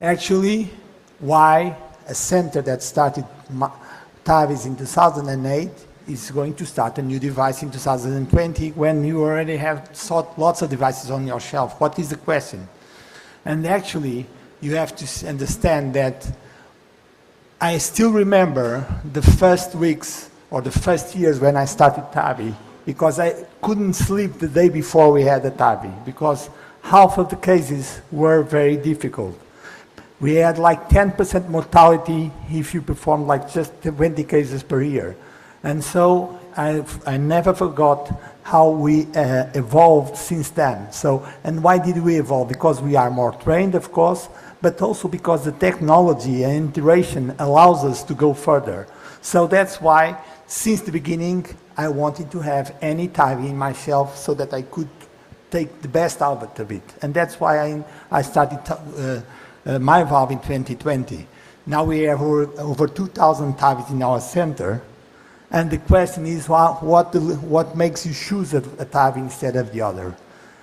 Actually, why a center that started TAVIs in 2008 is going to start a new device in 2020 when you already have lots of devices on your shelf? What is the question? And actually, you have to understand that I still remember the first weeks or the first years when I started TAVI, because I couldn't sleep the day before we had the TAVI, because half of the cases were very difficult. We had like 10% mortality if you performed like just 20 cases per year. And so I never forgot how we evolved since then. So, and why did we evolve? Because we are more trained, of course, but also because the technology and iteration allows us to go further. So that's why, since the beginning, I wanted to have any TAVI in my shelf so that I could take the best out of it. And that's why I started my valve in 2020. Now we have over 2,000 TAVIs in our center. And the question is, what makes you choose a TAVI instead of the other?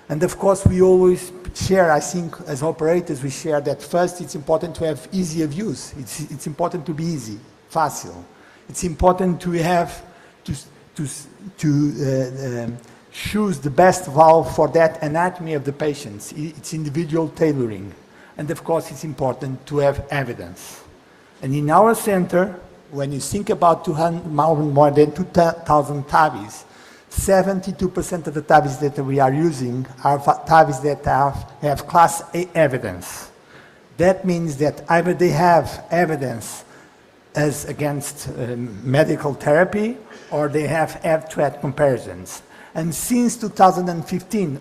And of course, we always share, I think, as operators, we share that first, it's important to have easy of use. It's important to be easy, facile. It's important to have, choose the best valve for that anatomy of the patients. It's individual tailoring. And of course, it's important to have evidence. And in our center, when you think about more than 2,000 TAVIs, 72% of the TAVIs that we are using are TAVIs that have Class A evidence. That means that either they have evidence as against medical therapy, or they have head-to-head comparisons. And since 2015,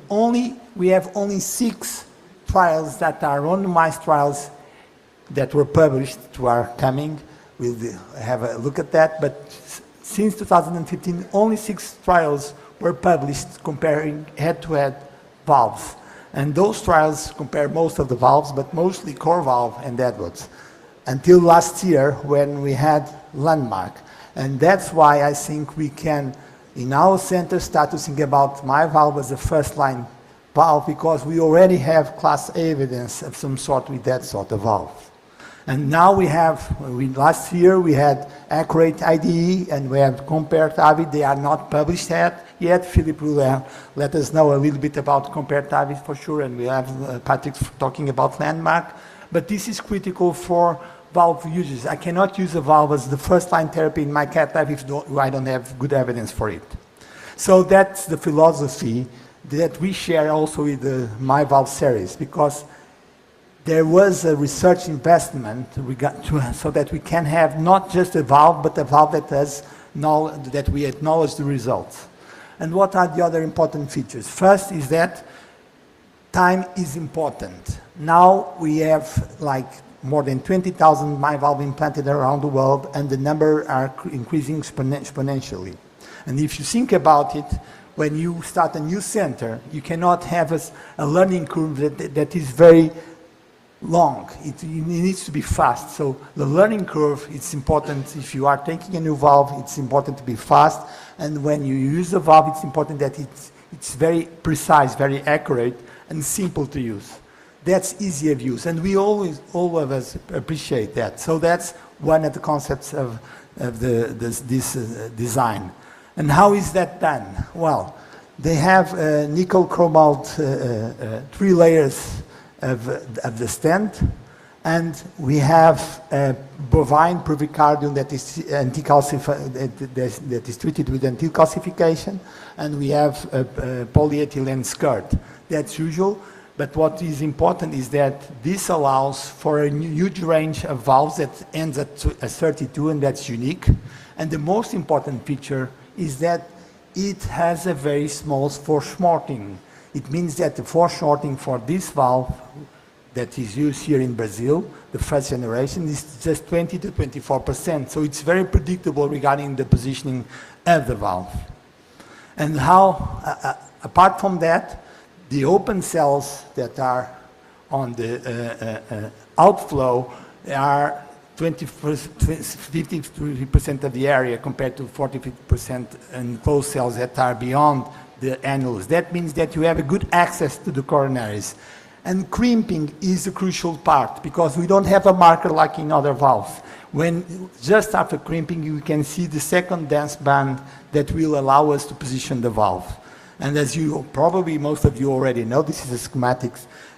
we have only 6 trials that are randomized trials that were published to our coming. We'll have a look at that, but since 2015, only 6 trials were published comparing head-to-head valves. And those trials compare most of the valves, but mostly core valve and Edwards, until last year when we had Landmark. And that's why I think we can, in our center, start to think about my valve as a first-line valve, because we already have Class A evidence of some sort with that sort of valve. And now last year we had Accurate IDE and we have Compared TAVI. They are not published yet. Philip will let us know a little bit about Compared TAVI for sure, and we have Patrick talking about Landmark. But this is critical for valve users. I cannot use a valve as the first-line therapy in my cath lab if I don't have good evidence for it. So that's the philosophy that we share also with the My Valve series, because there was a research investment so that we can have not just a valve, but a valve that we acknowledge the results. And what are the other important features? First is that time is important. Now we have like more than 20,000 My Valve implanted around the world, and the number are increasing exponentially. And if you think about it, when you start a new center, you cannot have a learning curve that is very long. It needs to be fast. So the learning curve, it's important. If you are taking a new valve, it's important to be fast. And when you use the valve, it's important that it's very precise, very accurate, and simple to use. That's easy of use. And we all of us appreciate that. So that's one of the concepts of this design. And how is that done? Well, they have nickel chromalt 3 layers of the stent, and we have a bovine pericardium that is that is treated with anti-calcification, and we have a polyethylene skirt. That's usual, but what is important is that this allows for a huge range of valves that ends at 32, and that's unique. And the most important feature is that it has a very small foreshortening. It means that the foreshortening for this valve that is used here in Brazil, the first generation, is just 20 to 24%. So it's very predictable regarding the positioning of the valve. And how, apart from that, the open cells that are on the outflow are 53% of the area compared to 40% in closed cells that are beyond the annulus. That means that you have a good access to the coronaries. And crimping is a crucial part because we don't have a marker like in other valves. When just after crimping, you can see the second dense band that will allow us to position the valve. And as you probably, most of you already know, this is a schematic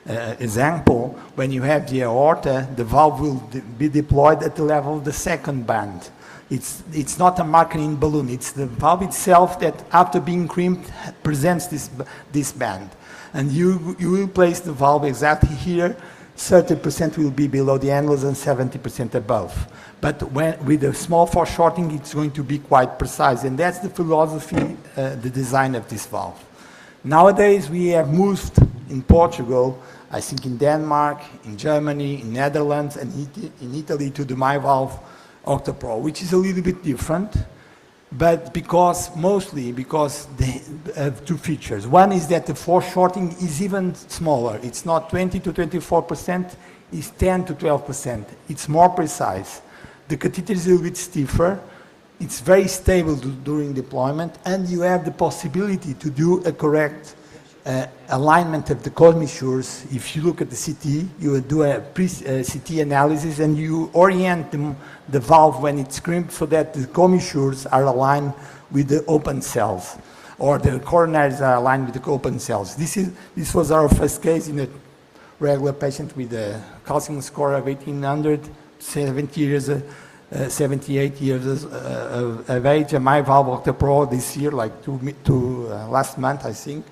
example. When you have the aorta, the valve will be deployed at the level of the second band. It's not a marker in balloon, it's the valve itself that after being crimped presents this band. And you will place the valve exactly here, 30% will be below the annulus and 70% above. But with a small foreshortening, it's going to be quite precise, and that's the philosophy, the design of this valve. Nowadays, we have moved in Portugal, I think in Denmark, in Germany, in Netherlands, and in Italy to the MyValve OctaPro, which is a little bit different, but mostly because they have two features. One is that the foreshortening is even smaller. It's not 20 to 24%, it's 10 to 12%. It's more precise. The catheter is a little bit stiffer. It's very stable during deployment, and you have the possibility to do a correct alignment of the commissures. If you look at the CT, you will do a CT analysis, and you orient the valve when it's crimped so that the commissures are aligned with the open cells, or the coronaries are aligned with the open cells. This was our first case in a regular patient with a calcium score of 1800, 78 years of age, a MyValve OctaPro this year, like last month, I think.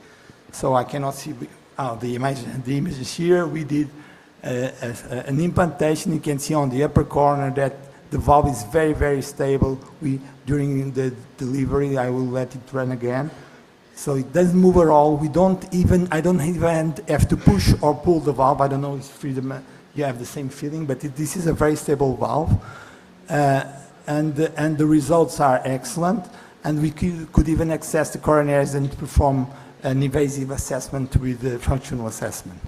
So I cannot see the images here. We did an implantation. You can see on the upper corner that the valve is very, very stable. During the delivery, I will let it run again. So it doesn't move at all. I don't even have to push or pull the valve. I don't know if you have the same feeling, but this is a very stable valve. And the results are excellent. And we could even access the coronaries and perform an invasive assessment with the functional assessment.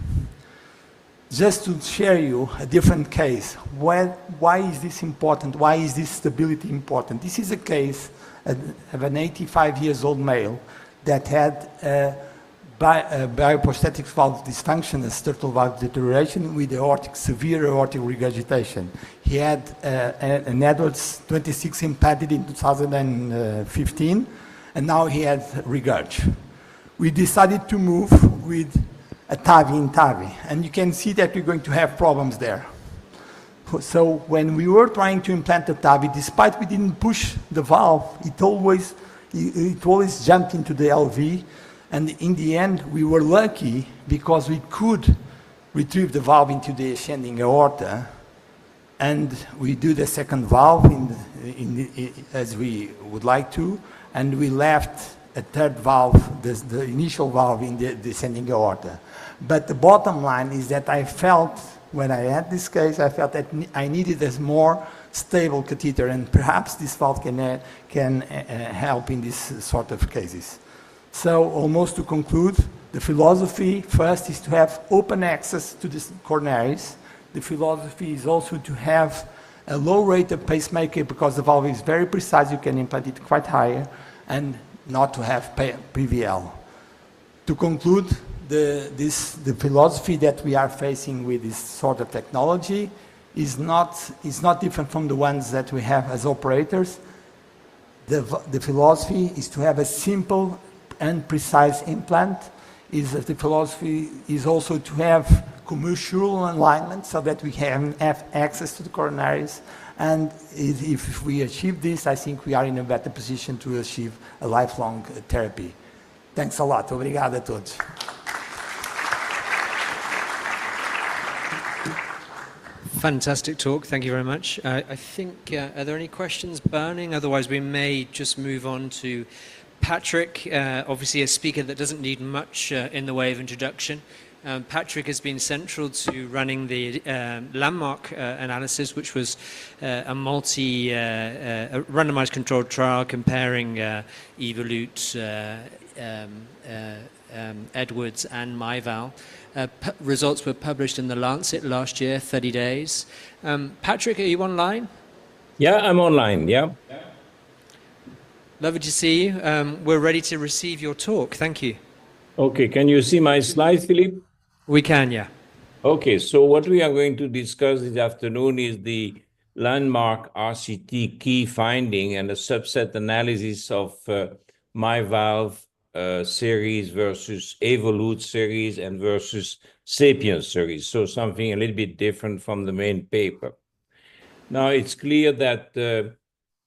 Just to share you a different case, why is this important? Why is this stability important? This is a case of an 85-year-old male that had bioprosthetic valve dysfunction, a structural valve deterioration with severe aortic regurgitation. He had an Edwards 26 implanted in 2015, and now he had regurg. We decided to move with a TAVI in TAVI, and you can see that we're going to have problems there. So when we were trying to implant the TAVI, despite we didn't push the valve, it always jumped into the LV, and in the end, we were lucky because we could retrieve the valve into the ascending aorta, and we do the second valve as we would like to, and we left a third valve, the initial valve in the descending aorta. But the bottom line is that I felt, when I had this case, I felt that I needed a more stable catheter, and perhaps this valve can help in this sort of cases. So almost to conclude, the philosophy first is to have open access to the coronaries. The philosophy is also to have a low rate of pacemaker because the valve is very precise, you can implant it quite higher, and not to have PVL. To conclude, the philosophy that we are facing with this sort of technology is not different from the ones that we have as operators. The philosophy is to have a simple and precise implant. The philosophy is also to have commissural alignment so that we can have access to the coronaries. And if we achieve this, I think we are in a better position to achieve a lifelong therapy. Thanks a lot. Obrigado a todos. Fantastic talk. Thank you very much. I think, are there any questions burning? Otherwise, we may just move on to Patrick, obviously a speaker that doesn't need much in the way of introduction. Patrick has been central to running the landmark analysis, which was a randomized controlled trial comparing Evolute, Edwards and MyValve. Results were published in The Lancet last year, 30 days. Patrick, are you online? Yeah, I'm online, yeah. Lovely to see you. We're ready to receive your talk. Thank you. Okay, can you see my slides, Philippe? We can, yeah. Okay, so what we are going to discuss this afternoon is the landmark RCT key finding and a subset analysis of MyValve series versus Evolute series and versus Sapien series. So something a little bit different from the main paper. Now, it's clear that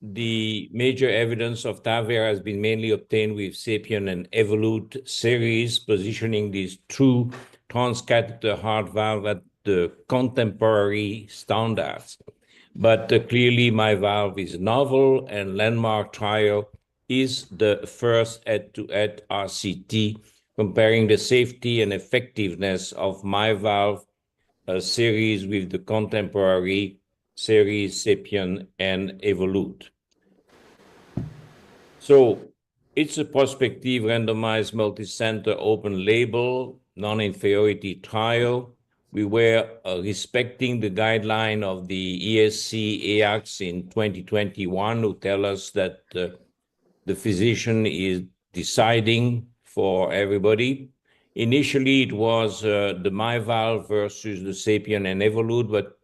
the major evidence of TAVR has been mainly obtained with Sapien and Evolute series, positioning these two transcatheter heart valve at the contemporary standards. But clearly, MyValve is novel, and landmark trial is the first head-to-head RCT comparing the safety and effectiveness of MyValve series with the contemporary series Sapien and Evolute. So it's a prospective randomized multicenter open label non-inferiority trial. We were respecting the guideline of the ESC AACS in 2021 who tell us that the physician is deciding for everybody. Initially, it was the MyValve versus the Sapien and Evolute, but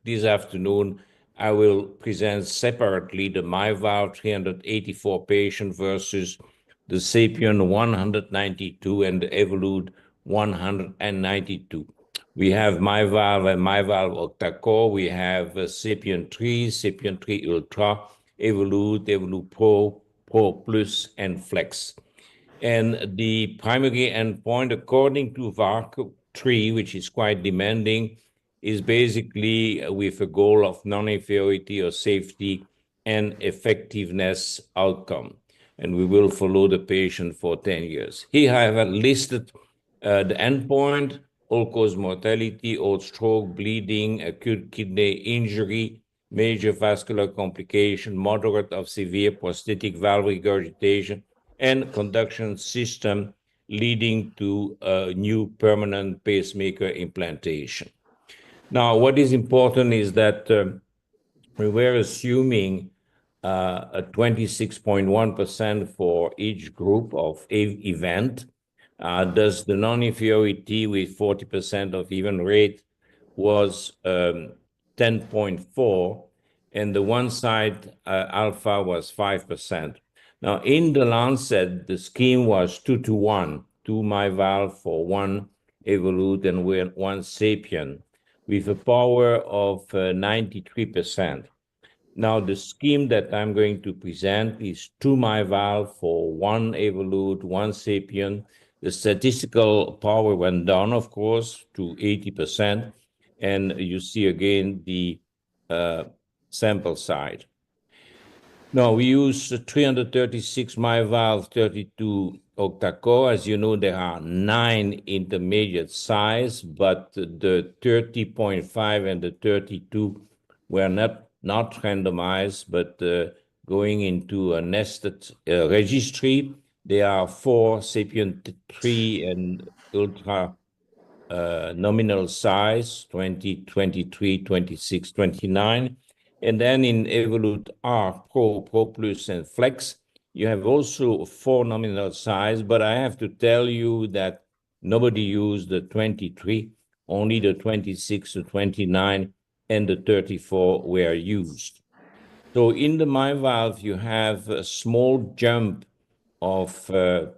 this afternoon, I will present separately the MyValve 384 patient versus the Sapien 192 and the Evolute 192. We have MyValve and MyValve octa-core. We have Sapien 3, Sapien 3 Ultra, Evolute, Evolute Pro, Pro Plus, and Flex. And the primary endpoint, according to VARC 3, which is quite demanding, is basically with a goal of non-inferiority or safety and effectiveness outcome. And we will follow the patient for 10 years. Here I have listed the endpoint: all-cause mortality, all stroke, bleeding, acute kidney injury, major vascular complication, moderate of severe prosthetic valve regurgitation, and conduction system leading to a new permanent pacemaker implantation. Now, what is important is that we were assuming a 26.1% for each group of event. Thus, the non-inferiority with 40% of even rate was 10.4, and the one side alpha was 5%. Now, in the Lancet, the scheme was 2-to-1, 2 MyValve for 1 Evolute and 1 Sapien, with a power of 93%. Now, the scheme that I'm going to present is 2 MyValve for 1 Evolute, 1 Sapien. The statistical power went down, of course, to 80%, and you see again the sample side. Now, we use 336 MyValve, 32 octa-core. As you know, there are 9 intermediate size, but the 30.5 and the 32 were not randomized, but going into a nested registry. There are 4 Sapien 3 and Ultra nominal size, 20, 23, 26, 29. And then in Evolute R, Pro, Pro Plus, and Flex, you have also 4 nominal size, but I have to tell you that nobody used the 23, only the 26, the 29, and the 34 were used. So in the MyValve, you have a small jump of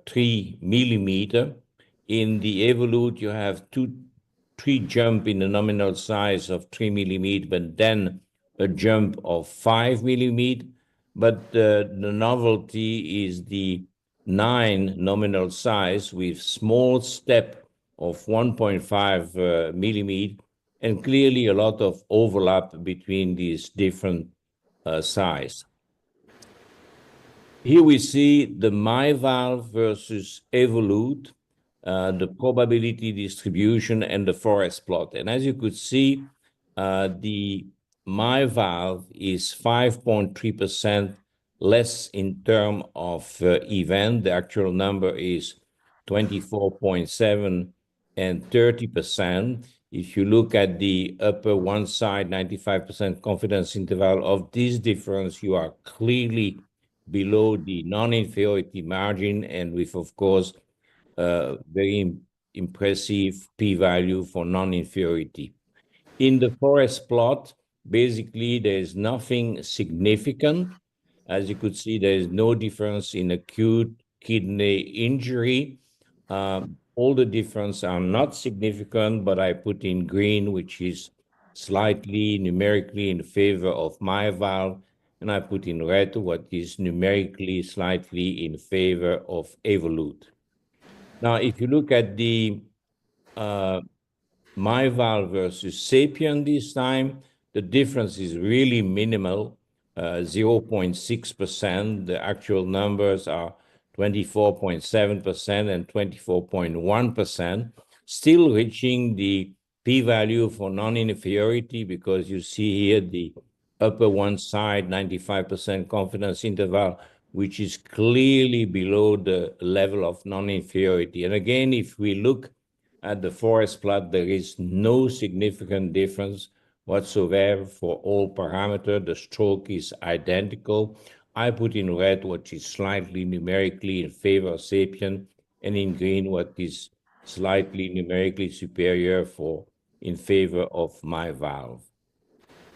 3 millimeter. In the Evolute, you have 3 jump in the nominal size of 3 millimeter, but then a jump of 5 millimeter. But the novelty is the 9 nominal size with small step of 1.5 millimeter, and clearly a lot of overlap between these different size. Here we see the MyValve versus Evolute, the probability distribution, and the forest plot. And as you could see, the MyValve is 5.3% less in terms of event. The actual number is 24.7 and 30%. If you look at the upper one side, 95% confidence interval of this difference, you are clearly below the non-inferiority margin, and with, of course, very impressive p-value for non-inferiority. In the forest plot, basically, there is nothing significant. As you could see, there is no difference in acute kidney injury. All the differences are not significant, but I put in green, which is slightly numerically in favor of my valve, and I put in red what is numerically slightly in favor of Evolute. Now, if you look at the my valve versus Sapien this time, the difference is really minimal, 0.6%. The actual numbers are 24.7% and 24.1%, still reaching the p-value for non-inferiority, because you see here the upper one side, 95% confidence interval, which is clearly below the level of non-inferiority. And again, if we look at the forest plot, there is no significant difference whatsoever for all parameters. The stroke is identical. I put in red what is slightly numerically in favor of Sapien, and in green what is slightly numerically superior in favor of my valve.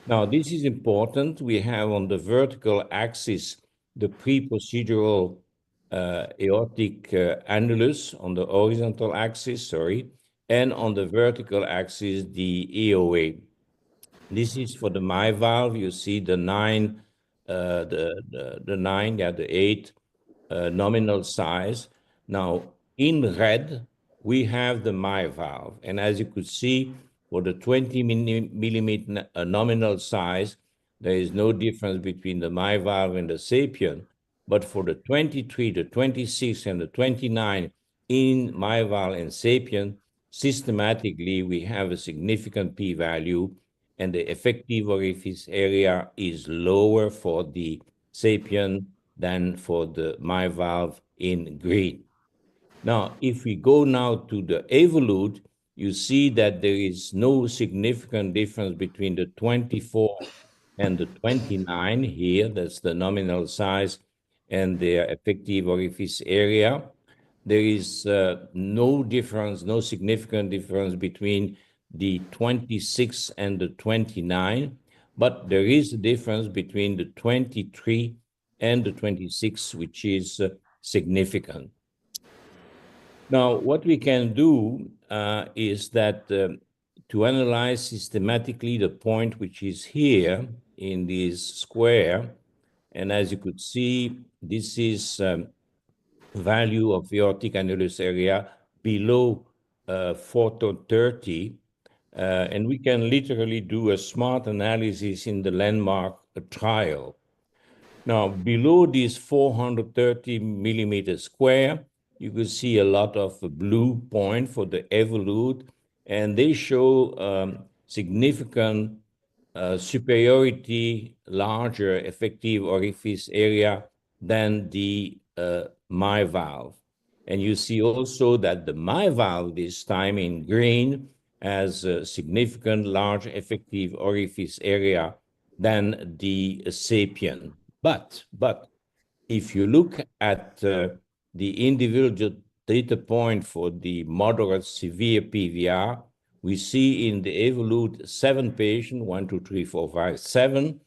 Now, this is important. We have on the vertical axis the pre-procedural aortic annulus, on the horizontal axis, and on the vertical axis, the EOA. This is for the my valve. You see the 8 nominal size. Now, in red, we have the my valve. And as you could see, for the 20 millimeter nominal size, there is no difference between the my valve and the Sapien. But for the 23, the 26, and the 29 in my valve and Sapien, systematically, we have a significant p-value, and the effective orifice area is lower for the Sapien than for the my valve in green. Now, if we go now to the Evolute, you see that there is no significant difference between the 24 and the 29 here. That's the nominal size and their effective orifice area. There is no difference, no significant difference between the 26 and the 29, but there is a difference between the 23 and the 26, which is significant. Now, what we can do is that to analyze systematically the point which is here in this square, and as you could see, this is value of aortic annulus area below 430, and we can literally do a smart analysis in the landmark trial. Now, below this 430 millimeter square, you can see a lot of blue point for the Evolute, and they show significant superiority, larger effective orifice area than the my valve. And you see also that the my valve this time in green has a significant large effective orifice area than the Sapien. But if you look at the individual data point for the moderate severe PVR, we see in the Evolute 7 patients, 1, 2, 3, 4, 5, 7,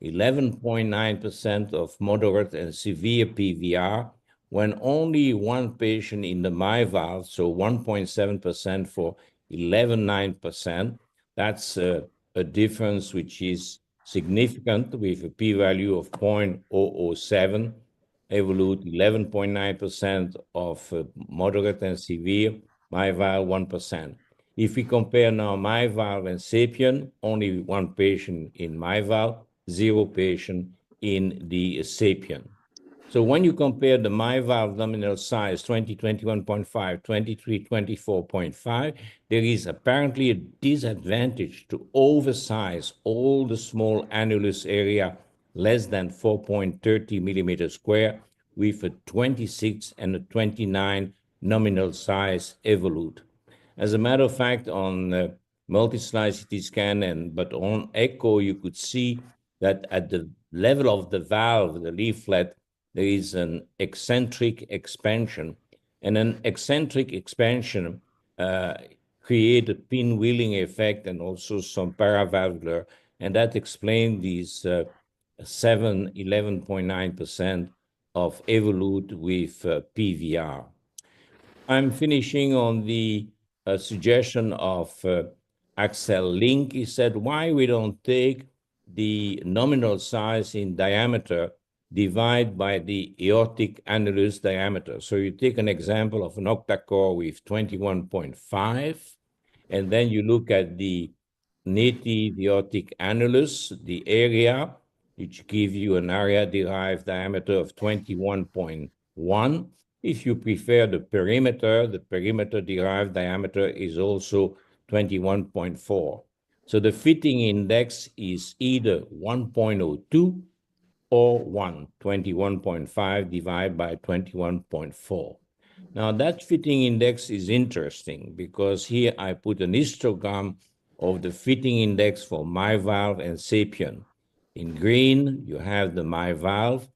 11.9% of moderate and severe PVR, when only 1 patient in the my valve, so 1.7% for 11.9%. That's a difference which is significant with a p-value of 0.007. Evolute 11.9% of moderate and severe, my valve 1%. If we compare now my valve and Sapien, only 1 patient in my valve, 0 patient in the Sapien. So when you compare the my valve nominal size 20, 21.5, 23, 24.5, there is apparently a disadvantage to oversize all the small annulus area less than 4.30 millimeters square with a 26 and a 29 nominal size Evolute. As a matter of fact, on multi-slide CT scan but on echo, you could see that at the level of the valve, the leaflet, there is an eccentric expansion. And an eccentric expansion create a pinwheeling effect and also some paravalvular, and that explains these 11.9% of evolute with PVR. I'm finishing on the suggestion of Axel Link. He said, why we don't take the nominal size in diameter divide by the aortic annulus diameter. So you take an example of an octacore with 21.5, and then you look at the native aortic annulus, the area, which gives you an area-derived diameter of 21.1. If you prefer the perimeter-derived diameter is also 21.4. So the fitting index is either 1.02 or 1, 21.5 divided by 21.4. Now that fitting index is interesting because here I put an histogram of the fitting index for MyValve and Sapien. In green, you have the MyValve.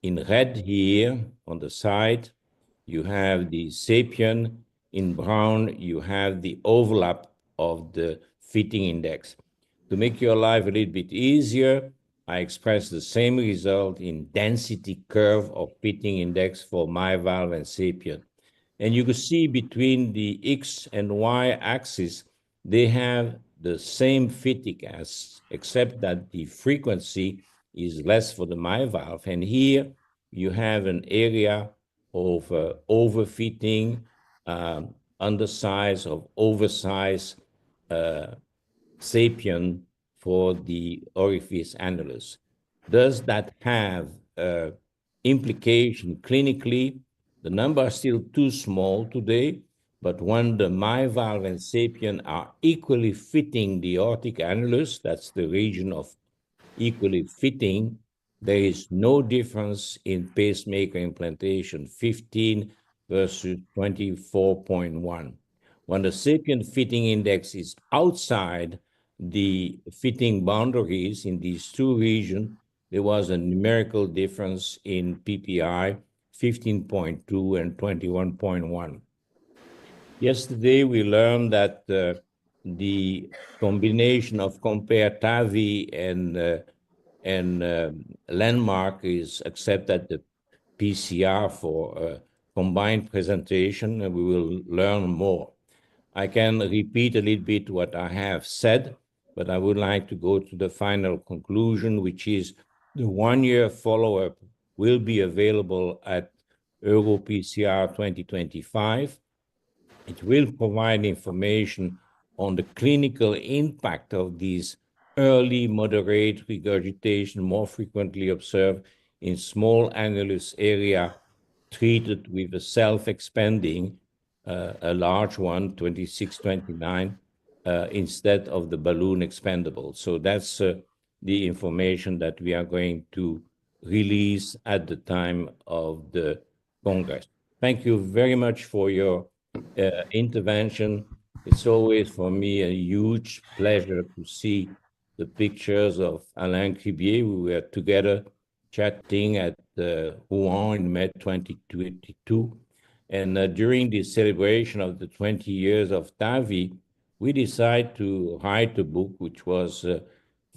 In red here on the side, you have the Sapien. In brown, you have the overlap of the fitting index. To make your life a little bit easier, I express the same result in density curve of fitting index for MyValve and Sapien. And you can see between the X and Y axis, they have the same fitting as, except that the frequency is less for the MyValve. And here you have an area of overfitting, undersize of oversized Sapien for the orifice annulus. Does that have implication clinically? The numbers are still too small today, but when the MyValve and Sapien are equally fitting the aortic annulus, that's the region of equally fitting, there is no difference in pacemaker implantation, 15 versus 24.1. When the Sapien fitting index is outside the fitting boundaries in these two regions, there was a numerical difference in PPI, 15.2 and 21.1. Yesterday, we learned that the combination of compare TAVI and landmark is accepted at the PCR for combined presentation, and we will learn more. I can repeat a little bit what I have said, but I would like to go to the final conclusion, which is the one-year follow-up will be available at EuroPCR 2025. It will provide information on the clinical impact of these early moderate regurgitation more frequently observed in small annulus area treated with a self-expanding, a large one, 26-29, instead of the balloon expandable. So that's the information that we are going to release at the time of the Congress. Thank you very much for your intervention. It's always for me a huge pleasure to see the pictures of Alain Cribier. We were together chatting at Rouen in May 2022. And during the celebration of the 20 years of TAVI, we decided to write a book which was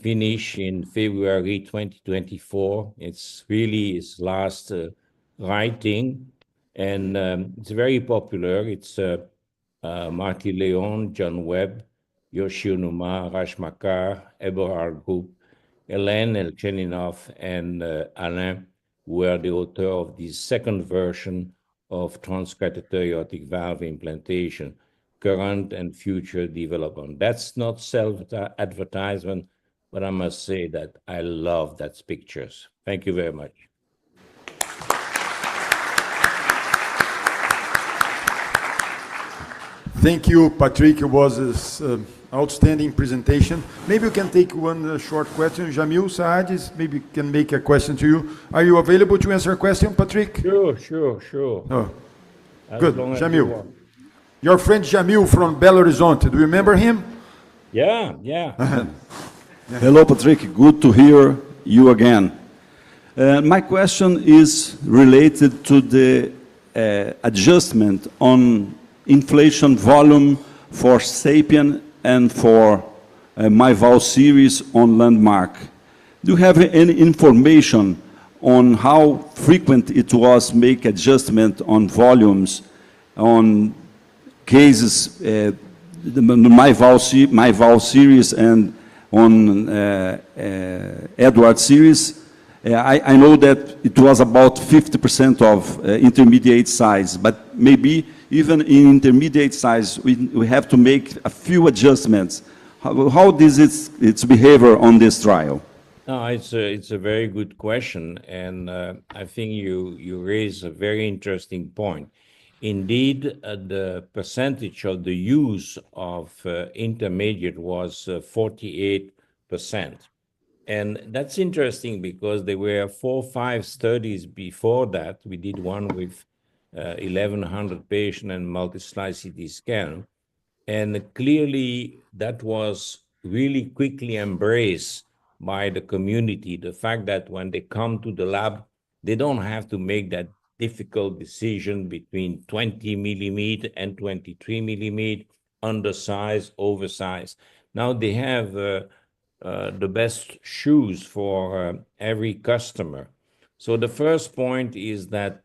finished in February 2024. It's really his last writing, and it's very popular. It's Marty Leon, John Webb, Yoshio Numa, Raj Makar, Eberhard Group, Hélène Elcheninov, and Alain were the author of the second version of transcatheter aortic valve implantation, current and future development. That's not self-advertisement, but I must say that I love that pictures. Thank you very much. Thank you, Patrick. It was an outstanding presentation. Maybe you can take one short question. Jamil Saadis, maybe can make a question to you. Are you available to answer a question, Patrick? Sure. Oh. Good, Jamil. Your friend Jamil from Belo Horizonte, do you remember him? Yeah. Hello, Patrick. Good to hear you again. My question is related to the adjustment on inflation volume for Sapien and for MyVal series on Landmark. Do you have any information on how frequent it was make adjustment on volumes on cases, the MyVal series and on Edward series? I know that it was about 50% of intermediate size, but maybe even in intermediate size, we have to make a few adjustments. How is its behavior on this trial? No, it's a very good question, and I think you raise a very interesting point. Indeed, the percentage of the use of intermediate was 48%. And that's interesting because there were 4 or 5 studies before that. We did one with 1,100 patients and multi-slide CT scan. And clearly, that was really quickly embraced by the community. The fact that when they come to the lab, they don't have to make that difficult decision between 20 millimeter and 23 millimeter, undersize, oversize. Now they have the best shoes for every customer. So the first point is that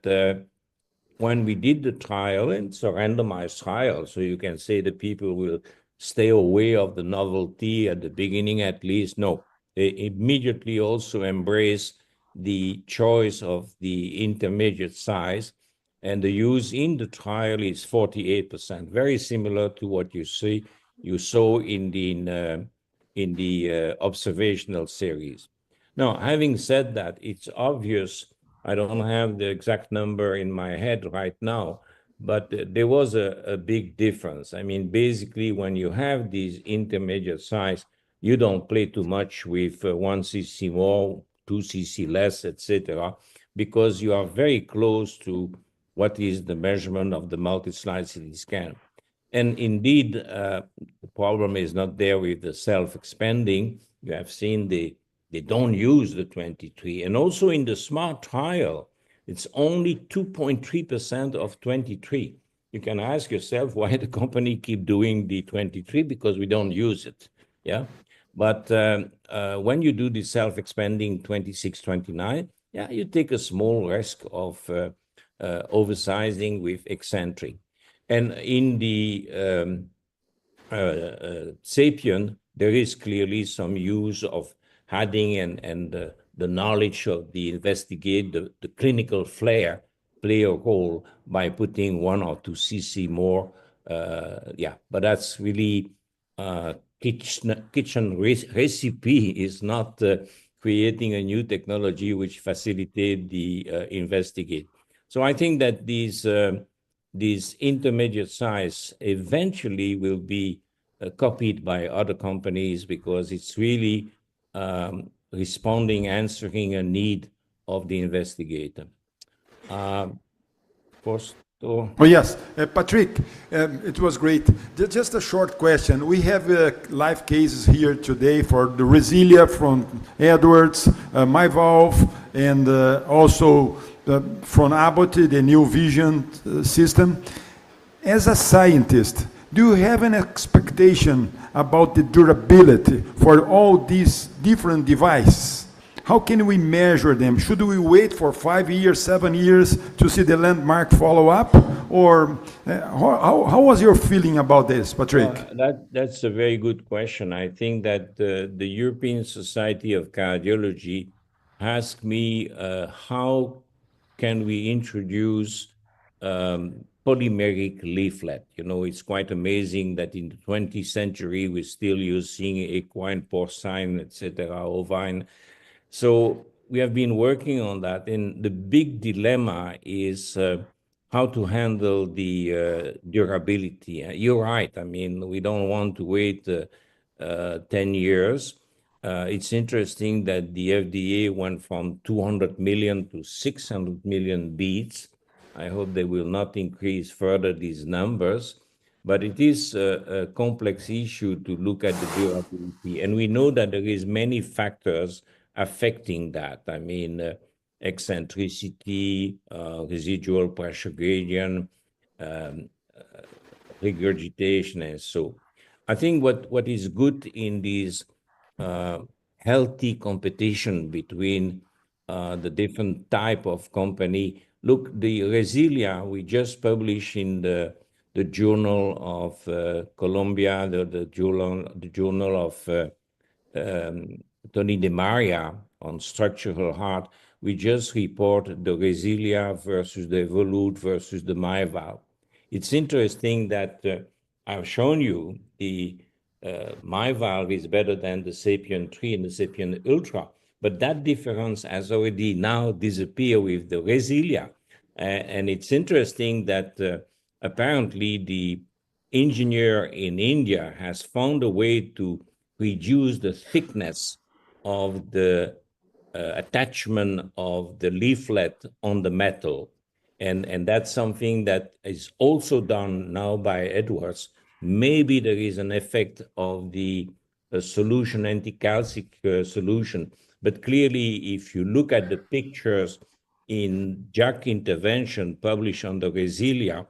when we did the trial, and it's a randomized trial, so you can say the people will stay away of the novelty at the beginning at least. No, they immediately also embrace the choice of the intermediate size, and the use in the trial is 48%, very similar to what you saw in the observational series. Now, having said that, it's obvious, I don't have the exact number in my head right now, but there was a big difference. I mean, basically, when you have these intermediate size, you don't play too much with 1 cc more, 2 cc less, etc., because you are very close to what is the measurement of the multi-slide CT scan. And indeed, the problem is not there with the self-expanding. You have seen they don't use the 23. And also in the SMART trial, it's only 2.3% of 23. You can ask yourself why the company keep doing the 23, because we don't use it, yeah? But when you do the self-expanding 26, 29, yeah, you take a small risk of oversizing with eccentric. And in the Sapien, there is clearly some use of adding and the knowledge of the investigator, the clinical flair play a role by putting 1 or 2 cc more. Yeah, but that's really kitchen recipe is not creating a new technology which facilitate the investigate. So I think that these intermediate size eventually will be copied by other companies because it's really answering a need of the investigator. Oh, yes. Patrick, it was great. Just a short question. We have live cases here today for the Resilia from Edwards, MyValve, and also from Abbott, the new vision system. As a scientist, do you have an expectation about the durability for all these different devices? How can we measure them? Should we wait for 5 years, 7 years to see the landmark follow-up? Or how was your feeling about this, Patrick? That's a very good question. I think that the European Society of Cardiology asked me how can we introduce polymeric leaflet. You know, it's quite amazing that in the 20th century, we're still using equine, porcine, etc., ovine. So we have been working on that, and the big dilemma is how to handle the durability. You're right. I mean, we don't want to wait 10 years. It's interesting that the FDA went from 200 million to 600 million beads. I hope they will not increase further these numbers, but it is a complex issue to look at the durability. And we know that there is many factors affecting that. I mean, eccentricity, residual pressure gradient, regurgitation and so. I think what is good in this healthy competition between the different type of company. Look, the Resilia we just published in the Journal of Colombia, the Journal of Tony De Maria on structural heart. We just report the Resilia versus the Evolute versus the MyValve. It's interesting that I've shown you the MyValve is better than the Sapien 3 and the Sapien Ultra, but that difference has already now disappeared with the Resilia. And it's interesting that apparently the engineer in India has found a way to reduce the thickness of the attachment of the leaflet on the metal. And that's something that is also done now by Edwards. Maybe there is an effect of the solution, anti-calcic solution. But clearly, if you look at the pictures in JACC intervention published on the Resilia,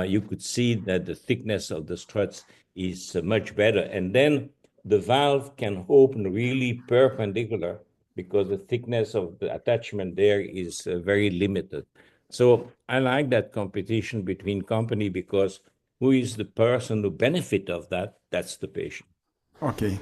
you could see that the thickness of the struts is much better. And then the valve can open really perpendicular because the thickness of the attachment there is very limited. So I like that competition between company because who is the person who benefit of that? That's the patient. Okay,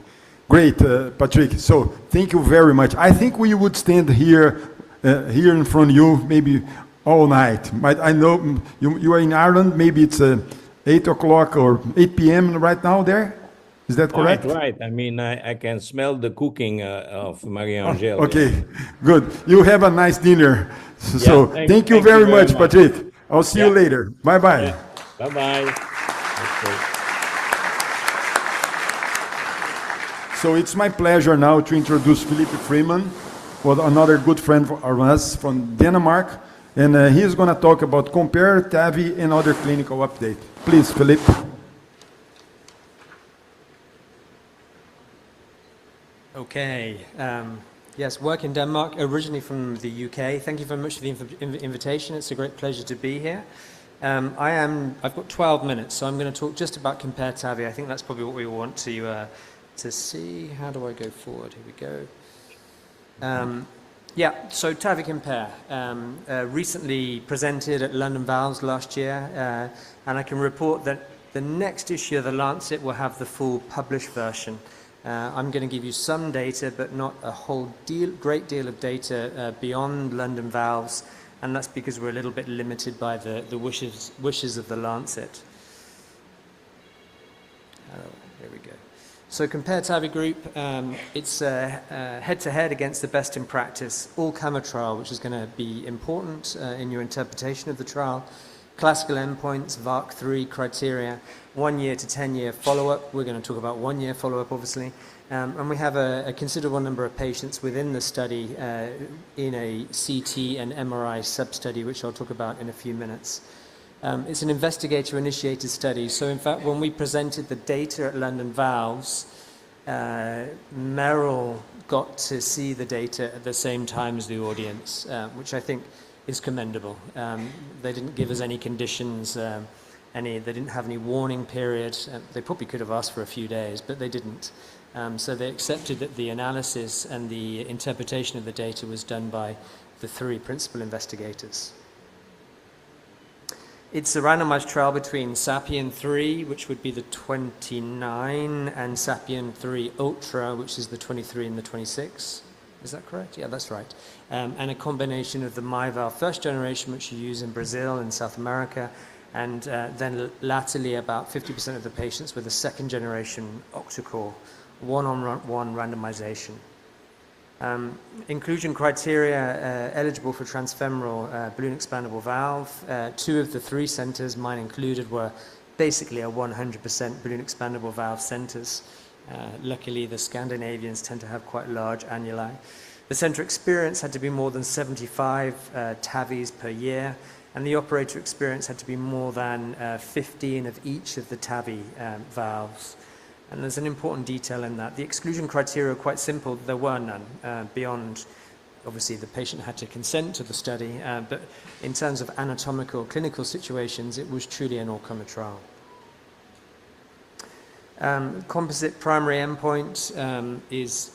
great, Patrick. So thank you very much. I think we would stand here in front of you maybe all night. But I know you are in Ireland. Maybe it's 8 o'clock or 8 p.m. right now there. Is that correct? Right. I mean, I can smell the cooking of Marie-Angèle. Okay, good. You have a nice dinner. So thank you very much, Patrick. I'll see you later. Bye-bye. Yeah. Bye-bye. So it's my pleasure now to introduce Philippe Freeman, another good friend of us from Denmark. And he's going to talk about Compare, TAVI, and other clinical update. Please, Philippe. Okay. Yes, work in Denmark, originally from the UK. Thank you very much for the invitation. It's a great pleasure to be here. I've got 12 minutes, so I'm going to talk just about Compare TAVI. I think that's probably what we want to see. How do I go forward? Here we go. Yeah, so TAVI Compare, recently presented at London Valves last year, and I can report that the next issue of the Lancet will have the full published version. I'm going to give you some data, but not a great deal of data beyond London Valves, and that's because we're a little bit limited by the wishes of the Lancet. There we go. So Compare TAVI group, it's head-to-head against the best in practice, all-comer trial, which is going to be important in your interpretation of the trial. Classical endpoints, VARC3 criteria, 1 year to 10-year follow-up. We're going to talk about 1 year follow-up, obviously. And we have a considerable number of patients within the study in a CT and MRI sub-study, which I'll talk about in a few minutes. It's an investigator-initiated study. So in fact, when we presented the data at London Valves, Merrill got to see the data at the same time as the audience, which I think is commendable. They didn't give us any conditions, they didn't have any warning period. They probably could have asked for a few days, but they didn't. So they accepted that the analysis and the interpretation of the data was done by the 3 principal investigators. It's a randomized trial between Sapien 3, which would be the 29, and Sapien 3 Ultra, which is the 23 and the 26. Is that correct? Yeah, that's right. And a combination of the MyValve first generation, which you use in Brazil and South America, and then latterly about 50% of the patients with a second generation octa-core, one-on-one randomization. Inclusion criteria, eligible for transfemoral balloon expandable valve. 2 of the 3 centers, mine included, were basically a 100% balloon expandable valve centers. Luckily, the Scandinavians tend to have quite large annuli. The center experience had to be more than 75 TAVIs per year, and the operator experience had to be more than 15 of each of the TAVI valves. And there's an important detail in that. The exclusion criteria are quite simple. There were none beyond, obviously, the patient had to consent to the study, but in terms of anatomical clinical situations, it was truly an all-comer trial. Composite primary endpoint is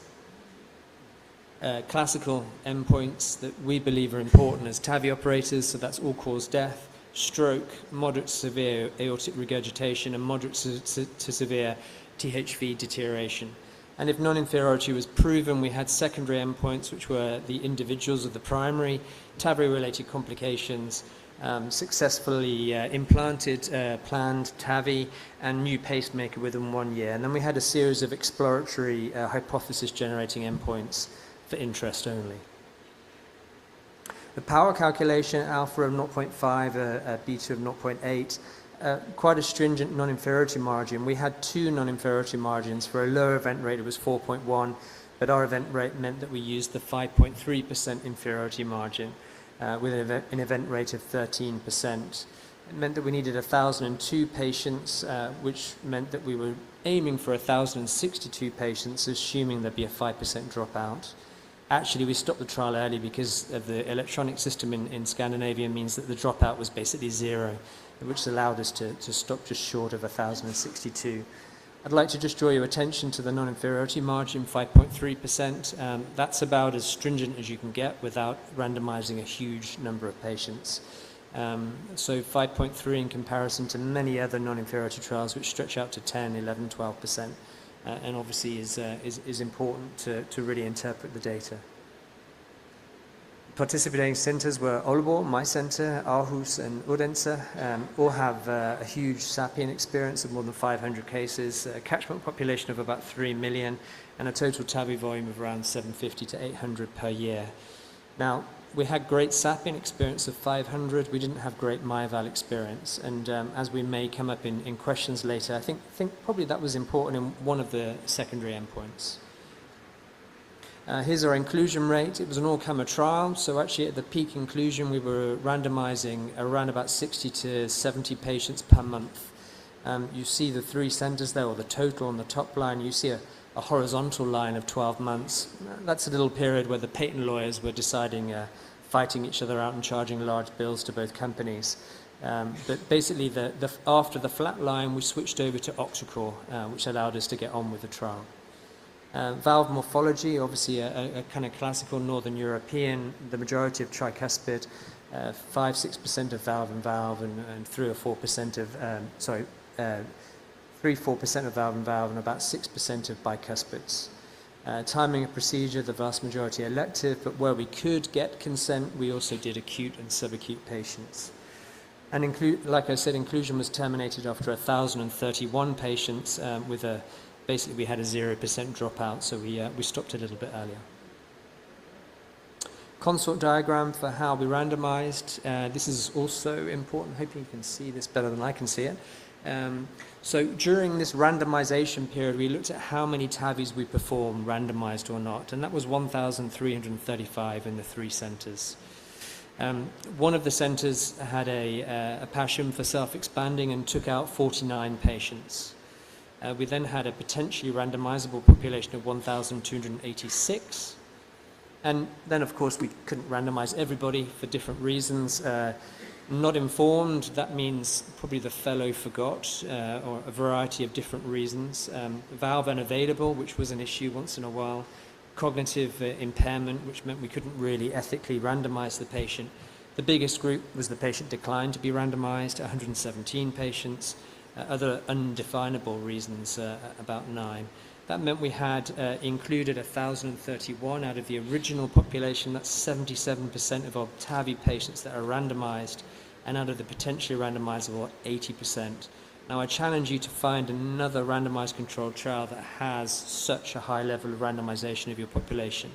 classical endpoints that we believe are important as TAVI operators, so that's all-cause death, stroke, moderate to severe aortic regurgitation, and moderate to severe THV deterioration. And if non-inferiority was proven, we had secondary endpoints, which were the individuals of the primary, TAVI-related complications, successfully implanted, planned TAVI, and new pacemaker within 1 year. And then we had a series of exploratory hypothesis-generating endpoints for interest only. The power calculation, alpha of 0.5, beta of 0.8, quite a stringent non-inferiority margin. We had 2 non-inferiority margins. For a lower event rate, it was 4.1, but our event rate meant that we used the 5.3% inferiority margin with an event rate of 13%. It meant that we needed 1,002 patients, which meant that we were aiming for 1,062 patients, assuming there'd be a 5% dropout. Actually, we stopped the trial early because of the electronic system in Scandinavia means that the dropout was basically 0, which allowed us to stop just short of 1,062. I'd like to just draw your attention to the non-inferiority margin, 5.3%. That's about as stringent as you can get without randomizing a huge number of patients. So 5.3 in comparison to many other non-inferiority trials which stretch out to 10, 11, 12%. And obviously is important to really interpret the data. Participating centers were Aalborg, my center, Aarhus, and Odense. All have a huge SAPIEN experience of more than 500 cases, a catchment population of about 3 million, and a total TAVI volume of around 750 to 800 per year. Now, we had great SAPIEN experience of 500. We didn't have great MyVal experience. And as we may come up in questions later, I think probably that was important in one of the secondary endpoints. Here's our inclusion rate. It was an all-comer trial. So actually at the peak inclusion, we were randomizing around about 60 to 70 patients per month. You see the 3 centers there, or the total on the top line. You see a horizontal line of 12 months. That's a little period where the patent lawyers were deciding, fighting each other out and charging large bills to both companies. But basically, after the flat line, we switched over to Octocor, which allowed us to get on with the trial. Valve morphology, obviously a kind of classical Northern European, the majority of tricuspid, 5-6% of valve and 3 or 4% of, 3-4% of valve and about 6% of bicuspids. Timing of procedure, the vast majority elective, but where we could get consent, we also did acute and subacute patients. And like I said, inclusion was terminated after 1,031 patients with basically we had a 0% dropout, so we stopped a little bit earlier. Consort diagram for how we randomized. This is also important. Hoping you can see this better than I can see it. So during this randomization period, we looked at how many TAVIs we performed, randomized or not, and that was 1,335 in the 3 centers. One of the centers had a passion for self-expanding and took out 49 patients. We then had a potentially randomizable population of 1,286. And then, of course, we couldn't randomize everybody for different reasons. Not informed, that means probably the fellow forgot, or a variety of different reasons. Valve unavailable, which was an issue once in a while. Cognitive impairment, which meant we couldn't really ethically randomize the patient. The biggest group was the patient declined to be randomized, 117 patients. Other undefinable reasons, about 9. That meant we had included 1,031 out of the original population. That's 77% of our TAVI patients that are randomized, and out of the potentially randomizable, 80%. Now, I challenge you to find another randomized controlled trial that has such a high level of randomization of your population.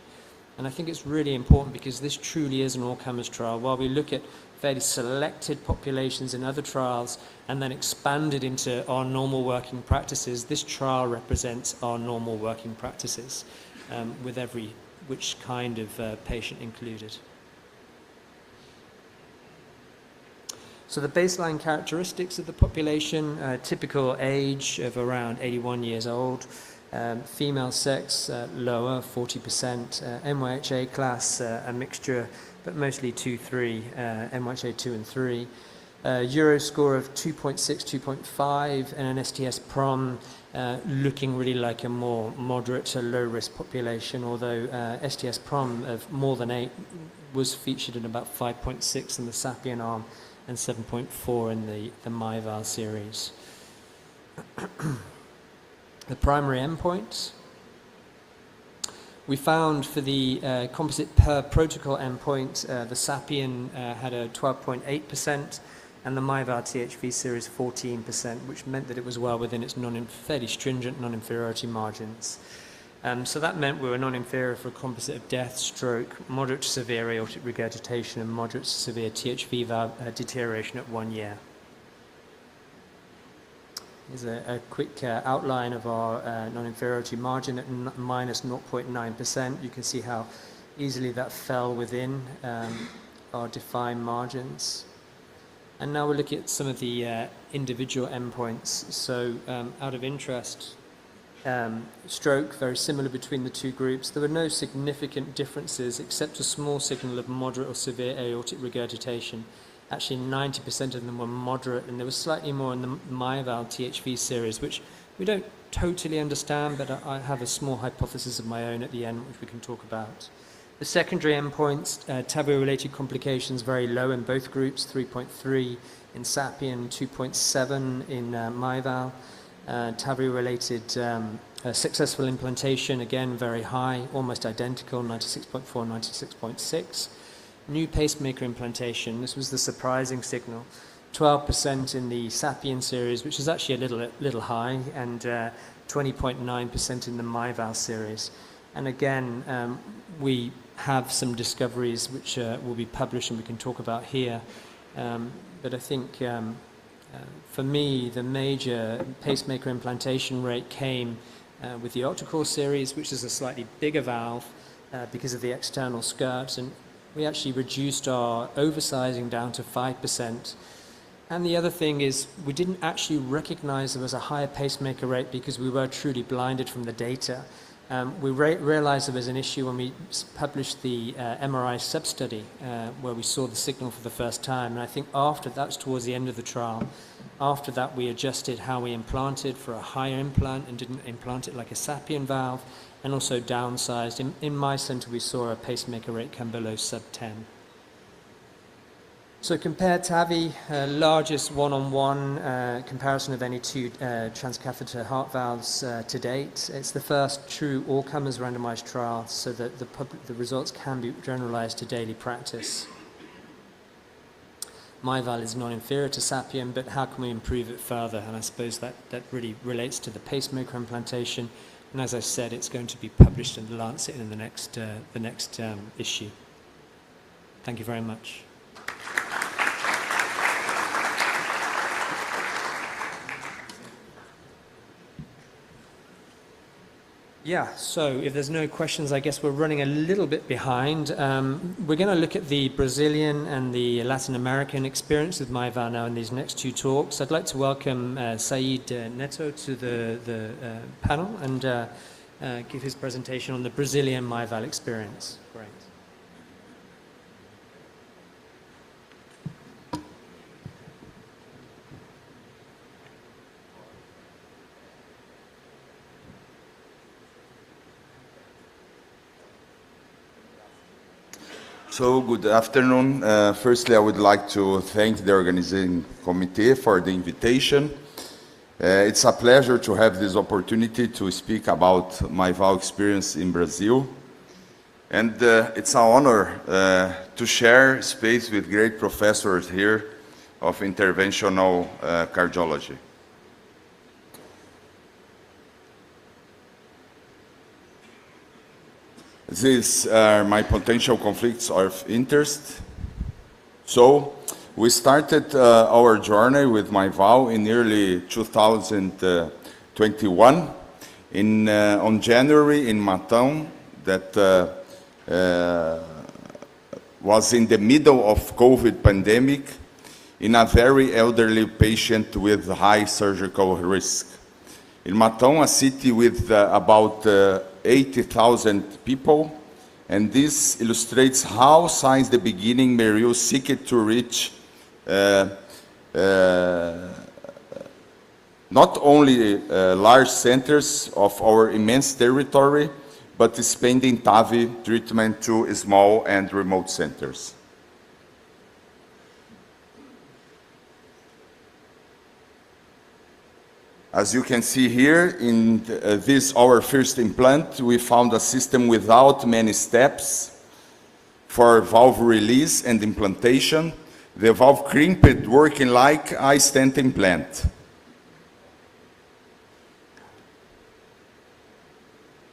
And I think it's really important because this truly is an all-comers trial. While we look at fairly selected populations in other trials and then expanded into our normal working practices, this trial represents our normal working practices with which kind of patient included. So the baseline characteristics of the population, typical age of around 81 years old, female sex lower, 40%, NYHA class a mixture, but mostly 2-3, NYHA 2 and 3. Euro score of 2.6, 2.5, and an STS PROM looking really like a more moderate to low risk population, although STS PROM of more than 8 was featured in about 5.6 in the Sapien arm and 7.4 in the MyVal series. The primary endpoints. We found for the composite per protocol endpoint, the Sapien had a 12.8%, and the MyVal THV series 14%, which meant that it was well within its fairly stringent non-inferiority margins. So that meant we were non-inferior for a composite of death, stroke, moderate to severe aortic regurgitation, and moderate to severe THV valve deterioration at 1 year. Here's a quick outline of our non-inferiority margin at minus 0.9%. You can see how easily that fell within our defined margins. And now we'll look at some of the individual endpoints. So out of interest, stroke, very similar between the two groups. There were no significant differences except a small signal of moderate or severe aortic regurgitation. Actually, 90% of them were moderate, and there was slightly more in the MyVal THV series, which we don't totally understand, but I have a small hypothesis of my own at the end, which we can talk about. The secondary endpoints, TAVI-related complications, very low in both groups, 3.3 in Sapien, 2.7 in MyVal. TAVI-related successful implantation, again, very high, almost identical, 96.4, 96.6. New pacemaker implantation, this was the surprising signal, 12% in the Sapien series, which is actually a little high, and 20.9% in the MyVal series. And again, we have some discoveries which will be published and we can talk about here. But I think for me, the major pacemaker implantation rate came with the octacore series, which is a slightly bigger valve because of the external skirt. And we actually reduced our oversizing down to 5%. And the other thing is we didn't actually recognize there was a higher pacemaker rate because we were truly blinded from the data. We realized there was an issue when we published the MRI sub-study where we saw the signal for the first time. And I think after that's towards the end of the trial. After that, we adjusted how we implanted for a higher implant and didn't implant it like a Sapien valve, and also downsized. In my center, we saw a pacemaker rate come below sub-10. So compared TAVI, largest one-on-one comparison of any two transcatheter heart valves to date. It's the first true all-comers randomized trial so that the results can be generalized to daily practice. MyVal is non-inferior to Sapien, but how can we improve it further? And I suppose that really relates to the pacemaker implantation. And as I said, it's going to be published in the Lancet in the next issue. Thank you very much. Yeah, so if there's no questions, I guess we're running a little bit behind. We're going to look at the Brazilian and the Latin American experience with MyVal now in these next two talks. I'd like to welcome Said Neto to the panel and give his presentation on the Brazilian MyVal experience. Great. So good afternoon. Firstly, I would like to thank the organizing committee for the invitation. It's a pleasure to have this opportunity to speak about MyVal experience in Brazil. And it's an honor to share space with great professors here of interventional cardiology. These are my potential conflicts of interest. So we started our journey with MyVal in early 2021 on January in Latam, that was in the middle of COVID pandemic in a very elderly patient with high surgical risk. In Latam, a city with about 80,000 people, and this illustrates how since the beginning Merrill seeked to reach not only large centers of our immense territory, but expanding TAVI treatment to small and remote centers. As you can see here, in this our first implant, we found a system without many steps for valve release and implantation. The valve crimped, working like a stent implant.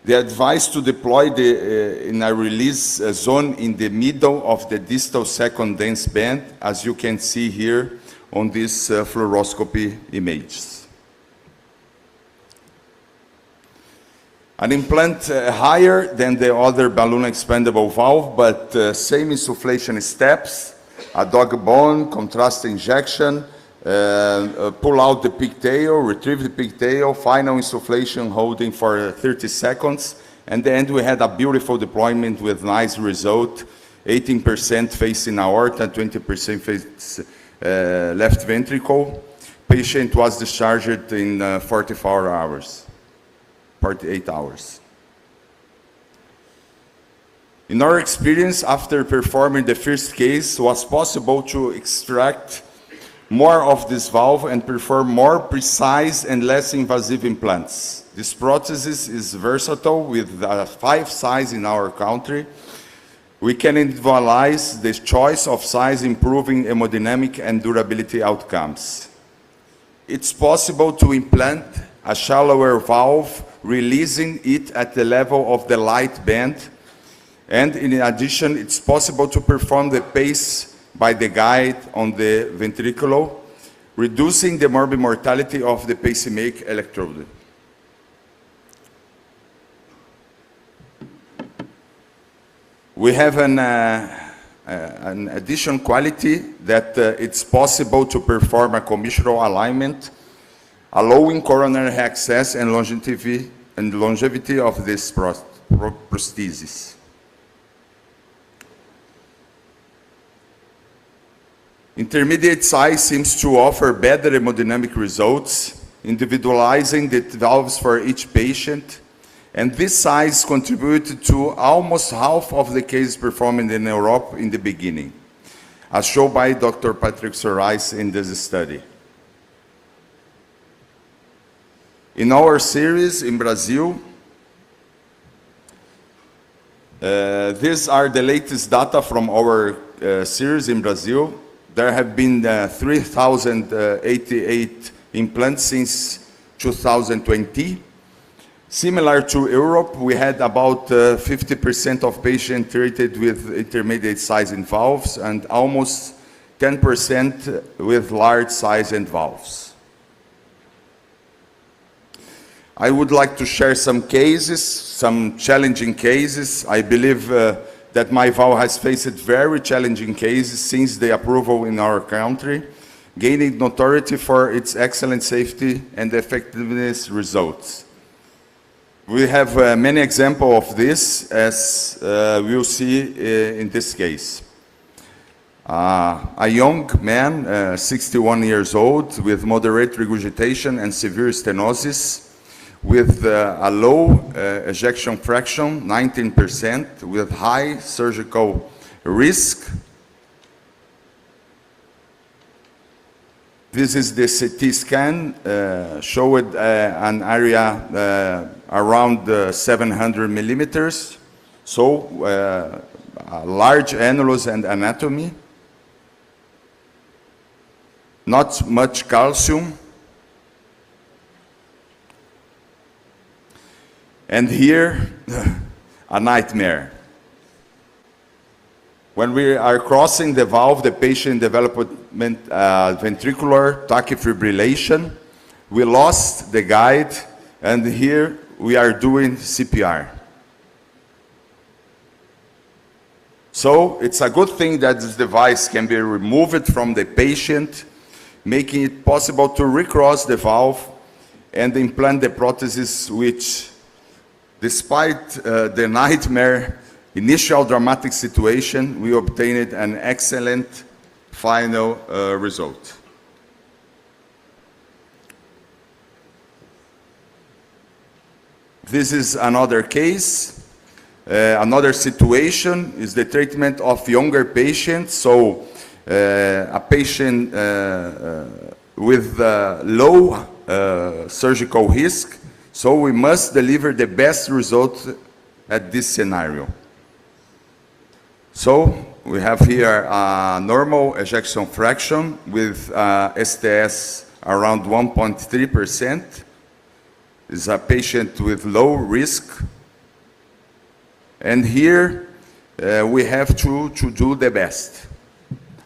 The advice to deploy in a release zone in the middle of the distal second dense band, as you can see here on this fluoroscopy images. An implant higher than the other balloon expandable valve, but same insufflation steps, a dog bone, contrast injection, pull out the pigtail, retrieve the pigtail, final insufflation holding for 30 seconds. And then we had a beautiful deployment with nice result, 18% facing aorta, 20% face left ventricle. Patient was discharged in 48 hours. In our experience, after performing the first case, it was possible to extract more of this valve and perform more precise and less invasive implants. This prosthesis is versatile with 5 sizes in our country. We can individualize the choice of size, improving hemodynamic and durability outcomes. It's possible to implant a shallower valve, releasing it at the level of the light band. And in addition, it's possible to perform the pace by the guide on the ventricle, reducing the morbid mortality of the pacemaker electrode. We have an additional quality that it's possible to perform a commissural alignment, allowing coronary access and longevity of this prosthesis. Intermediate size seems to offer better hemodynamic results, individualizing the valves for each patient, and this size contributed to almost half of the cases performed in Europe in the beginning, as shown by Dr. Patrick Sorais in this study. In our series in Brazil, these are the latest data from our series in Brazil. There have been 3,088 implants since 2020. Similar to Europe, we had about 50% of patients treated with intermediate size in valves and almost 10% with large size in valves. I would like to share some cases, some challenging cases. I believe that my valve has faced very challenging cases since the approval in our country, gaining notoriety for its excellent safety and effectiveness results. We have many examples of this, as we'll see in this case. A young man, 61 years old, with moderate regurgitation and severe stenosis, with a low ejection fraction, 19%, with high surgical risk. This is the CT scan, showed an area around 700 millimeters, so large annulus and anatomy, not much calcium. And here, a nightmare. When we are crossing the valve, the patient developed ventricular tachyfibrillation. We lost the guide, and here we are doing CPR. So it's a good thing that this device can be removed from the patient, making it possible to recross the valve and implant the prosthesis, which, despite the nightmare initial dramatic situation, we obtained an excellent final result. This is another case. Another situation is the treatment of younger patients. So a patient with low surgical risk. So we must deliver the best result at this scenario. So we have here a normal ejection fraction with STS around 1.3%. Is a patient with low risk. And here we have to do the best.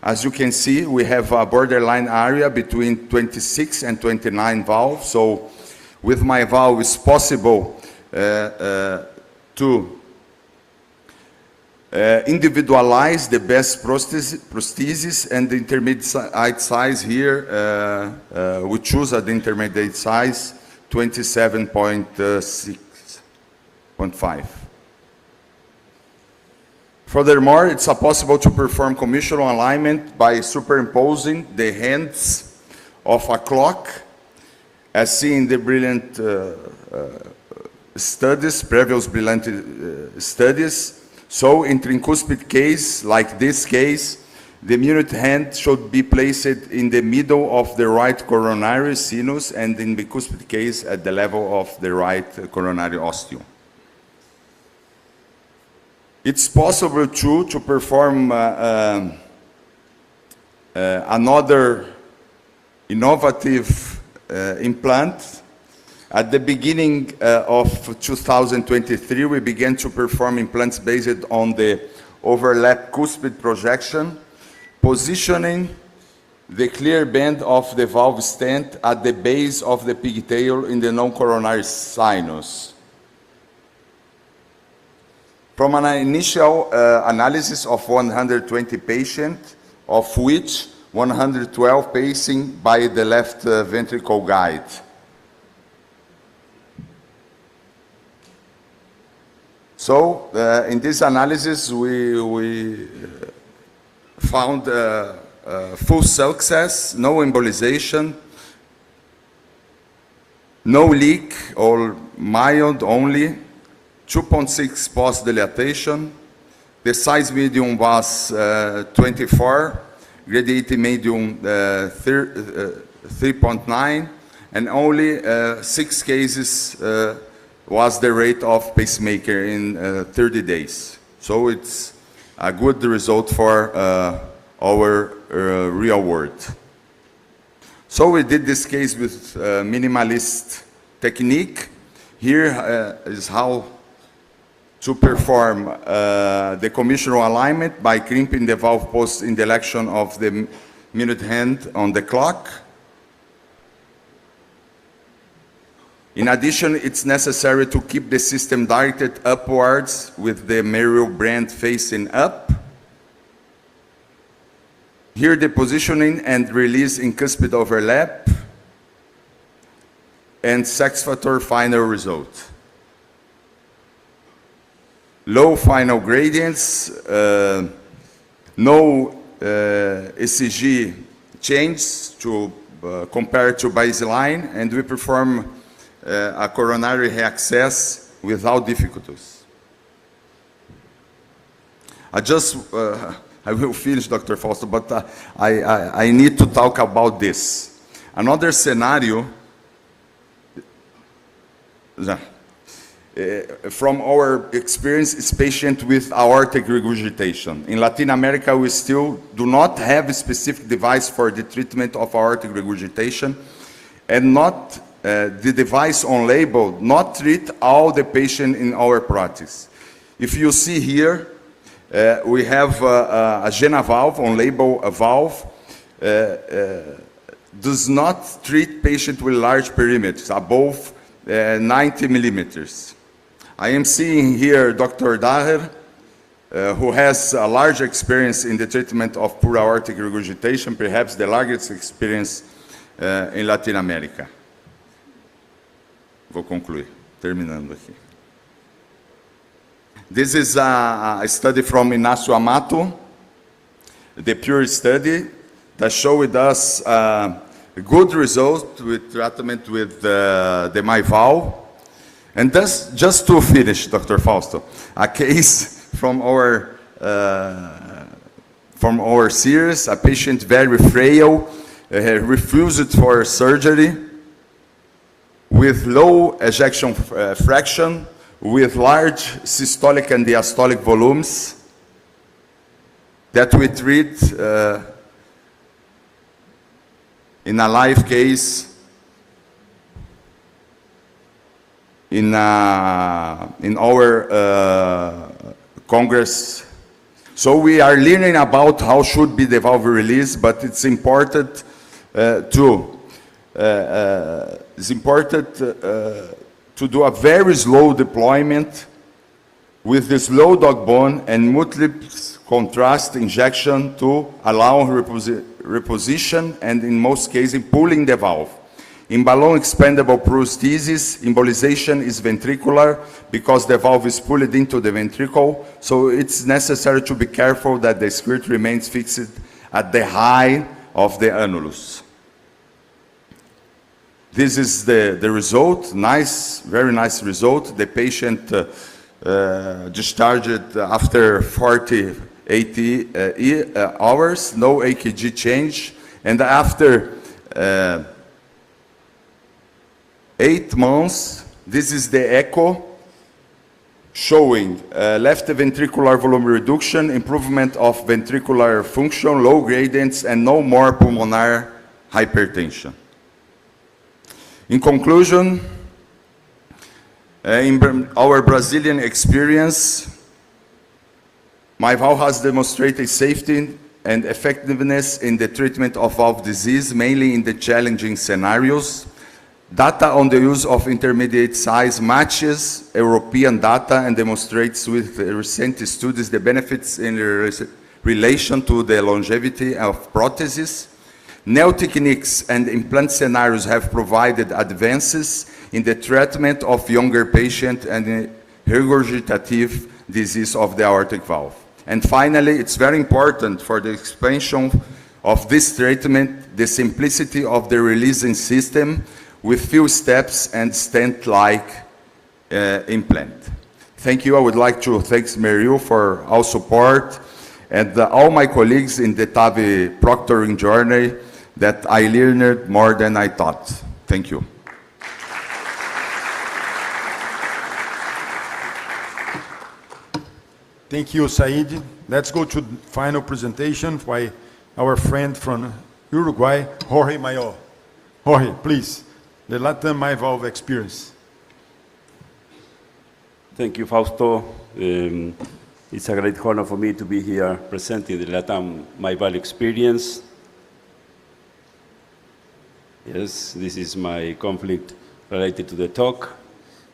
As you can see, we have a borderline area between 26 and 29 valves. So with my valve, it's possible to individualize the best prosthesis, and the intermediate size here, we choose at the intermediate size 27.6.5. Furthermore, it's possible to perform commissural alignment by superimposing the hands of a clock, as seen in the brilliant studies, previous brilliant studies. So in tricuspid case, like this case, the minute hand should be placed in the middle of the right coronary sinus, and in bicuspid case at the level of the right coronary ostium. It's possible too to perform another innovative implant. At the beginning of 2023, we began to perform implants based on the overlap cuspid projection, positioning the clear band of the valve stent at the base of the pigtail in the non-coronary sinus. From an initial analysis of 120 patients, of which 112 pacing by the left ventricle guide. So in this analysis, we found full success, no embolization, no leak or mild only, 2.6 post-dilatation. The size medium was 24, gradiated medium 3.9, and only 6 cases was the rate of pacemaker in 30 days. So it's a good result for our real world. So we did this case with minimalist technique. Here is how to perform the commissural alignment by crimping the valve post in the direction of the minute hand on the clock. In addition, it's necessary to keep the system directed upwards with the Merrill brand facing up. Here the positioning and release in cuspid overlap, and sex factor final result. Low final gradients, no ECG change to compare to baseline, and we perform a coronary reaccess without difficulties. I will finish, Dr. Fausto, but I need to talk about this. Another scenario, from our experience, is patient with aortic regurgitation. In Latin America, we still do not have a specific device for the treatment of aortic regurgitation, and not the device on label not treat all the patient in our practice. If you see here, we have a Gena valve on label, a valve, does not treat patient with large perimeters, above 90 millimeters. I am seeing here Dr. Daher, who has a large experience in the treatment of poor aortic regurgitation, perhaps the largest experience in Latin America. Vou concluir, terminando aqui. This is a study from Inácio Amato, the PURE study that showed us a good result with treatment with the MyValve. And thus, just to finish, Dr. Fausto, a case from our series, a patient very frail, refused for surgery, with low ejection fraction, with large systolic and diastolic volumes, that we treat in a live case in our Congress. So we are learning about how should be the valve release, but it's important to do a very slow deployment with this low dog bone and multiple contrast injection to allow reposition and in most cases pulling the valve. In balloon expandable prosthesis, embolization is ventricular because the valve is pulled into the ventricle, so it's necessary to be careful that the squirt remains fixed at the height of the annulus. This is the result, nice, very nice result. The patient discharged after 48 hours, no AKG change, and after 8 months, this is the echo showing left ventricular volume reduction, improvement of ventricular function, low gradients, and no more pulmonary hypertension. In conclusion, in our Brazilian experience, MyValve has demonstrated safety and effectiveness in the treatment of valve disease, mainly in the challenging scenarios. Data on the use of intermediate size matches European data and demonstrates with recent studies the benefits in relation to the longevity of prostheses. New techniques and implant scenarios have provided advances in the treatment of younger patients and regurgitative disease of the aortic valve. And finally, it's very important for the expansion of this treatment, the simplicity of the releasing system with few steps and stent-like implant. Thank you. I would like to thank Meriu for all support and all my colleagues in the TAVI proctoring journey that I learned more than I thought. Thank you. Thank you, Said. Let's go to the final presentation by our friend from Uruguay, Jorge Mayor. Jorge, please, the Latam MyValve experience. Thank you, Fausto. It's a great honor for me to be here presenting the Latam MyValve experience. Yes, this is my conflict related to the talk.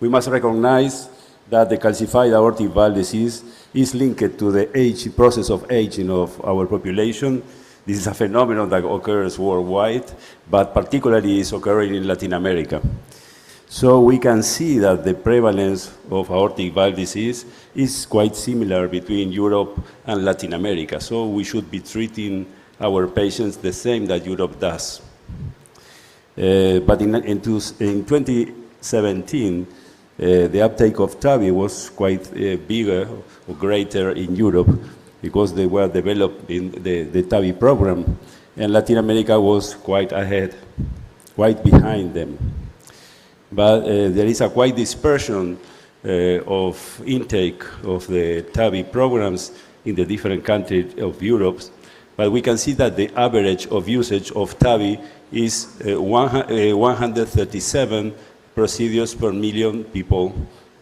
We must recognize that the calcified aortic valve disease is linked to the process of aging of our population. This is a phenomenon that occurs worldwide, but particularly is occurring in Latin America. So we can see that the prevalence of aortic valve disease is quite similar between Europe and Latin America. So we should be treating our patients the same that Europe does. But in 2017, the uptake of TAVI was quite bigger or greater in Europe because they were developing the TAVI program, and Latin America was quite ahead, quite behind them. But there is a quite dispersion of intake of the TAVI programs in the different countries of Europe, but we can see that the average of usage of TAVI is 137 procedures per million people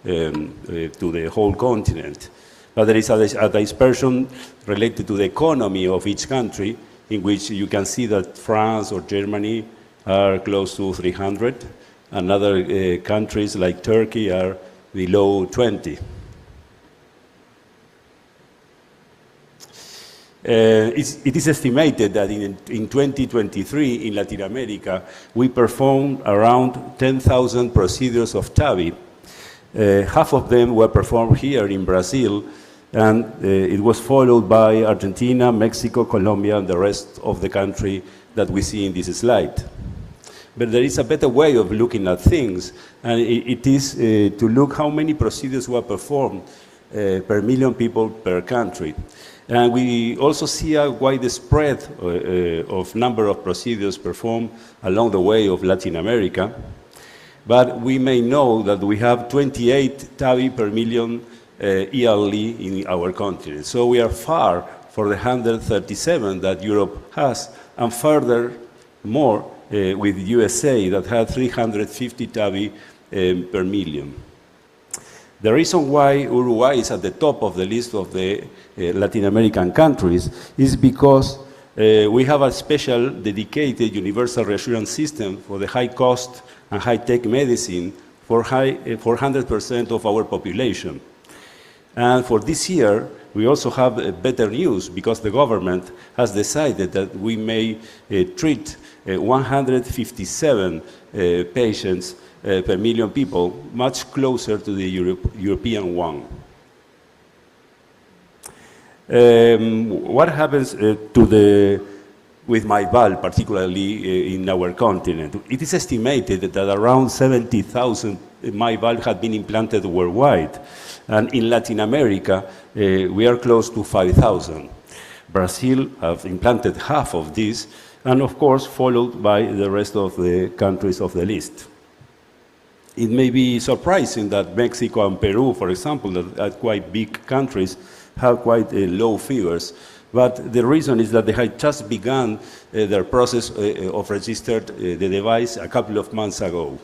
to the whole continent. But there is a dispersion related to the economy of each country, in which you can see that France or Germany are close to 300, and other countries like Turkey are below 20. It is estimated that in 2023 in Latin America, we performed around 10,000 procedures of TAVI. Half of them were performed here in Brazil, and it was followed by Argentina, Mexico, Colombia, and the rest of the country that we see in this slide. But there is a better way of looking at things, and it is to look how many procedures were performed per million people per country. And we also see a wide spread of number of procedures performed along the way of Latin America. But we may know that we have 28 TAVI per million yearly in our continent. So we are far for the 137 that Europe has, and further more with USA that had 350 TAVI per million. The reason why Uruguay is at the top of the list of the Latin American countries is because we have a special dedicated universal reassurance system for the high cost and high-tech medicine for 100% of our population. And for this year, we also have better news because the government has decided that we may treat 157 patients per million people, much closer to the European one. What happens with my valve, particularly in our continent? It is estimated that around 70,000 my valve had been implanted worldwide. And in Latin America, we are close to 5,000. Brazil have implanted half of this, and of course, followed by the rest of the countries of the list. It may be surprising that Mexico and Peru, for example, that are quite big countries, have quite low figures. But the reason is that they had just begun their process of registered the device a couple of months ago.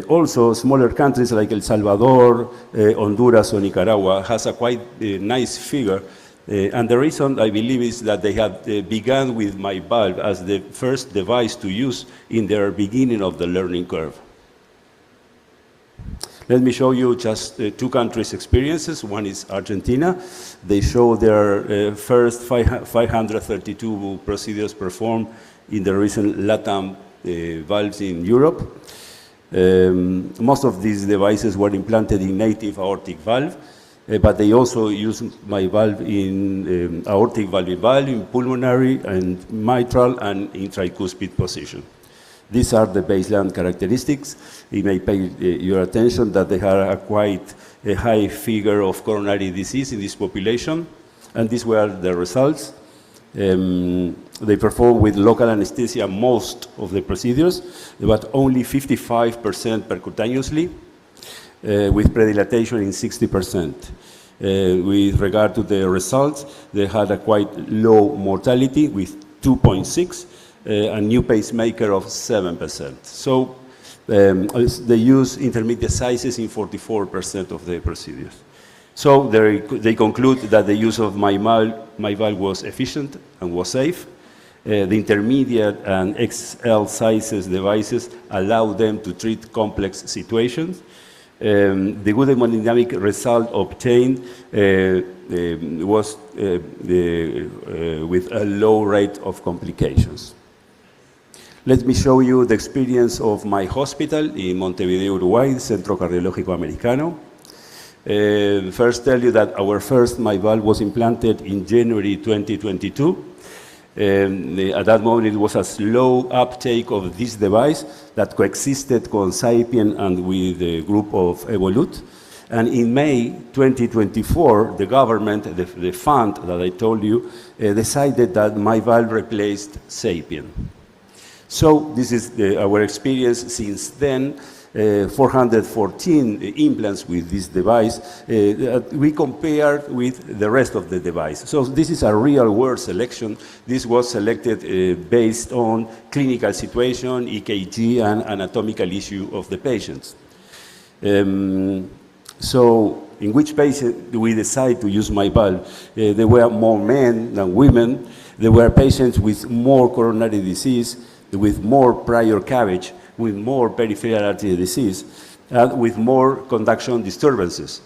Also, smaller countries like El Salvador, Honduras, or Nicaragua has a quite nice figure. And the reason, I believe, is that they have begun with my valve as the first device to use in their beginning of the learning curve. Let me show you just two countries' experiences. One is Argentina. They show their first 532 procedures performed in the recent Latam valves in Europe. Most of these devices were implanted in native aortic valve, but they also use my valve in aortic valve, in pulmonary and mitral and in tricuspid position. These are the baseline characteristics. You may pay your attention that they have a quite a high figure of coronary disease in this population, and these were the results. They perform with local anesthesia most of the procedures, but only 55% percutaneously, with predilatation in 60%. With regard to the results, they had a quite low mortality with 2.6, a new pacemaker of 7%. So they use intermediate sizes in 44% of the procedures. So they conclude that the use of my valve was efficient and was safe. The intermediate and XL sizes devices allow them to treat complex situations. The good hemodynamic result obtained was with a low rate of complications. Let me show you the experience of my hospital in Montevideo, Uruguay, Centro Cardiológico Americano. First tell you that our first my valve was implanted in January 2022. At that moment, it was a slow uptake of this device that coexisted with Sapien and with the group of Evolut. And in May 2024, the government, the fund that I told you, decided that my valve replaced Sapien. So this is our experience since then. 414 implants with this device. We compared with the rest of the device. So this is a real-world selection. This was selected based on clinical situation, EKG, and anatomical issue of the patients. So in which patient do we decide to use my valve? There were more men than women. There were patients with more coronary disease, with more prior CABG, with more peripheral artery disease, and with more conduction disturbances.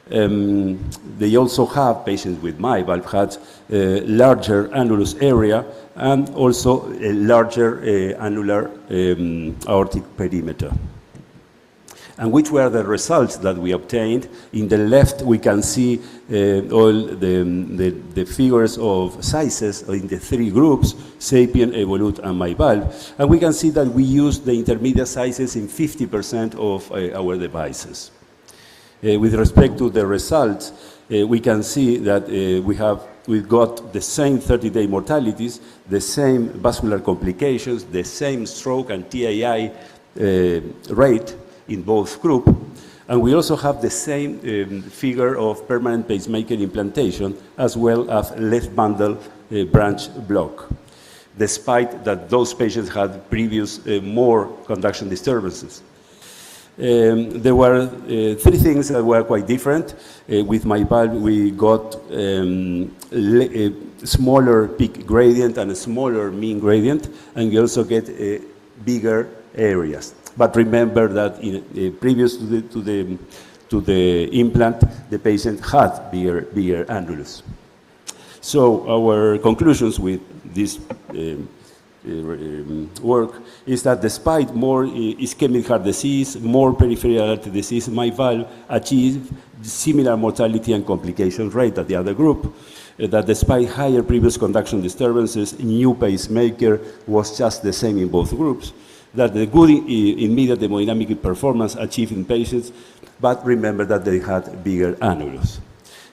They also have patients with my valve had larger annulus area and also a larger annular aortic perimeter. and which were the results that we obtained. In the left, we can see all the figures of sizes in the three groups, Sapien, Evolut, and MyValve. And we can see that we use the intermediate sizes in 50% of our devices. With respect to the results, we can see that we've got the same 30-day mortalities, the same vascular complications, the same stroke and TII rate in both groups. And we also have the same figure of permanent pacemaker implantation, as well as left bundle branch block, despite that those patients had previous more conduction disturbances. There were three things that were quite different. With MyValve, we got a smaller peak gradient and a smaller mean gradient, and we also get bigger areas. But remember that previous to the implant, the patient had bigger annulus. So our conclusions with this work is that despite more ischemic heart disease, more peripheral artery disease, MyValve achieved similar mortality and complication rate at the other group. That despite higher previous conduction disturbances, new pacemaker was just the same in both groups. That the good immediate hemodynamic performance achieved in patients, but remember that they had bigger annulus.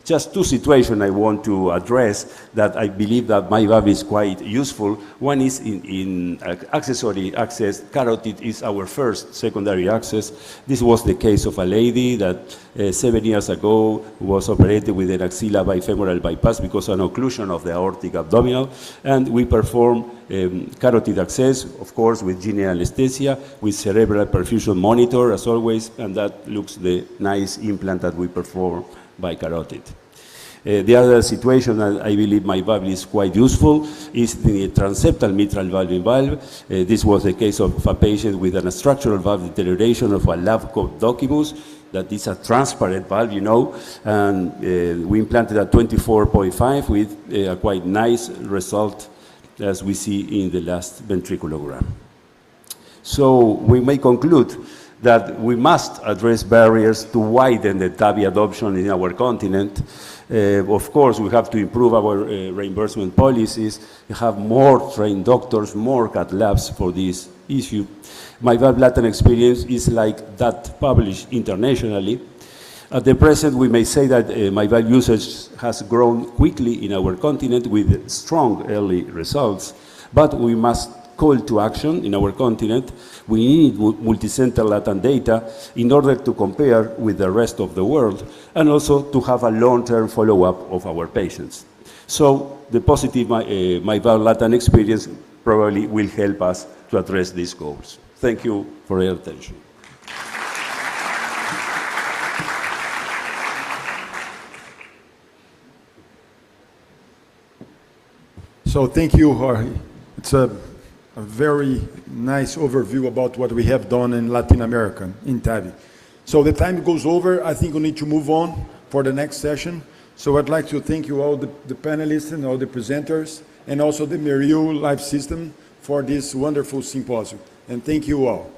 Just two situations I want to address that I believe that MyValve is quite useful. One is in accessory access. Carotid is our first secondary access. This was the case of a lady that 7 years ago was operated with an axilla bifemoral bypass because of an occlusion of the aortic abdominal, and we performed carotid access, of course, with general anesthesia, with cerebral perfusion monitor, as always, and that looks the nice implant that we perform by carotid. The other situation that I believe MyValve is quite useful is the transeptal mitral valve in valve. This was a case of a patient with a structural valve deterioration of a Lavco documus. That is a transparent valve, you know, and we implanted at 24.5 with a quite nice result, as we see in the last ventriculogram. So we may conclude that we must address barriers to widen the TAVI adoption in our continent. Of course, we have to improve our reimbursement policies, have more trained doctors, more cath labs for this issue. MyValve Latam experience is like that published internationally. At the present, we may say that MyValve usage has grown quickly in our continent with strong early results, but we must call to action in our continent. We need multicenter Latam data in order to compare with the rest of the world and also to have a long-term follow-up of our patients. So the positive MyValve Latam experience probably will help us to address these goals. Thank you for your attention. So thank you, Jorge. It's a very nice overview about what we have done in Latin America, in TAVI. So the time goes over. I think we need to move on for the next session. So I'd like to thank you all, the panelists and all the presenters, and also the Merrill Life System for this wonderful symposium. And thank you all.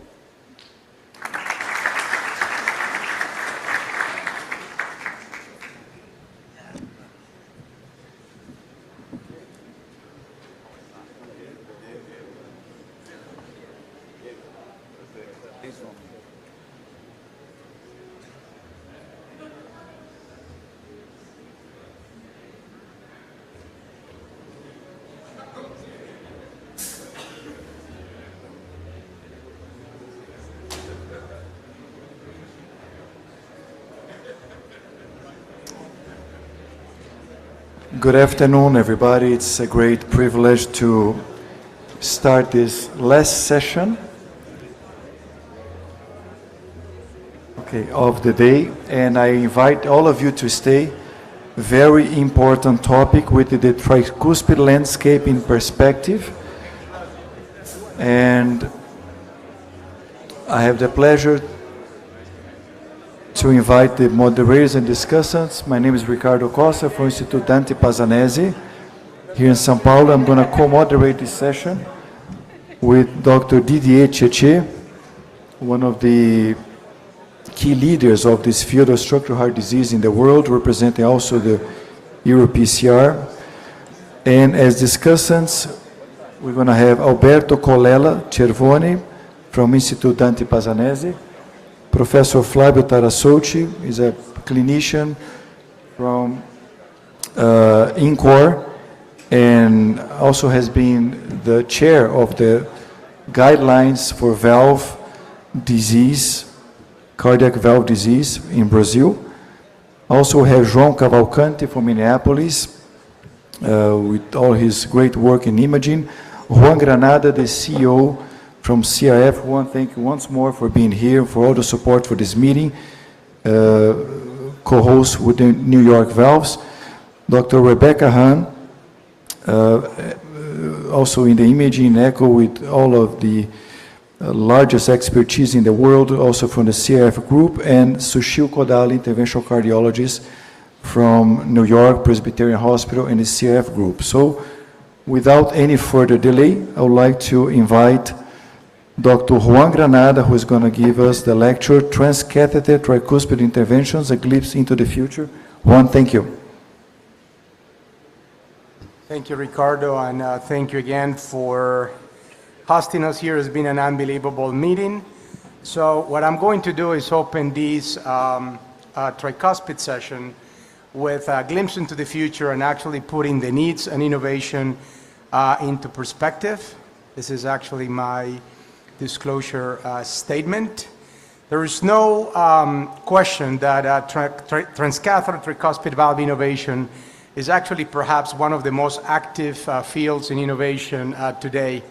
Good afternoon, everybody. It's a great privilege to start this last session of the day, and I invite all of you to stay. Very important topic with the tricuspid landscape in perspective, and I have the pleasure to invite the moderators and discussants. My name is Ricardo Costa from Instituto Dante Pazanese here in São Paulo. I'm going to co-moderate this session with Dr. Didier Cheche, one of the key leaders of this field of structural heart disease in the world, representing also the EuroPCR. And as discussants, we're going to have Alberto Colella Cervoni from Instituto Dante Pazanese, Professor Flavio Tarasouti is a clinician from INCOR, and also has been the chair of the guidelines for valve disease, cardiac valve disease in Brazil. Also have João Cavalcante from Minneapolis, with all his great work in imaging. Juan Granada, the CEO from CRF. Juan, thank you once more for being here, for all the support for this meeting. Co-host with the New York Valves. Dr. Rebecca Hahn, also in the imaging echo with all of the largest expertise in the world, also from the CRF group, and Sushil Kodali, interventional cardiologist from New York Presbyterian Hospital and the CRF group. So without any further delay, I would like to invite Dr. Juan Granada, who is going to give us the lecture, Transcatheter Tricuspid Interventions, A Glimpse into the Future. Juan, thank you. Thank you, Ricardo, and thank you again for hosting us here. It's been an unbelievable meeting. So what I'm going to do is open this tricuspid session with a glimpse into the future and actually putting the needs and innovation into perspective. This is actually my disclosure statement. There is no question that transcatheter tricuspid valve innovation is actually perhaps one of the most active fields in innovation today.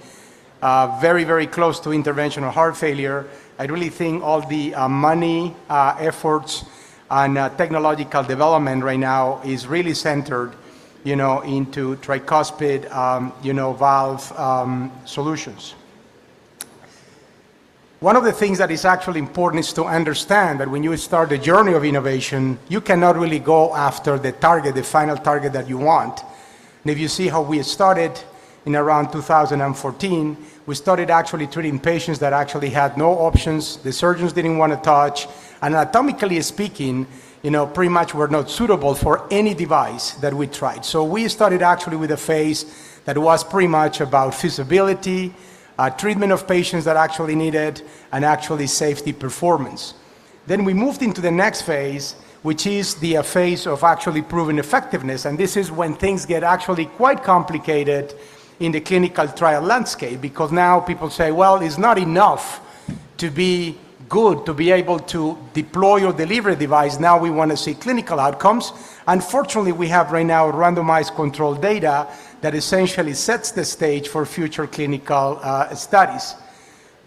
Very, very close to interventional heart failure. I really think all the money, efforts, and technological development right now is really centered, into tricuspid, valve solutions. One of the things that is actually important is to understand that when you start the journey of innovation, you cannot really go after the target, the final target that you want. And if you see how we started in around 2014, we started actually treating patients that actually had no options, the surgeons didn't want to touch, and anatomically speaking, pretty much were not suitable for any device that we tried. So we started actually with a phase that was pretty much about feasibility, treatment of patients that actually needed, and actually safety performance. Then we moved into the next phase, which is the phase of actually proven effectiveness, and this is when things get actually quite complicated in the clinical trial landscape, because now people say, well, it's not enough to be good, to be able to deploy or deliver a device. Now we want to see clinical outcomes. Unfortunately, we have right now randomized controlled data that essentially sets the stage for future clinical studies.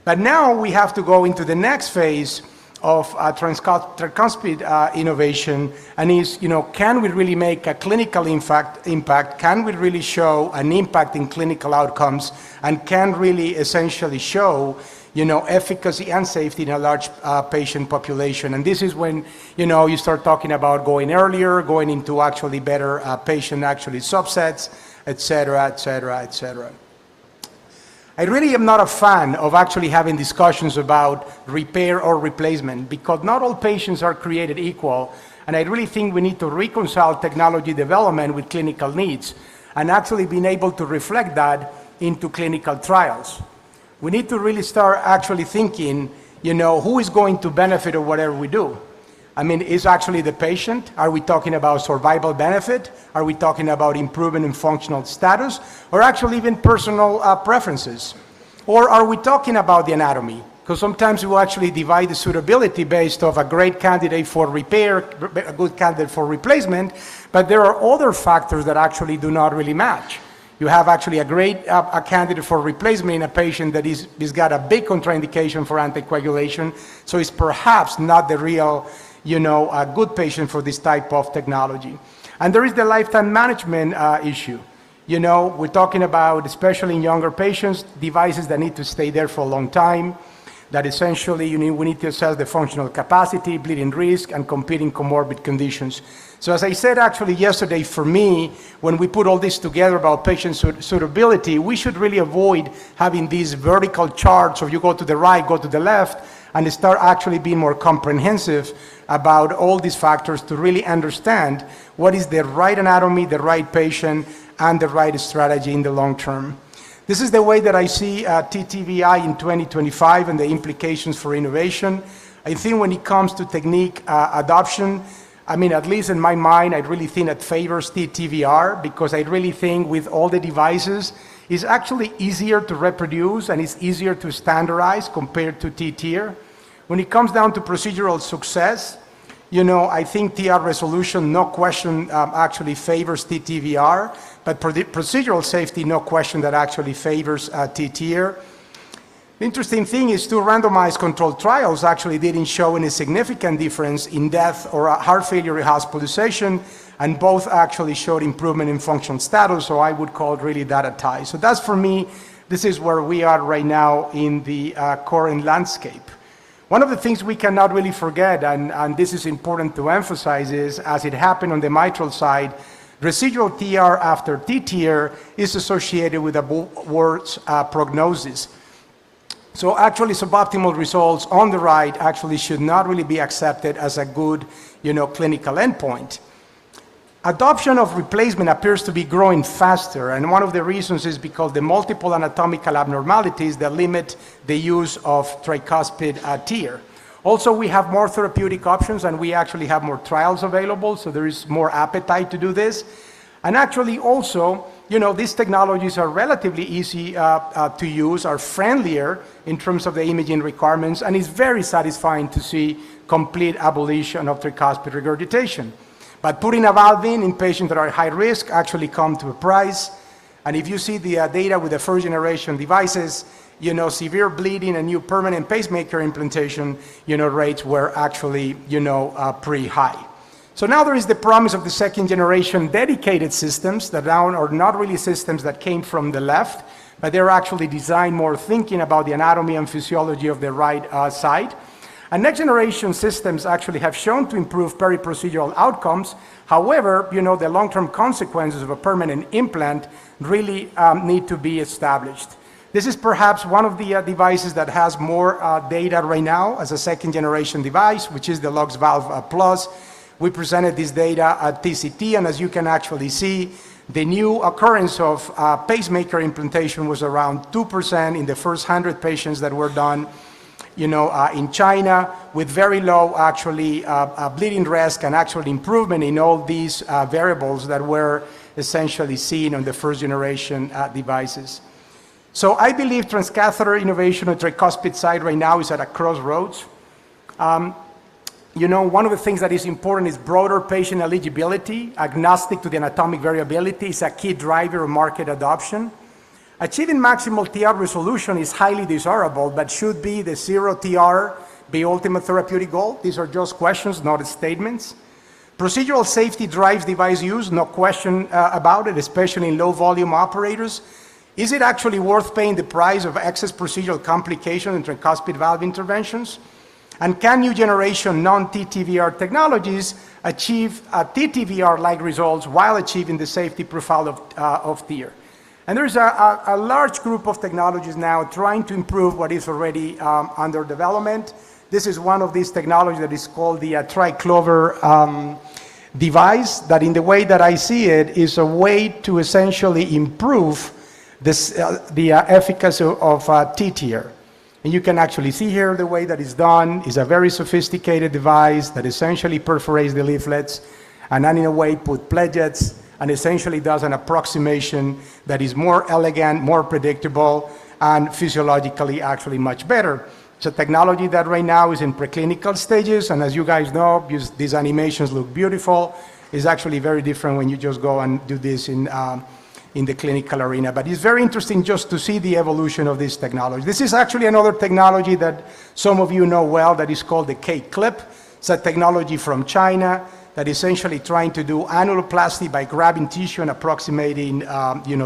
But now we have to go into the next phase of tricuspid innovation, and is, can we really make a clinical impact? Can we really show an impact in clinical outcomes? And can really essentially show, efficacy and safety in a large patient population? And this is when, you start talking about going earlier, going into actually better patient subsets, et cetera, et cetera, et cetera. I really am not a fan of actually having discussions about repair or replacement, because not all patients are created equal, and I really think we need to reconcile technology development with clinical needs, and actually being able to reflect that into clinical trials. We need to really start actually thinking, who is going to benefit of whatever we do? I mean, is actually the patient? Are we talking about survival benefit? Are we talking about improvement in functional status? Or actually even personal preferences? Or are we talking about the anatomy? Because sometimes we actually divide the suitability based off a great candidate for repair, a good candidate for replacement, but there are other factors that actually do not really match. You have actually a great a candidate for replacement in a patient that is got a big contraindication for anticoagulation, so it's perhaps not the real, a good patient for this type of technology. And there is the lifetime management issue. We're talking about, especially in younger patients, devices that need to stay there for a long time, that essentially we need to assess the functional capacity, bleeding risk, and competing comorbid conditions. So as I said actually yesterday, for me, when we put all this together about patient suitability, we should really avoid having these vertical charts of you go to the right, go to the left, and start actually being more comprehensive about all these factors to really understand what is the right anatomy, the right patient, and the right strategy in the long term. This is the way that I see TTVI in 2025 and the implications for innovation. I think when it comes to technique adoption, I mean, at least in my mind, I really think it favors TTVR, because I really think with all the devices, it's actually easier to reproduce and it's easier to standardize compared to T-tier. When it comes down to procedural success, you know, I think TR resolution, no question, actually favors TTVR, but procedural safety, no question, that actually favors T-tier. The interesting thing is 2 randomized controlled trials actually didn't show any significant difference in death or heart failure rehospitalization, and both actually showed improvement in functional status, so I would call it really that a tie. So that's, for me, this is where we are right now in the current landscape. One of the things we cannot really forget, and this is important to emphasize, is as it happened on the mitral side, residual TR after T-tier is associated with a worse prognosis. So actually suboptimal results on the right actually should not really be accepted as a good, you know, clinical endpoint. Adoption of replacement appears to be growing faster, and one of the reasons is because the multiple anatomical abnormalities that limit the use of tricuspid tier. Also, we have more therapeutic options, and we actually have more trials available, so there is more appetite to do this. And actually also, you know, these technologies are relatively easy to use, are friendlier in terms of the imaging requirements, and it's very satisfying to see complete abolition of tricuspid regurgitation. But putting a valve in patients that are high risk actually come to a price. And if you see the data with the first generation devices, you know, severe bleeding and new permanent pacemaker implantation, you know, rates were actually, you know, pretty high. So now there is the promise of the second generation dedicated systems that now are not really systems that came from the left, but they're actually designed more thinking about the anatomy and physiology of the right side. And next generation systems actually have shown to improve peri-procedural outcomes. However, you know, the long-term consequences of a permanent implant really need to be established. This is perhaps one of the devices that has more data right now as a second generation device, which is the Lux Valve Plus. We presented this data at TCT, and as you can actually see, the new occurrence of pacemaker implantation was around 2% in the first 100 patients that were done, you know, in China, with very low actually bleeding risk and actual improvement in all these variables that were essentially seen on the first generation devices. So I believe transcatheter innovation on the tricuspid side right now is at a crossroads. You know, one of the things that is important is broader patient eligibility, agnostic to the anatomic variability, is a key driver of market adoption. Achieving maximal TR resolution is highly desirable, but should be the 0 TR be ultimate therapeutic goal? These are just questions, not statements. Procedural safety drives device use, no question about it, especially in low volume operators. Is it actually worth paying the price of excess procedural complications in tricuspid valve interventions? And can new generation non-TTVR technologies achieve TTVR-like results while achieving the safety profile of TIR? And there's a large group of technologies now trying to improve what is already under development. This is one of these technologies that is called the Triclover device, that in the way that I see it is a way to essentially improve this, the efficacy of T-tier. And you can actually see here the way that it's done is a very sophisticated device that essentially perforates the leaflets and then in a way put pledgets and essentially does an approximation that is more elegant, more predictable, and physiologically actually much better. It's a technology that right now is in preclinical stages, and as you guys know, these animations look beautiful. It's actually very different when you just go and do this in the clinical arena. But it's very interesting just to see the evolution of this technology. This is actually another technology that some of you know well that is called the K-clip. It's a technology from China that is essentially trying to do annuloplasty by grabbing tissue and approximating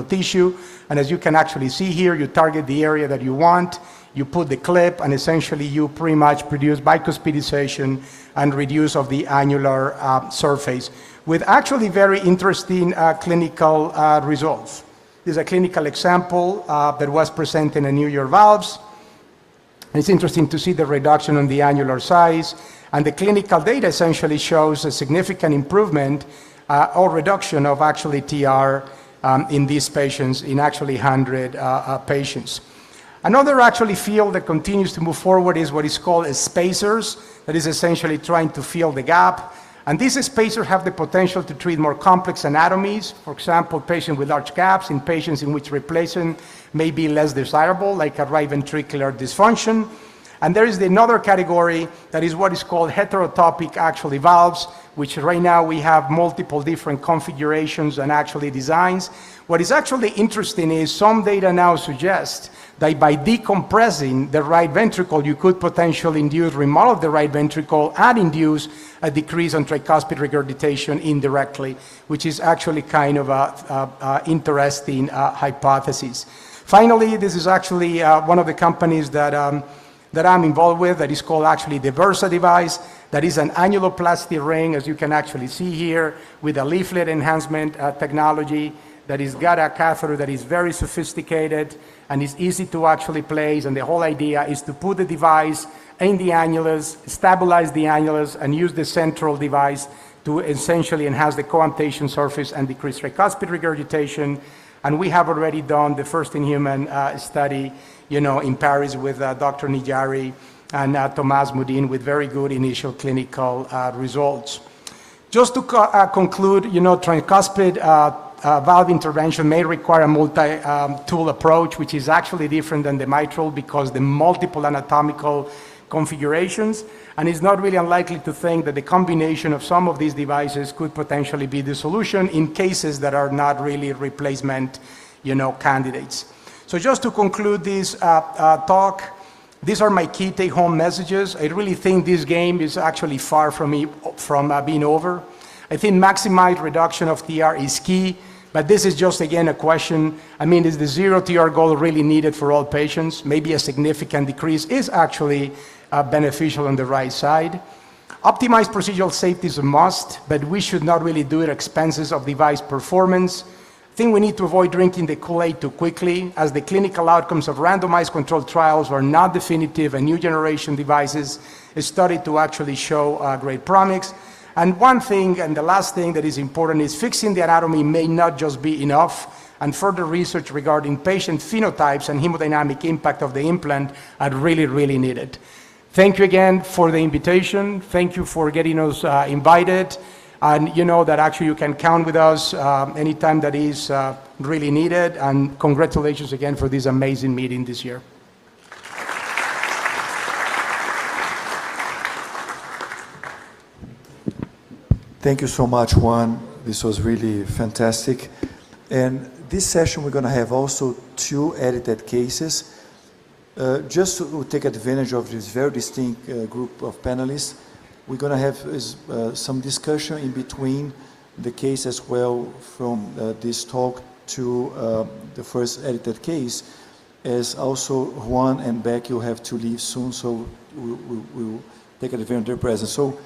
tissue. And as you can actually see here, you target the area that you want, you put the clip, and essentially you pretty much produce bicuspidization and reduce of the annular surface with actually very interesting clinical results. This is a clinical example that was presented in New York Valves. It's interesting to see the reduction on the annular size, and the clinical data essentially shows a significant improvement or reduction of actually TR in these patients, in actually 100 patients. Another actually field that continues to move forward is what is called spacers, that is essentially trying to fill the gap. And these spacers have the potential to treat more complex anatomies. For example, patients with large gaps, in patients in which replacement may be less desirable, like a right ventricular dysfunction. And there is another category that is what is called heterotopic actually valves, which right now we have multiple different configurations and actually designs. What is actually interesting is some data now suggest that by decompressing the right ventricle, you could potentially induce remodel of the right ventricle and induce a decrease on tricuspid regurgitation indirectly, which is actually kind of a interesting hypothesis. Finally, this is actually one of the companies that I'm involved with, that is called actually the Versa device. That is an annuloplasty ring, as you can actually see here, with a leaflet enhancement technology that has got a catheter that is very sophisticated and is easy to actually place. And the whole idea is to put the device in the annulus, stabilize the annulus, and use the central device to essentially enhance the coaptation surface and decrease tricuspid regurgitation. And we have already done the first in-human study, in Paris with Dr. Nijari and Thomas Moudin, with very good initial clinical results. Just to conclude, tricuspid valve intervention may require a multi-tool approach, which is actually different than the mitral because the multiple anatomical configurations, and it's not really unlikely to think that the combination of some of these devices could potentially be the solution in cases that are not really replacement, candidates. So just to conclude this talk, these are my key take-home messages. I really think this game is actually far from being over. I think maximized reduction of TR is key, but this is just, again, a question. Is the 0 TR goal really needed for all patients? Maybe a significant decrease is actually beneficial on the right side. Optimized procedural safety is a must, but we should not really do it at expenses of device performance. I think we need to avoid drinking the Kool-Aid too quickly, as the clinical outcomes of randomized controlled trials are not definitive, and new generation devices is studied to actually show great promise. And one thing, and the last thing that is important, is fixing the anatomy may not just be enough, and further research regarding patient phenotypes and hemodynamic impact of the implant are really, really needed. Thank you again for the invitation. Thank you for getting us invited. And you know that actually you can count with us anytime that is really needed. And congratulations again for this amazing meeting this year. Thank you so much, Juan. This was really fantastic. And this session, we're going to have also 2 edited cases. Just to take advantage of this very distinct group of panelists, we're going to have some discussion in between the case as well from this talk to the first edited case, as also Juan and Becky will have to leave soon, so we'll take advantage of their presence. So,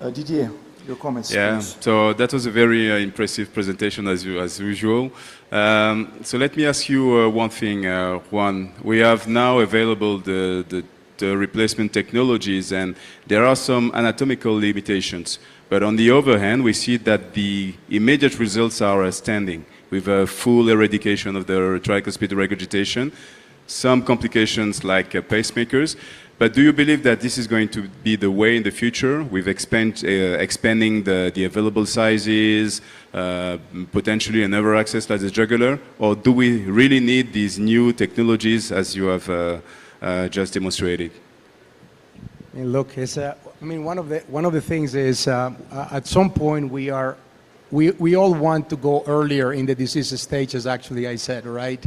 Didier, your comments, please. So that was a very impressive presentation as usual. So let me ask you one thing, Juan. We have now available the replacement technologies, and there are some anatomical limitations. But on the other hand, we see that the immediate results are outstanding, with a full eradication of the tricuspid regurgitation, some complications like pacemakers. But do you believe that this is going to be the way in the future, with expanding the available sizes, potentially another access like the jugular? Or do we really need these new technologies as you have just demonstrated? Look, it's, one of the things is at some point we all want to go earlier in the disease stage, as actually I said, right?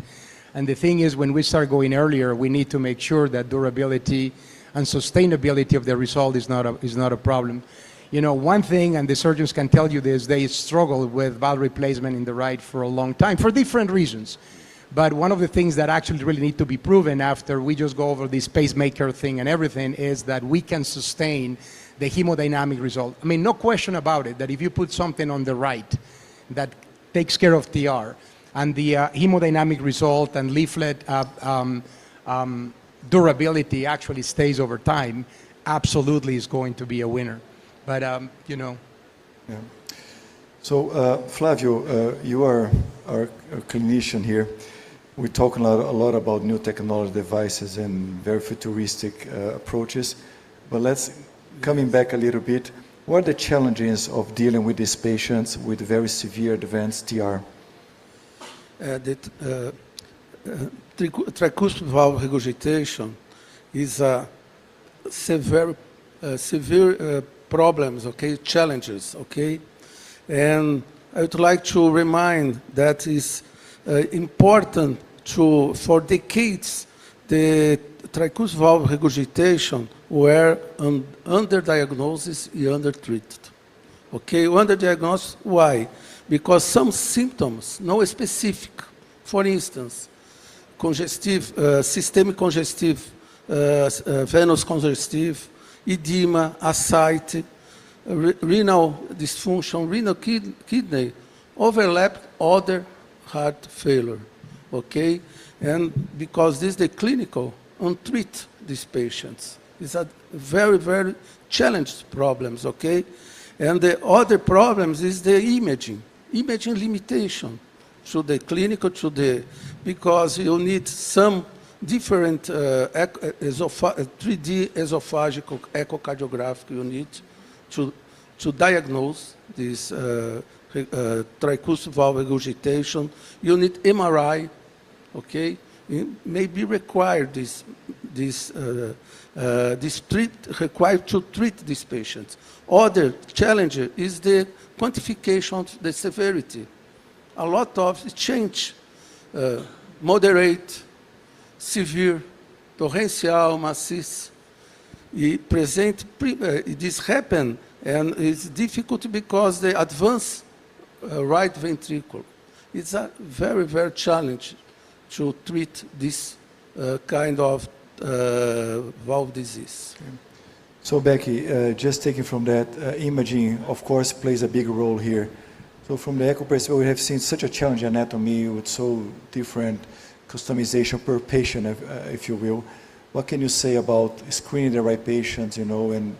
And the thing is, when we start going earlier, we need to make sure that durability and sustainability of the result is not a problem. One thing, and the surgeons can tell you this, they struggle with valve replacement in the right for a long time for different reasons. But one of the things that actually really need to be proven after we just go over this pacemaker thing and everything is that we can sustain the hemodynamic result. No question about it, that if you put something on the right that takes care of TR, and the hemodynamic result and leaflet durability actually stays over time, absolutely is going to be a winner. But, you know. Yeah. So, Flavio, you are our clinician here. We're talking a lot about new technology devices and very futuristic approaches. But let's, coming back a little bit, what are the challenges of dealing with these patients with very severe advanced TR? Tricuspid valve regurgitation is a severe problems, okay, challenges, okay? And I would like to remind that it's important for decades, the tricuspid valve regurgitation were under diagnosis and under treated. Okay, under diagnosis, why? Because some symptoms, no specific, for instance, congestive, systemic congestive, venous congestive, edema, ascites, renal dysfunction, renal kidney, overlap other heart failure, okay? And because this is the clinical, untreat these patients. It's a very, very challenged problems, okay? And the other problems is the imaging limitation to the clinical, because you need some different 3D esophageal echocardiographic you need to diagnose this tricuspid valve regurgitation. You need MRI, okay? It may be required required to treat these patients. Other challenge is the quantification of the severity. A lot of change, moderate, severe, torrencial, maciço. This happen and it's difficult because the advanced right ventricle. It's a very, very challenge to treat this kind of valve disease. Okay. So Becky, just taking from that, imaging, of course, plays a big role here. So from the echo perspective, we have seen such a challenging anatomy with so different customization per patient, if you will. What can you say about screening the right patients, you know, and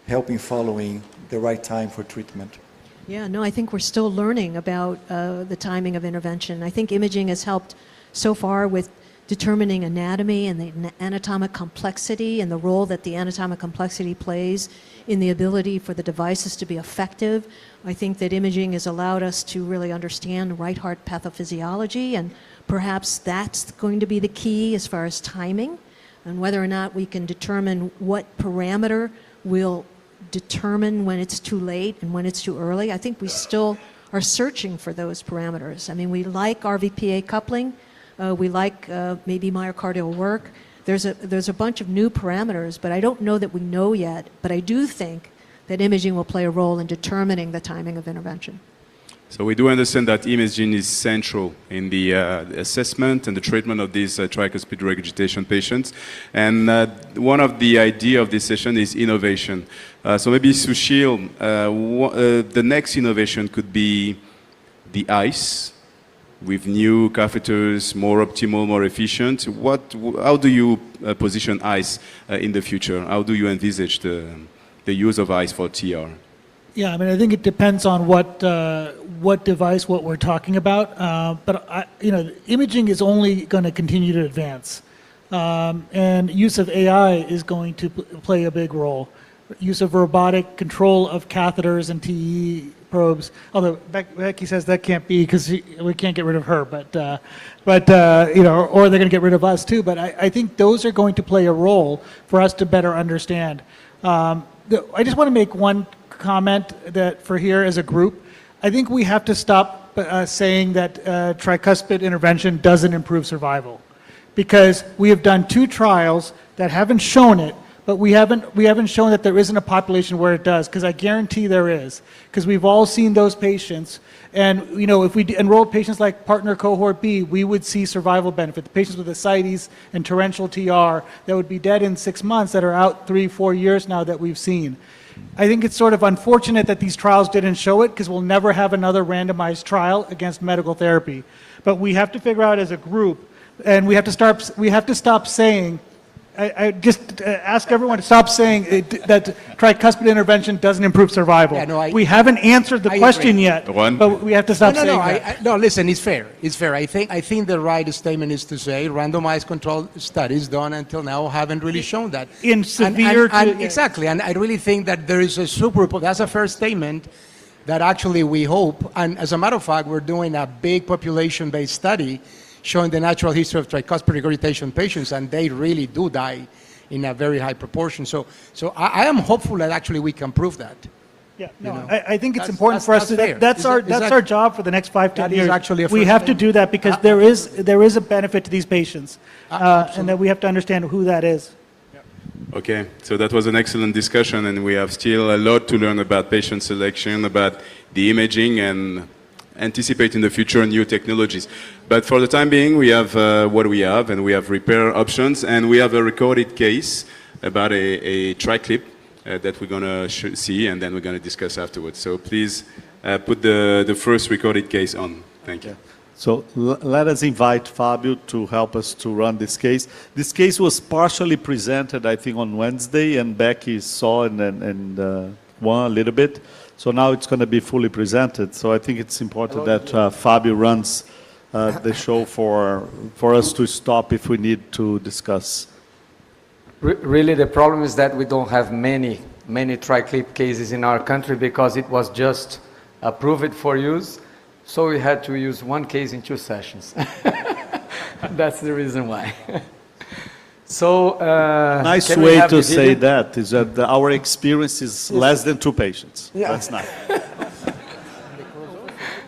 helping following the right time for treatment? Yeah, no, I think we're still learning about the timing of intervention. I think imaging has helped so far with determining anatomy and the anatomic complexity and the role that the anatomic complexity plays in the ability for the devices to be effective. I think that imaging has allowed us to really understand right heart pathophysiology, and perhaps that's going to be the key as far as timing and whether or not we can determine what parameter will determine when it's too late and when it's too early. I think we still are searching for those parameters. I mean, we like RVPA coupling. We like maybe myocardial work. There's a bunch of new parameters, but I don't know that we know yet. But I do think that imaging will play a role in determining the timing of intervention. So we do understand that imaging is central in the assessment and the treatment of these tricuspid regurgitation patients. And one of the idea of this session is innovation. So maybe Sushil, the next innovation could be the ICE, with new catheters, more optimal, more efficient. How do you position ICE in the future? How do you envisage the use of ICE for TR? Yeah, I mean, I think it depends on what device, what we're talking about. But imaging is only going to continue to advance, and use of AI is going to play a big role. Use of robotic control of catheters and TE probes. Although Becky says that can't be because we can't get rid of her, but or they're going to get rid of us too. But I think those are going to play a role for us to better understand. I just want to make one comment that for here as a group, I think we have to stop saying that tricuspid intervention doesn't improve survival, because we have done 2 trials that haven't shown it. But we haven't shown that there isn't a population where it does, because I guarantee there is, because we've all seen those patients. And if we enrolled patients like partner cohort B, we would see survival benefit. The patients with ascites and torrential TR that would be dead in 6 months that are out 3-4 years now that we've seen. I think it's sort of unfortunate that these trials didn't show it, because we'll never have another randomized trial against medical therapy. But we have to figure out as a group, and we have to stop saying I just ask everyone to stop saying that tricuspid intervention doesn't improve survival. Yeah, no, we haven't answered the question yet, but we have to stop saying that. No, listen, it's fair. It's fair. I think the right statement is to say randomized controlled studies done until now haven't really shown that. In severe exactly, and I really think that there is a that's a fair statement that actually we hope, and as a matter of fact, we're doing a big population-based study showing the natural history of tricuspid regurgitation patients, and they really do die in a very high proportion. So I am hopeful that actually we can prove that. Yeah, no, I think it's important for us to. That's our job for the next 5-10 years. Actually we have to do that because there is a benefit to these patients, and that we have to understand who that is. Okay, so that was an excellent discussion, and we have still a lot to learn about patient selection, about the imaging, and anticipate in the future new technologies. But for the time being, we have what we have, and we have repair options, and we have a recorded case about a tri-clip that we're going to see, and then we're going to discuss afterwards. So please put the first recorded case on. Thank you. So let us invite Fabio to help us to run this case. This case was partially presented, I think, on Wednesday, and Becky saw and won a little bit. So now it's going to be fully presented. So I think it's important that Fabio runs the show for us to stop if we need to discuss. Really, the problem is that we don't have many tri-clip cases in our country because it was just approved for use. So we had to use one case in 2 sessions. That's the reason why. So nice way to say that is that our experience is less than 2 patients. Yeah. That's nice.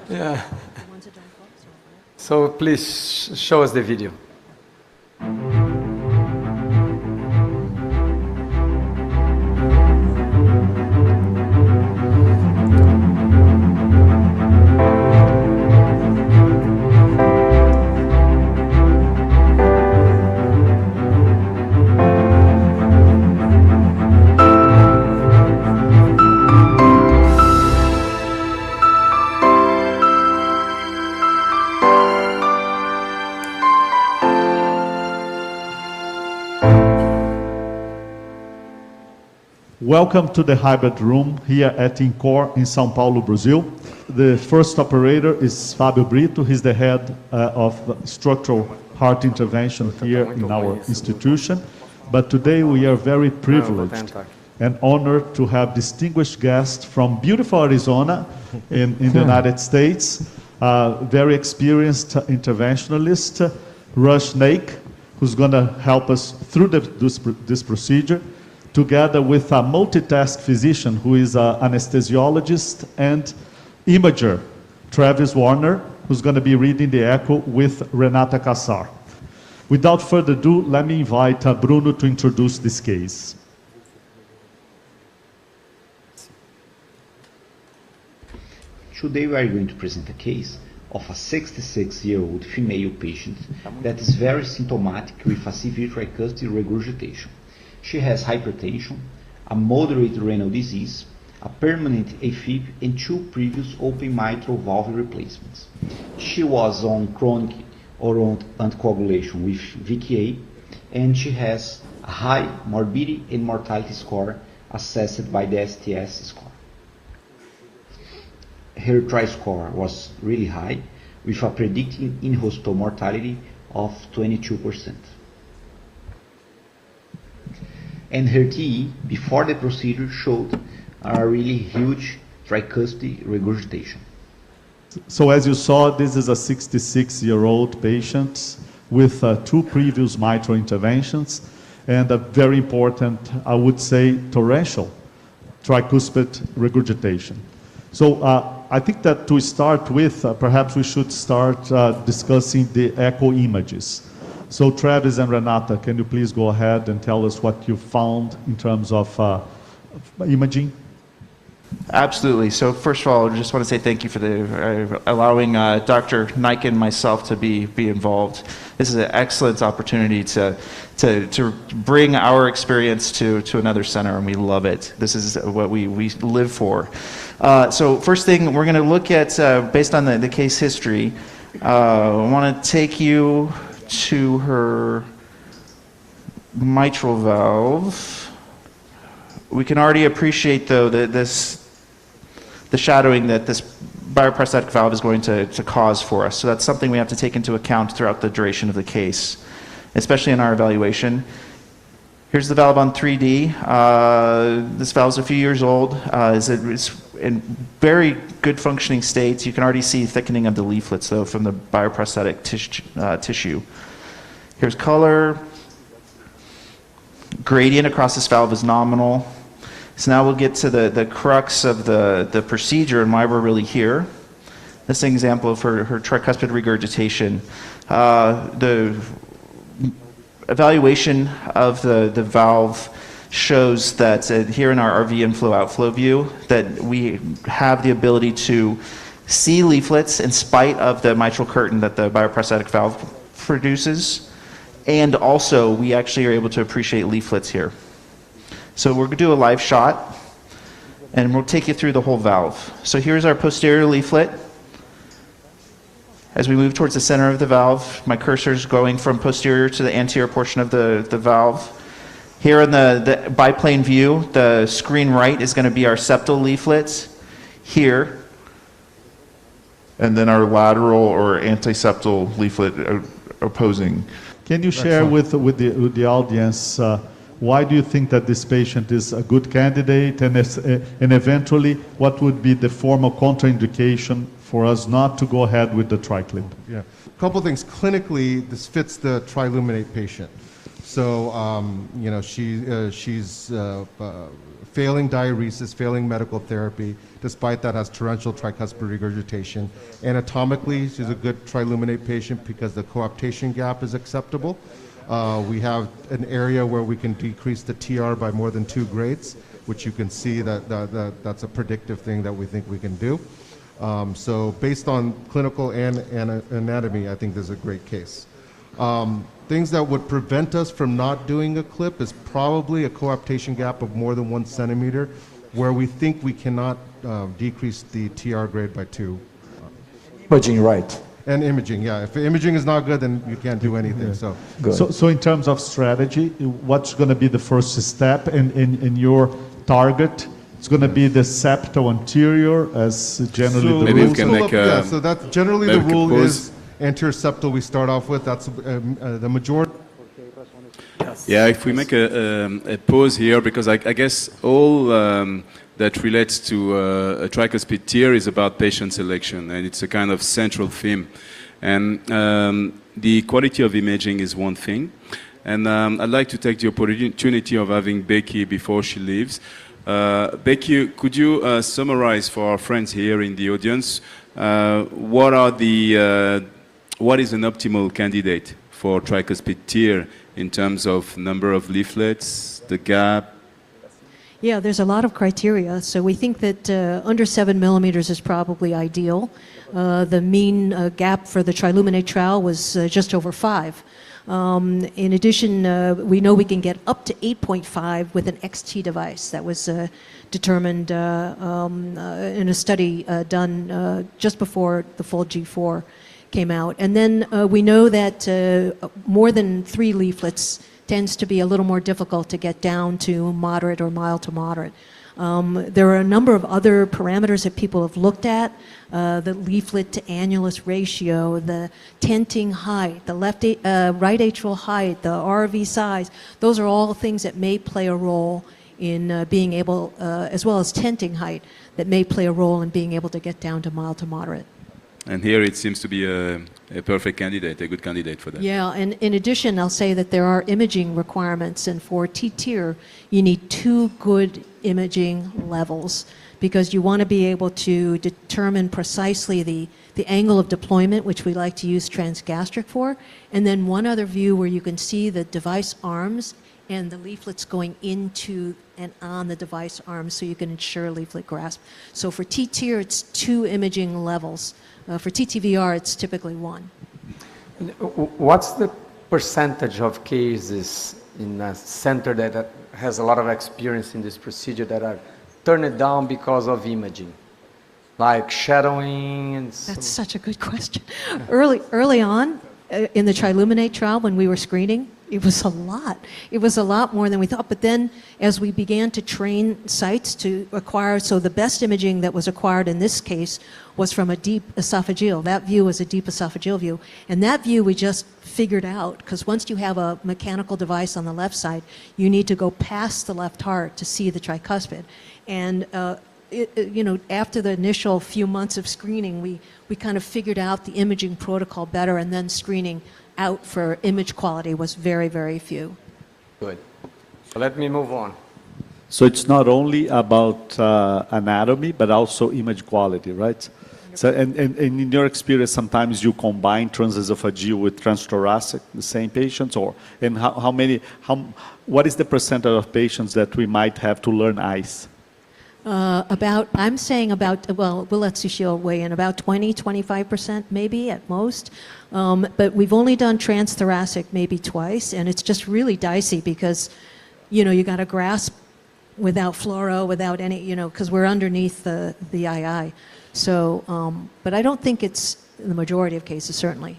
Yeah. So please show us the video. Welcome to the hybrid room here at INCOR in São Paulo, Brazil. The first operator is Fabio Brito. He's the head of structural heart intervention here in our institution. But today we are very privileged and honored to have distinguished guests from beautiful Arizona in the United States, very experienced interventionalist, Rush Naik, who's going to help us through this procedure, together with a multitask physician who is an anesthesiologist and imager, Travis Warner, who's going to be reading the echo with Renata Cassar. Without further ado, let me invite Bruno to introduce this case. Today we are going to present a case of a 66-year-old female patient that is very symptomatic with a severe tricuspid regurgitation. She has hypertension, a moderate renal disease, a permanent AFib, and 2 previous open mitral valve replacements. She was on chronic oral anticoagulation with VKA, and she has a high morbidity and mortality score assessed by the STS score. Her tri-score was really high, with a predicted in-hospital mortality of 22%. And her TE before the procedure showed a really huge tricuspid regurgitation. So as you saw, this is a 66-year-old patient with 2 previous mitral interventions and a very important, I would say, torrential tricuspid regurgitation. So I think that to start with, perhaps we should start discussing the echo images. So Travis and Renata, can you please go ahead and tell us what you found in terms of imaging? Absolutely. So first of all, I just want to say thank you for allowing Dr. Naik and myself to be involved. This is an excellent opportunity to bring our experience to another center, and we love it. This is what we live for. So first thing, we're going to look at, based on the case history, I want to take you to her mitral valve. We can already appreciate, though, that the shadowing that this bioprosthetic valve is going to cause for us. So that's something we have to take into account throughout the duration of the case, especially in our evaluation. Here's the valve on 3D. This valve is a few years old. It's in very good functioning states. You can already see thickening of the leaflets, though, from the bioprosthetic tissue. Here's color. Gradient across this valve is nominal. So now we'll get to the crux of the procedure and why we're really here. This is an example of her tricuspid regurgitation. The evaluation of the valve shows that here in our RV inflow outflow view that we have the ability to see leaflets in spite of the mitral curtain that the bioprosthetic valve produces, and also we actually are able to appreciate leaflets here. So we're going to do a live shot and we'll take you through the whole valve. So here's our posterior leaflet. As we move towards the center of the valve, my cursor is going from posterior to the anterior portion of the valve. Here in the biplane view, the screen right is going to be our septal leaflets here. And then our lateral or antiseptal leaflet opposing. Can you share with the audience why do you think that this patient is a good candidate, and eventually what would be the formal contraindication for us not to go ahead with the TriClip? Yeah, a couple things. Clinically, this fits the triluminate patient. So, you know, she's failing diuresis, failing medical therapy. Despite that, has torrential tricuspid regurgitation. Anatomically, she's a good triluminate patient because the coaptation gap is acceptable. We have an area where we can decrease the TR by more than 2 grades, which you can see that's a predictive thing that we think we can do. So based on clinical and anatomy, I think this is a great case. Things that would prevent us from not doing a clip is probably a coaptation gap of more than 1 centimeter, where we think we cannot decrease the TR grade by 2. Imaging, right. And imaging, yeah. If imaging is not good, then you can't do anything. Yeah. So, so in terms of strategy, what's going to be the first step in your target? It's going to be the septal anterior, as generally the maybe rule. we can make a, so that's generally the rule is anterior septal we start off with. That's the majority. Yeah, if we make a pause here, because I guess all that relates to a tricuspid tear is about patient selection, and it's a kind of central theme. And the quality of imaging is one thing. And I'd like to take the opportunity of having Becky before she leaves. Becky, could you summarize for our friends here in the audience what is an optimal candidate for tricuspid tear in terms of number of leaflets, the gap? Yeah, there's a lot of criteria. So we think that under 7 millimeters is probably ideal. The mean gap for the triluminate trial was just over 5. In addition, we know we can get up to 8.5 with an XT device that was determined in a study done just before the full G4 came out. And then we know that more than 3 leaflets tends to be a little more difficult to get down to moderate or mild to moderate. There are a number of other parameters that people have looked at, the leaflet to annulus ratio, the tenting height, the right atrial height, the RV size. Those are all things that may play a role in being able, as well as tenting height, that may play a role in being able to get down to mild to moderate. And here it seems to be a perfect candidate, a good candidate for that. Yeah, and in addition, I'll say that there are imaging requirements, and for T-tier, you need 2 good imaging levels because you want to be able to determine precisely the angle of deployment, which we like to use transgastric for, and then one other view where you can see the device arms and the leaflets going into and on the device arms so you can ensure leaflet grasp. So for T-tier, it's 2 imaging levels. For TTVR, it's typically 1. What's the percentage of cases in a center that has a lot of experience in this procedure that are turned down because of imaging? Like shadowing and That's such a good question. Early on in the triluminate trial when we were screening, It was a lot. It was a lot more than we thought. But then as we began to train sites to acquire, so the best imaging that was acquired in this case was from a deep esophageal. That view was a deep esophageal view. And that view we just figured out, because once you have a mechanical device on the left side, you need to go past the left heart to see the tricuspid. And you know, after the initial few months of screening, we kind of figured out the imaging protocol better, and then screening out for image quality was very, very few. Good. So let me move on. So it's not only about anatomy, but also image quality, right? So, and in your experience, sometimes you combine transesophageal with transthoracic, the same patients, or and what is the percentage of patients that we might have to learn ICE? I'm saying about, well, we'll let Sushil weigh in, about 20-25% maybe at most. But we've only done transthoracic maybe twice, and it's just really dicey because, you know, you got to grasp without fluoro, without any, you know, because we're underneath the II. So, but I don't think it's in the majority of cases, certainly.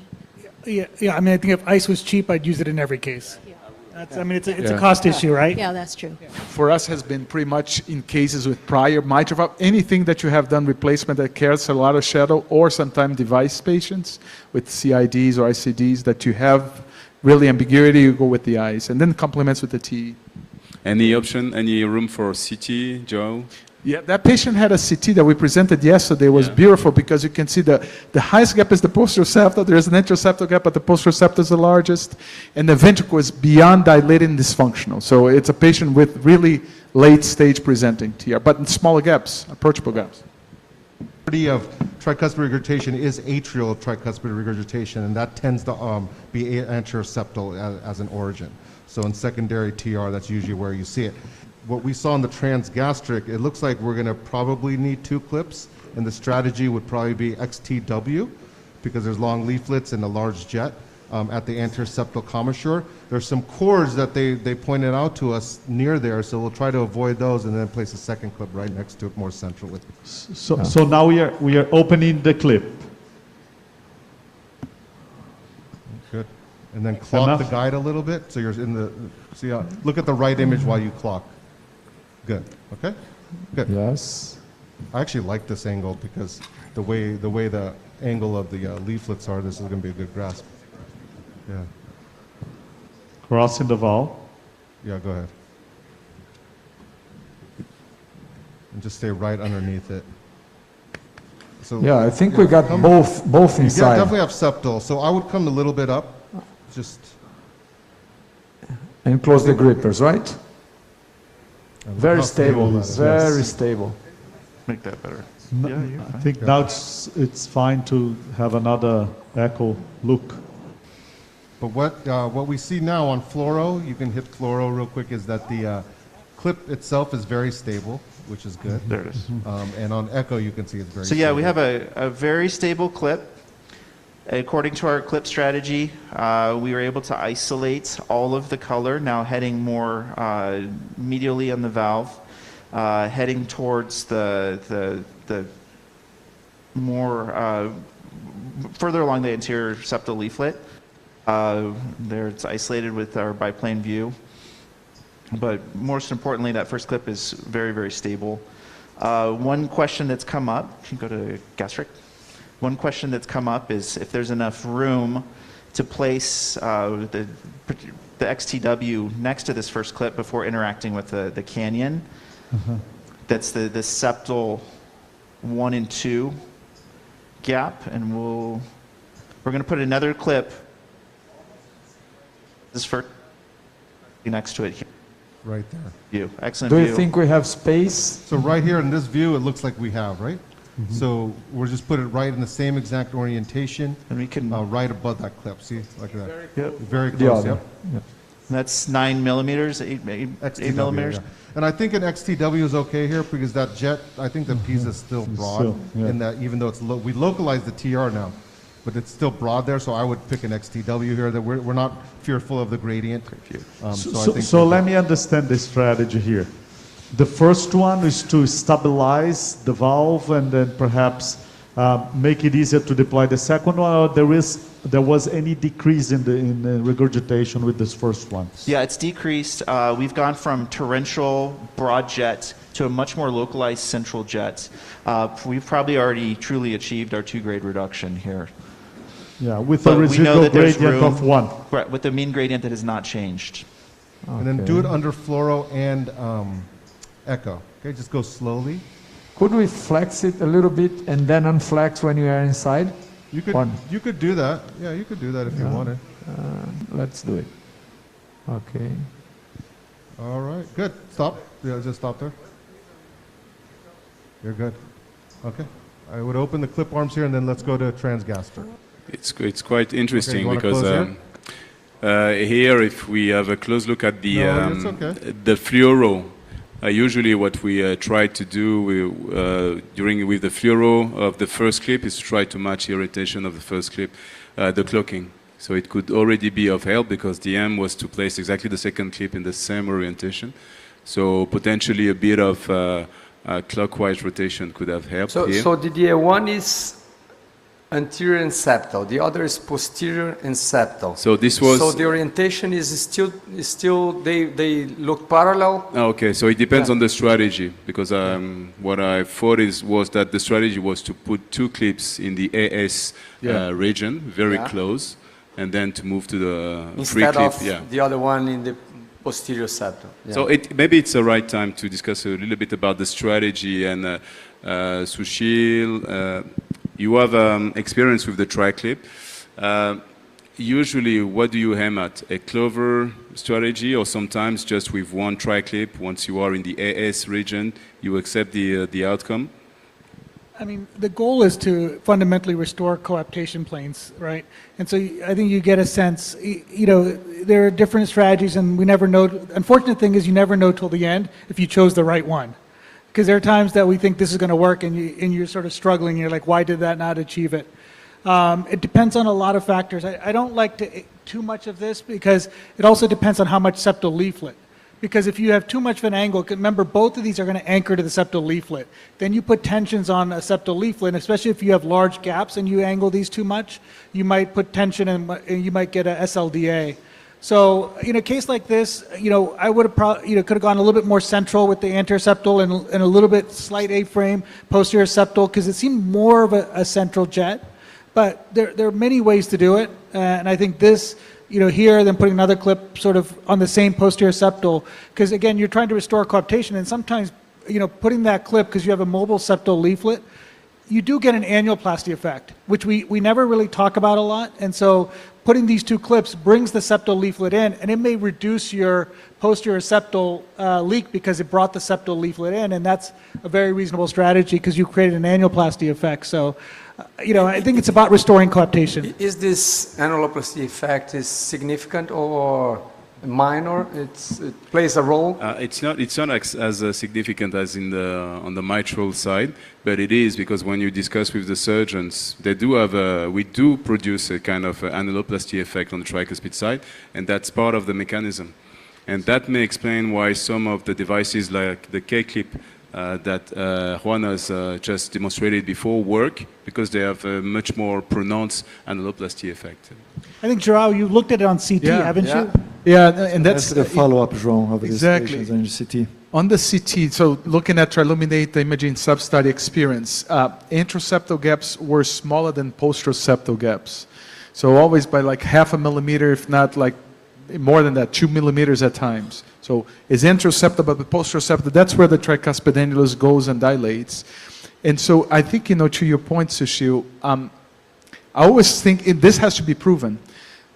Yeah, I mean, I think if ICE was cheap, I'd use it in every case. I mean, it's a cost issue, right? Yeah, that's true. For us, has been pretty much in cases with prior mitral valve, anything that you have done replacement that carries a lot of shadow, or sometimes device patients with CIDs or ICDs that you have really ambiguity, you go with the ICE, and then complements with the TE. Any option, any room for CT, Joe? Yeah, that patient had a CT that we presented yesterday. It was beautiful because you can see the highest gap is the posterior septal. There is an interseptal gap, but the posterior septal is the largest. And the ventricle is beyond dilated and dysfunctional. So it's a patient with really late stage presenting TR, but in smaller gaps, approachable gaps. Of tricuspid regurgitation is atrial tricuspid regurgitation, and that tends to be anterior septal as an origin. So in secondary TR, that's usually where you see it. What we saw in the transgastric, it looks like we're going to probably need 2 clips, and the strategy would probably be XTW, because there's long leaflets and a large jet at the anterior septal commissure. There's some cords that they pointed out to us near there, so we'll try to avoid those and then place a second clip right next to it more centrally. So now we are opening the clip. Good. And then clock the guide a little bit, so you're in the, see how, look at the right image while you clock. Good, okay? Good. Yes. I actually like this angle because the way the angle of the leaflets are, this is going to be a good grasp. Yeah. Crossing the valve. Yeah, go ahead. And just stay right underneath it. So yeah, I think we got both inside. You definitely have septal, so I would come a little bit up, just. And close the grippers, right? Very stable, very stable. Make that better. No, yeah, I think now it's fine to have another echo look. But what we see now on fluoro, you can hit fluoro real quick, is that the clip itself is very stable, which is good. There it is. And on echo, you can see it's very So stable. yeah, we have a very stable clip. According to our clip strategy, we were able to isolate all of the color, now heading more medially on the valve, heading towards the more further along the anterior septal leaflet. There it's isolated with our biplane view. But most importantly, that first clip is very, very stable. One question that's come up, can you go to gastric? One question that's come up is if there's enough room to place the XTW next to this first clip before interacting with the canyon. That's the septal 1 and 2 gap, and we're going to put another clip. This first next to it here. Right there. View. Excellent view. view. Do you think we have space? So right here in this view, it looks like we have, right? So we'll just put it right in the same exact orientation, and we can right above that clip. See, like that. Very close. Yep. That's 9 millimeters, 8 millimeters. Yeah. And I think an XTW is okay here because that jet, I think the piece is still broad in that, even though it's we localized the TR now, but it's still broad there. So I would pick an XTW here. That we're not fearful of the gradient. So let me understand the strategy here. The first one is to stabilize the valve and then perhaps make it easier to deploy the second one, or there is there was any decrease in the regurgitation with this first one. Yeah, it's decreased. We've gone from torrential broad jet to a much more localized central jet. We've probably already truly achieved our 2-grade reduction here. Yeah, with a residual gradient of 1. Right, with the mean gradient that has not changed. And then do it under fluoro and echo. Okay, just go slowly. Could we flex it a little bit and then unflex when you are inside? You could do that. Yeah, you could do that if you wanted. Let's do it. Okay. All right, good. Stop. Yeah, just stop there. You're good. Okay. I would open the clip arms here, and then let's go to transgaster. It's quite interesting Okay, because here, if we have a close look at the it's okay. the fluoro, usually what we try to do with the fluoro of the first clip is to try to match the orientation of the first clip, the clocking. So it could already be of help because the aim was to place exactly the second clip in the same orientation. So potentially a bit of clockwise rotation could have helped here. So the DA1 is anterior and septal. The other is posterior and septal. So this was. So the orientation is still they look parallel. Okay, so it depends on the strategy because what I thought was that the strategy was to put 2 clips in the AS region, very close, and then to move to the instead 3 clip. Of the other one in the posterior septal. Yeah. So maybe it's the right time to discuss a little bit about the strategy. And Sushil, you have experience with the tri-clip. Usually, what do you aim at? A clover strategy, or sometimes just with one tri-clip, once you are in the AS region, you accept the outcome? I mean, the goal is to fundamentally restore coaptation planes, right? And so I think you get a sense, there are different strategies, and we never know. Unfortunate thing is you never know till the end if you chose the right one. Because there are times that we think this is going to work and you're sort of struggling. You're like, why did that not achieve it? It depends on a lot of factors. I don't like too much of this because it also depends on how much septal leaflet. Because if you have too much of an angle, remember both of these are going to anchor to the septal leaflet. Then you put tensions on a septal leaflet, especially if you have large gaps and you angle these too much, you might put tension and you might get a SLDA. So in a case like this, I would have could have gone a little bit more central with the anterior septal and a little bit slight A-frame posterior septal because it seemed more of a central jet. But there are many ways to do it, and I think this, here, then putting another clip sort of on the same posterior septal, because again, you're trying to restore coaptation, and sometimes, putting that clip because you have a mobile septal leaflet, you do get an annuloplasty effect, which we never really talk about a lot, and so putting these 2 clips brings the septal leaflet in, and it may reduce your posterior septal leak because it brought the septal leaflet in, and that's a very reasonable strategy because you created an annuloplasty effect. So, I think it's about restoring coaptation. Is this annuloplasty effect is significant or minor? It plays a role. It's not as significant as on the mitral side, but it is because when you discuss with the surgeons, we do produce a kind of annuloplasty effect on the tricuspid side, and that's part of the mechanism, and that may explain why some of the devices like the K-clip that Juan has just demonstrated before work because they have a much more pronounced annuloplasty effect. I think, João, you looked at it on CT, haven't you? Yeah, and that's the follow-up, João, of exactly. these patients on CT. On the CT, so looking at Triluminate, the imaging sub-study experience, introseptal gaps were smaller than posteroseptal gaps. So always by like 0.5 millimeter, if not like more than that, 2 millimeters at times. So it's introseptal, but the posteroseptal, that's where the tricuspid annulus goes and dilates. And so I think, to your point, Sushil, I always think this has to be proven.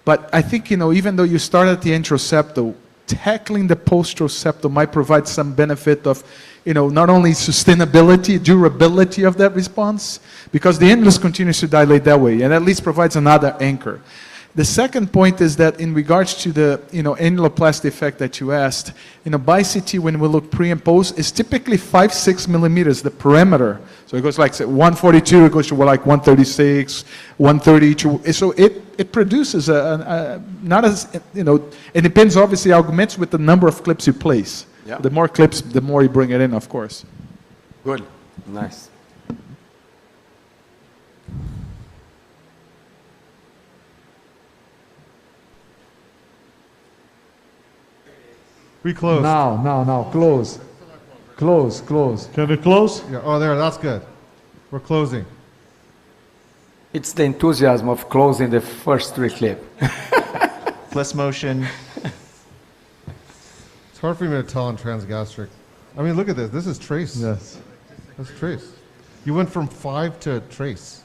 But I think, even though you start at the introseptal, tackling the posteroseptal might provide some benefit of, not only sustainability, durability of that response, because the annulus continues to dilate that way, and at least provides another anchor. The second point is that in regards to the annuloplasty effect that you asked, by CT when we look pre and post, it's typically 5-6 millimeters, the perimeter. So it goes like say, 142, it goes to like 136, 130. So it produces not as, it depends obviously, augments with the number of clips you place. Yeah. The more clips, the more you bring it in, of course. Good, nice. We close. Now, close. Close. Can we close? Yeah. Oh, there. That's good. We're closing. It's the enthusiasm of closing the first three clip. Plus motion. It's hard for me to tell on transgastric. I mean, look at this. This is trace. Yes. That's trace. You went from 5 to trace.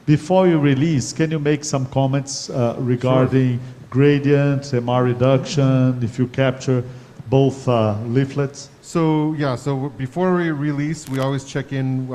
Before you release, can you make some comments regarding gradient, MR reduction, if you capture both leaflets? So yeah, so before we release, we always check in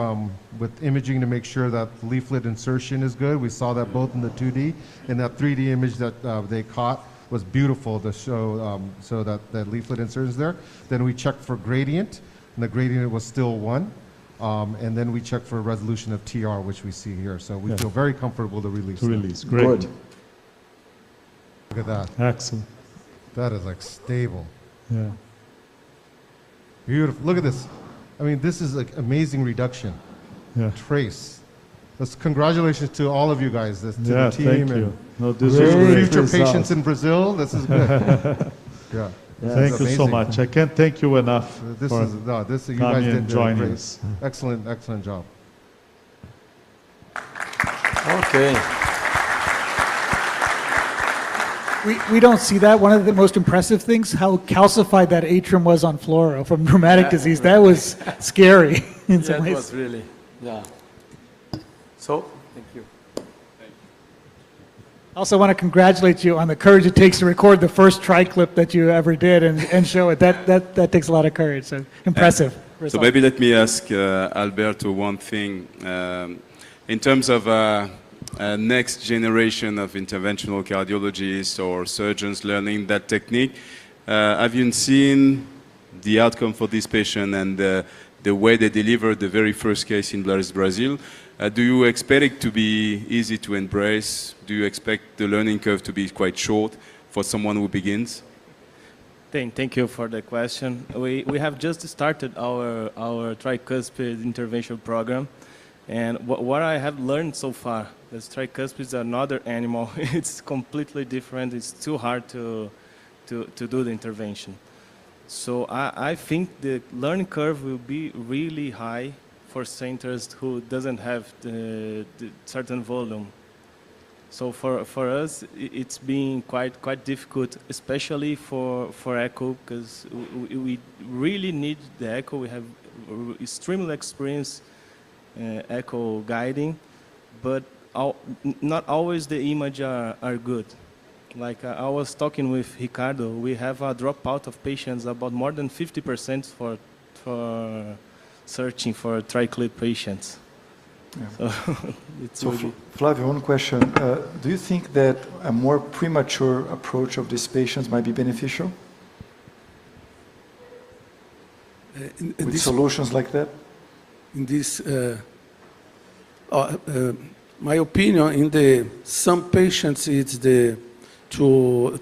with imaging to make sure that leaflet insertion is good. We saw that both in the 2D and that 3D image that they caught was beautiful to show so that leaflet insertion is there. Then we checked for gradient, and the gradient was still 1. And then we check for resolution of TR, which we see here. So we feel very comfortable to release. Great. Good. Look at that. Excellent. That is like stable. Yeah. Beautiful. Look at this. I mean, this is like amazing reduction. Yeah. Trace. Congratulations to all of you guys, to Yeah, the team. thank and you. No, this is great. future result. patients in Brazil. This is good. Yeah. Thank you so much. I can't thank you enough This for is no. This you coming guys and did joining great. us. Excellent job. Okay. We don't see that. One of the most impressive things, how calcified that atrium was on fluoro from rheumatic disease. That was scary in some That ways. was really, yeah. So, thank you. I also want to congratulate you on the courage it takes to record the first tri-clip that you ever did and show it. That takes a lot of courage. So impressive. So result. maybe let me ask Alberto one thing. In terms of next generation of interventional cardiologists or surgeons learning that technique, have you seen the outcome for this patient and the way they delivered the very first case in Brazil? Do you expect it to be easy to embrace? Do you expect the learning curve to be quite short for someone who begins? Thank you for the question. We have just started our tricuspid intervention program, and what I have learned so far, this tricuspid is another animal. It's completely different. It's too hard to do the intervention. So I think the learning curve will be really high for centers who doesn't have the certain volume. So for us, it's been quite difficult, especially for echo, because we really need the echo. We have extremely experienced echo guiding, but not always the image are good. Like I was talking with Ricardo, we have a dropout of patients about more than 50% for searching for triclip patients. Yeah. So Flavio, one question. Do you think that a more premature approach of these patients might be beneficial? With solutions like that? In this, my opinion, in some patients, it's to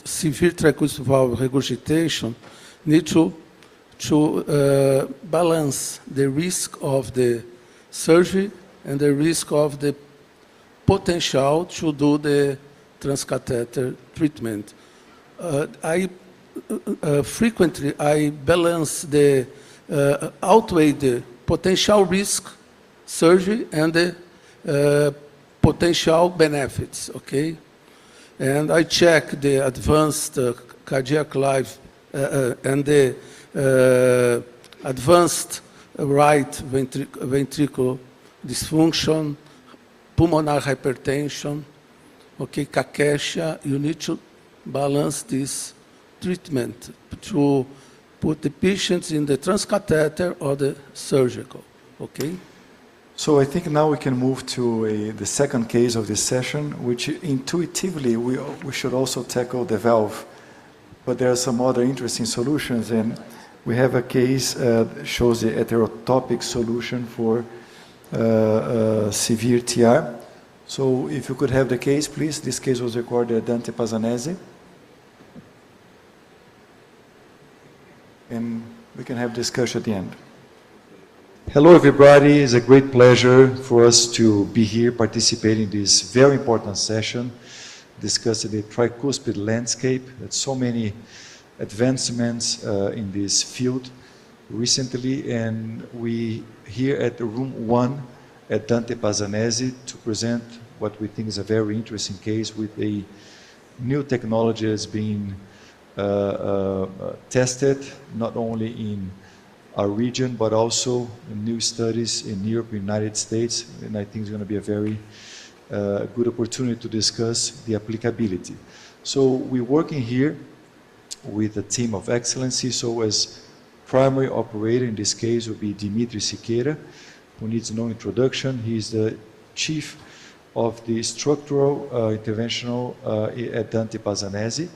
severe tricuspid valve regurgitation, need to balance the risk of the surgery and the risk of the potential to do the transcatheter treatment. Frequently, I balance outweigh the potential risk surgery and the potential benefits, okay? And I check the advanced cardiac life and the advanced right ventricular dysfunction, pulmonary hypertension, okay, cachexia. You need to balance this treatment to put the patients in the transcatheter or the surgical, okay? So I think now we can move to the second case of this session, which intuitively we should also tackle the valve, but there are some other interesting solutions, and we have a case that shows the heterotopic solution for severe TR. So if you could have the case, please. This case was recorded at Dante Pazanese. And we can have discussion at the end. Hello everybody, it's a great pleasure for us to be here participating in this very important session, discussing the tricuspid landscape that so many advancements in this field recently, and we here at the room 1 at Dante Pazzanesi to present what we think is a very interesting case with a new technology that's being tested not only in our region but also in new studies in Europe, United States, and I think it's going to be a very good opportunity to discuss the applicability. So we're working here with a team of excellency. So as primary operator in this case will be Dimitri Siqueira, who needs no introduction. He's the chief of the structural interventional at Dante Pazzanesi.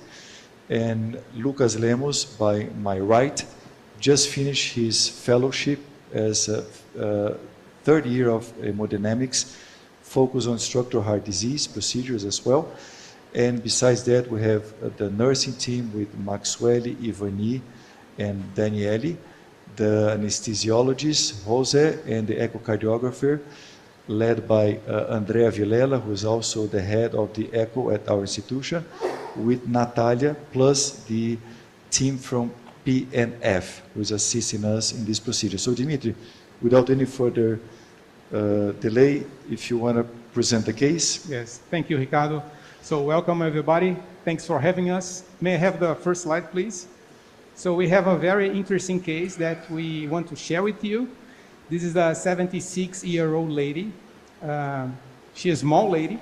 And Lucas Lemos, by my right, just finished his fellowship as a third year of hemodynamics, focused on structural heart disease procedures as well. And besides that, we have the nursing team with Maxwell, Ivani, and Daniele, the anesthesiologist, Jose, and the echocardiographer, led by Andrea Vilela, who is also the head of the echo at our institution, with Natalia, plus the team from PNF, who is assisting us in this procedure. So Dimitri, without any further delay, if you want to present the case. Yes, thank you, Ricardo. So welcome everybody. Thanks for having us. May I have the first slide, please? So we have a very interesting case that we want to share with you. This is a 76-year-old lady. She is a small lady,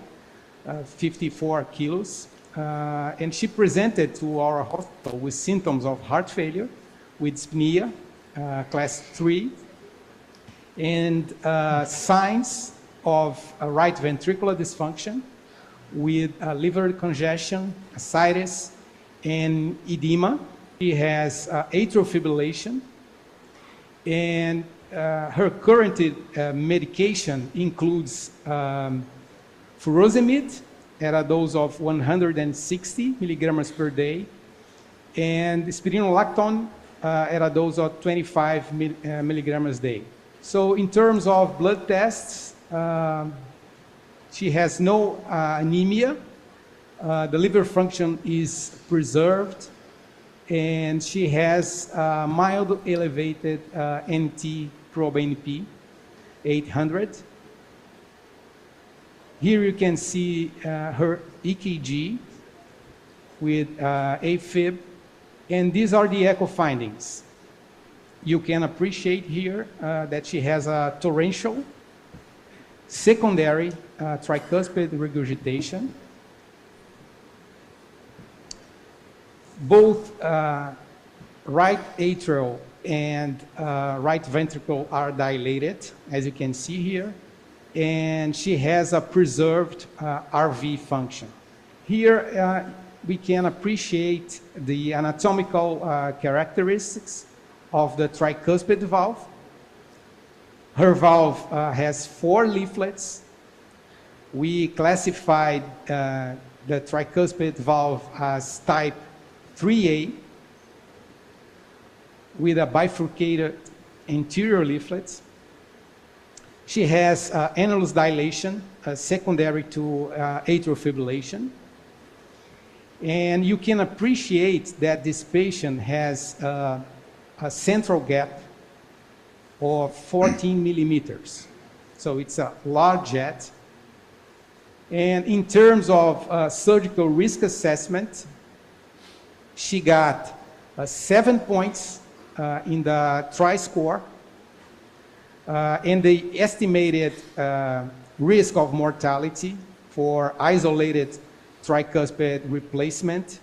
54 kilos. And she presented to our hospital with symptoms of heart failure, with dyspnea, class 3, and signs of a right ventricular dysfunction with liver congestion, ascites, and edema. She has atrial fibrillation, and her current medication includes furosemide at a dose of 160 milligrams per day, and spironolactone at a dose of 25 milligrams a day. So in terms of blood tests, she has no anemia, the liver function is preserved, and she has mild elevated NT-proBNP 800. Here you can see her EKG with AFib, and these are the echo findings. You can appreciate here that she has a torrential secondary tricuspid regurgitation. Both right atrial and right ventricle are dilated, as you can see here, and she has a preserved RV function. Here we can appreciate the anatomical characteristics of the tricuspid valve. Her valve has 4 leaflets. We classified the tricuspid valve as type 3A with a bifurcated anterior leaflet. She has annulus dilation secondary to atrial fibrillation. And you can appreciate that this patient has a central gap of 14 millimeters. So it's a large jet. And in terms of surgical risk assessment, she got 7 points in the tri-score, and the estimated risk of mortality for isolated tricuspid replacement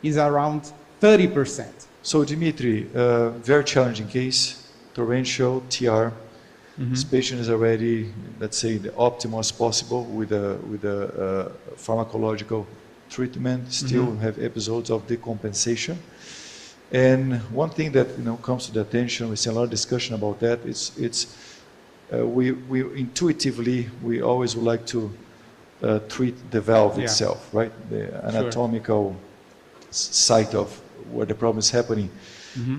is around 30%. So Dimitri, very challenging case, torrential TR. This patient is already, let's say, the optimal as possible with a pharmacological treatment, still have episodes of decompensation. And one thing that comes to the attention, we see a lot of discussion about that. We intuitively we always would like to treat the valve itself, right? The anatomical site of where the problem is happening.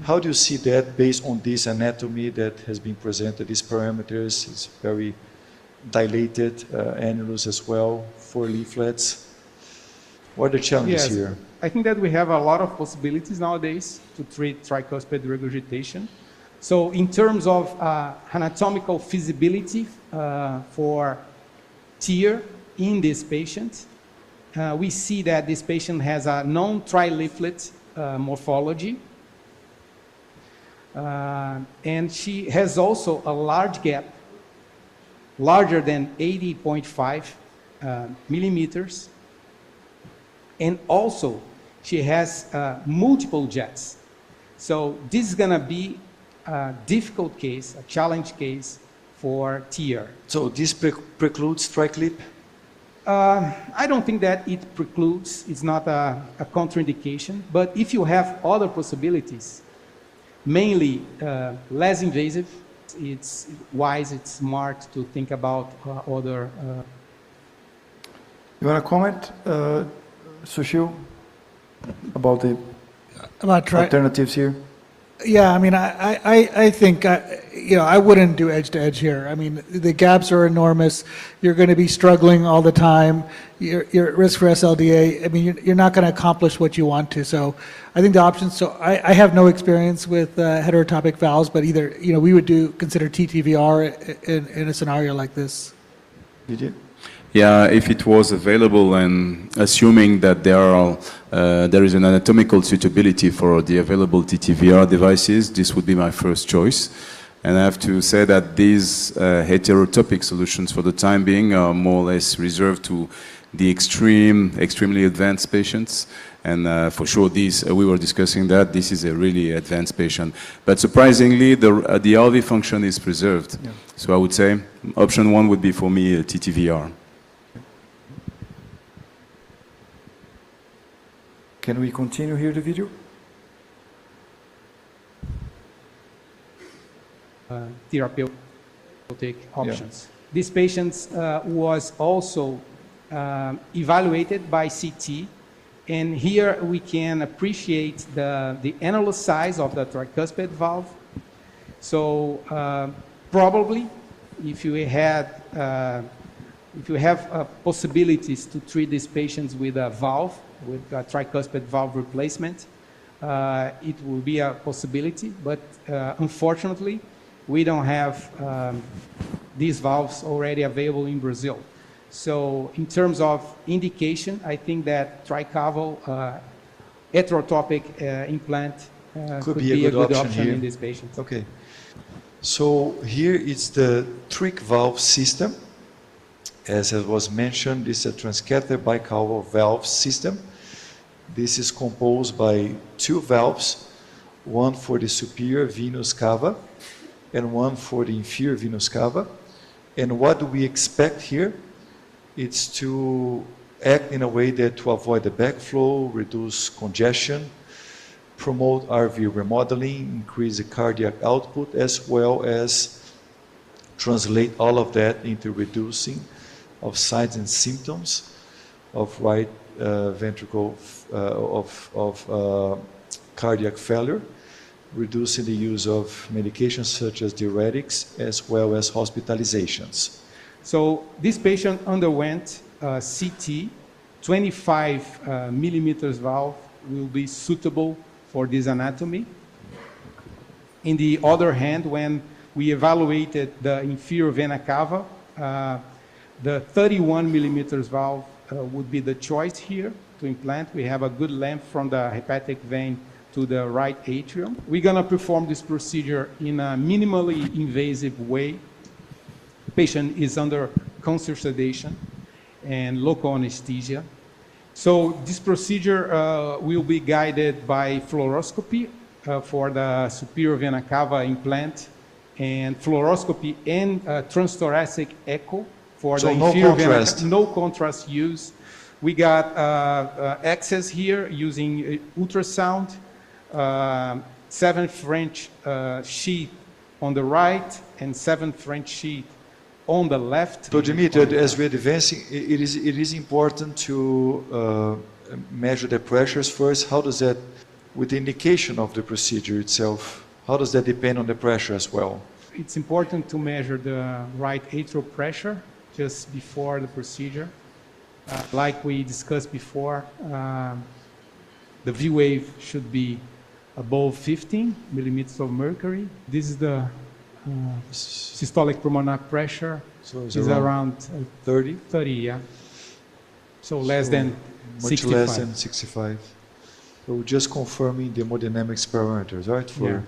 How do you see that based on this anatomy that has been presented? These parameters, it's very dilated annulus as well, 4 leaflets. What are the challenges here? I think that we have a lot of possibilities nowadays to treat tricuspid regurgitation. So in terms of anatomical feasibility for tear in this patient, we see that this patient has a non-trileaflet morphology. And she has also a large gap, larger than 80.5 millimeters. And also, she has multiple jets. So this is going to be a difficult case, a challenge case for TR. So this precludes TriClip? I don't think that it precludes. It's not a contraindication. But if you have other possibilities, mainly less invasive, it's wise, it's smart to think about other... You want to comment, Sushil, about the alternatives here? Yeah, I mean, I think, you know, I wouldn't do edge-to-edge here. I mean, the gaps are enormous. You're going to be struggling all the time. You're at risk for SLDA. I mean, you're not going to accomplish what you want to. So I think the options, so I have no experience with heterotopic valves, but either, you know, we would consider TTVR in a scenario like this. Did you? Yeah, if it was available and assuming that there is an anatomical suitability for the available TTVR devices, this would be my first choice. And I have to say that these heterotopic solutions for the time being are more or less reserved to the extremely advanced patients. And for sure, we were discussing that this is a really advanced patient. But surprisingly, the RV function is preserved. Yeah. So I would say option one would be for me TTVR. Can we continue here the video? Therapeutic options. Yeah. This patient was also evaluated by CT, and here we can appreciate the annulus size of the tricuspid valve. So probably, if you have possibilities to treat these patients with a valve, with a tricuspid valve replacement, it will be a possibility, but unfortunately, we don't have these valves already available in Brazil. So in terms of indication, I think that tricaval heterotopic implant could be a good option in this patient. Okay. So here is the trick valve system. As it was mentioned, this is a transcatheter bicaval valve system. This is composed by two valves, one for the superior venous cava and one for the inferior venous cava. And what do we expect here? It's to act in a way that to avoid the backflow, reduce congestion, promote RV remodeling, increase the cardiac output, as well as translate all of that into reducing of signs and symptoms of right ventricle cardiac failure, reducing the use of medications such as diuretics, as well as hospitalizations. So this patient underwent CT, 25 millimeters valve will be suitable for this anatomy. In the other hand, when we evaluated the inferior vena cava, the 31 millimeters valve would be the choice here to implant. We have a good length from the hepatic vein to the right atrium. We're going to perform this procedure in a minimally invasive way. The patient is under conscious sedation and local anesthesia. So this procedure will be guided by fluoroscopy for the superior vena cava implant, and fluoroscopy and transthoracic echo for the inferior vena cava. No contrast use. We got access here using ultrasound, 7 French sheath on the right and 7 French sheath on the left. So Dimitri, as we're advancing, it is important to measure the pressures first. How does that, with the indication of the procedure itself, how does that depend on the pressure as well? It's important to measure the right atrial pressure just before the procedure. Like we discussed before, The V wave should be above 15 millimeters of mercury. This is the systolic pulmonary pressure. So it's is around 30? 30, yeah. So less than much 65. less than 65. So just confirming the hemodynamics parameters, right? Yeah.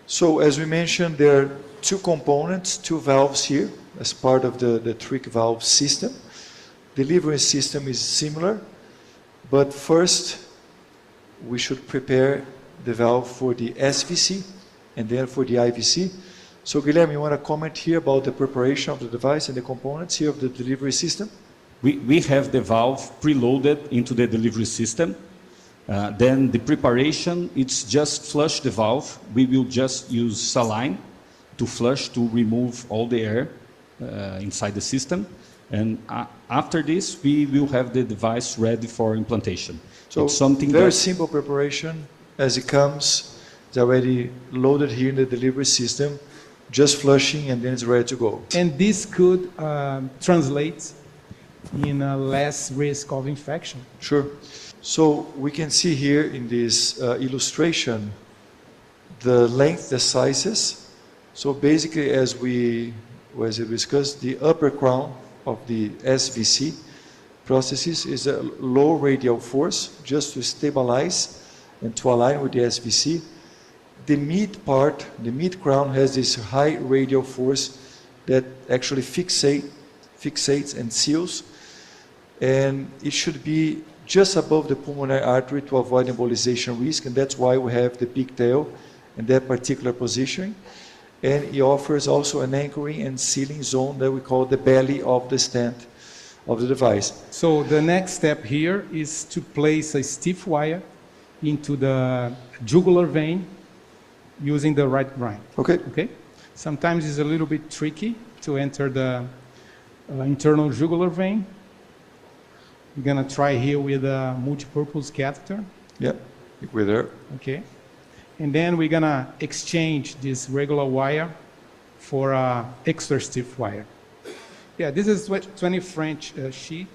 So as we mentioned, there are two components, two valves here as part of the trick valve system. Delivery system is similar, but first we should prepare the valve for the SVC and then for the IVC. So Guilherme, you want to comment here about the preparation of the device and the components here of the delivery system? We have the valve preloaded into the delivery system. Then the preparation, it's just flush the valve. We will just use saline to flush, to remove all the air inside the system. And after this, we will have the device ready for implantation. So it's something very that, simple preparation as it comes. It's already loaded here in the delivery system, just flushing and then it's ready to go. And this could translate in a less risk of infection. Sure. So we can see here in this illustration the length, the sizes. So basically, as we discussed, the upper crown of the SVC processes is a low radial force just to stabilize and to align with the SVC. The mid part, the mid crown, has this high radial force that actually fixates and seals, and it should be just above the pulmonary artery to avoid embolization risk, and that's why we have the pigtail in that particular positioning. And it offers also an anchoring and sealing zone that we call the belly of the stent of the device. So the next step here is to place a stiff wire into the jugular vein using the right grind. Okay. Sometimes it's a little bit tricky to enter the internal jugular vein. We're gonna try here with a multipurpose catheter. Yeah, we're there. Okay. And then we're gonna exchange this regular wire for a extra stiff wire. Yeah, this is 20 French sheet,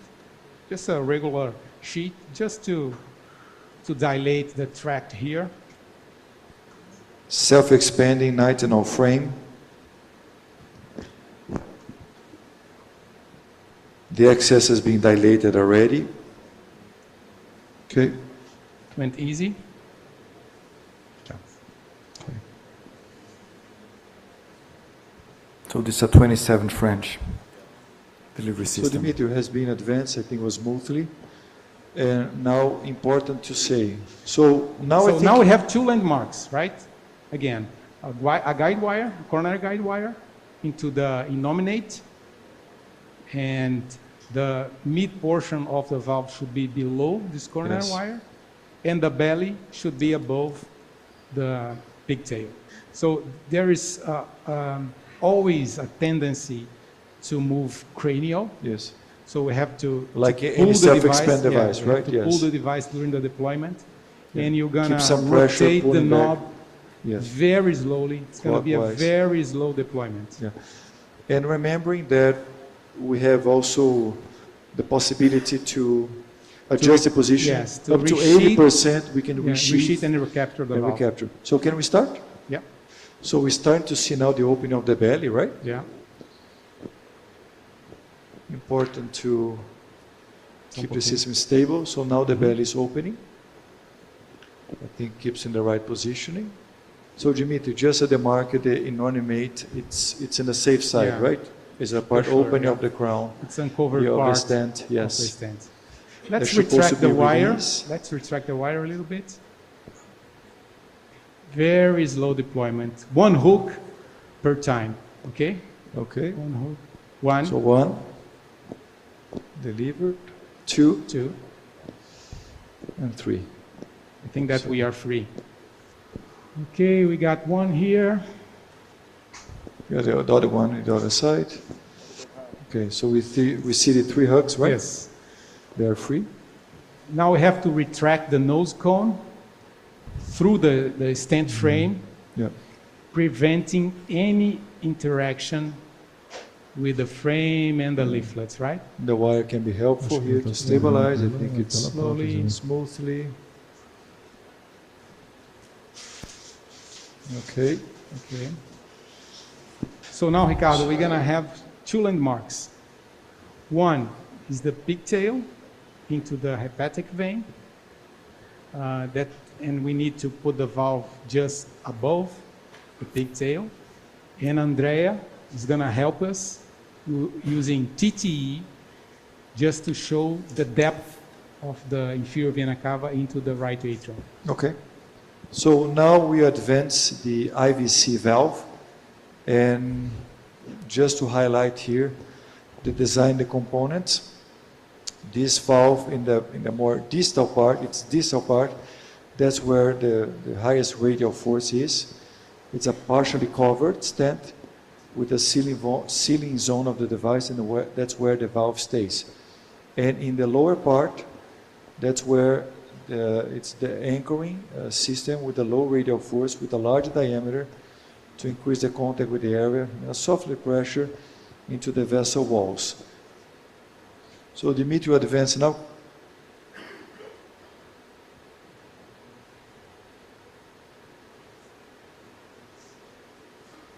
just a regular sheet, just to dilate the tract here. Self-expanding nitinol frame. The excess has been dilated already. Okay. Went easy. So this is a 27 French delivery So system. Dimitri has been advanced, I think, was smoothly. And now important to say. So now we have two landmarks, right? Again, a guide wire, a coronary guide wire into the innominate, and the mid portion of the valve should be below this coronary Yes. wire, and the belly should be above the pigtail. So there is always a tendency to move cranial. Yes. So we have to Like to any pull the self-expand yeah, device, we have right? to Yes. pull the device during the deployment, Yeah. and you're gonna Keep some pressure rotate the pulling back. knob Yes. very slowly. It's gonna be a Clockwise. very slow deployment. Yeah. And remembering that we have also the possibility to adjust the position. Yes, to up to resheath. 80% we can Yeah, resheath resheath and recapture the and valve. recapture. So can we start? Yeah. So we're starting to see now the opening of the belly, right? Yeah. Important to keep the system stable. So now the belly is opening. I think keeps in the right positioning. So Dimitri, just at the market, the inanimate, it's in the safe side, Yeah. right? It's a part For sure, opening yeah. of the crown. It's uncovered Yeah, of the part stent, yes. of the stent. They're Let's supposed to retract be the wire. released. Let's retract the wire a little bit. Very slow deployment. One hook per time. Okay? Okay. One hook. One. So one, delivered, two, and three. I think that we are free. Okay, we got one here. Yeah, the other one on the other side. Okay, so we see the three hooks, right? Yes. They are free. Now we have to retract the nose cone through the stent frame, Yeah. preventing any interaction with the frame and the leaflets, right? The wire can be helpful here to stabilize. I think it's Slowly. smoothly. Okay. Okay. So now, Ricardo, we're going to have two landmarks. One is the pigtail into the hepatic vein. And we need to put the valve just above the pigtail. And Andrea is going to help us using TTE just to show the depth of the inferior vena cava into the right atrium. Okay. So now we advance the IVC valve, and just to highlight here the design, the components. This valve in the more distal part, its distal part, that's where the highest radial force is. It's a partially covered stent with a sealing zone of the device, and that's where the valve stays. And in the lower part, that's where it's the anchoring system with a low radial force with a large diameter to increase the contact with the area and a softly pressure into the vessel walls. So Dimitri will advance now.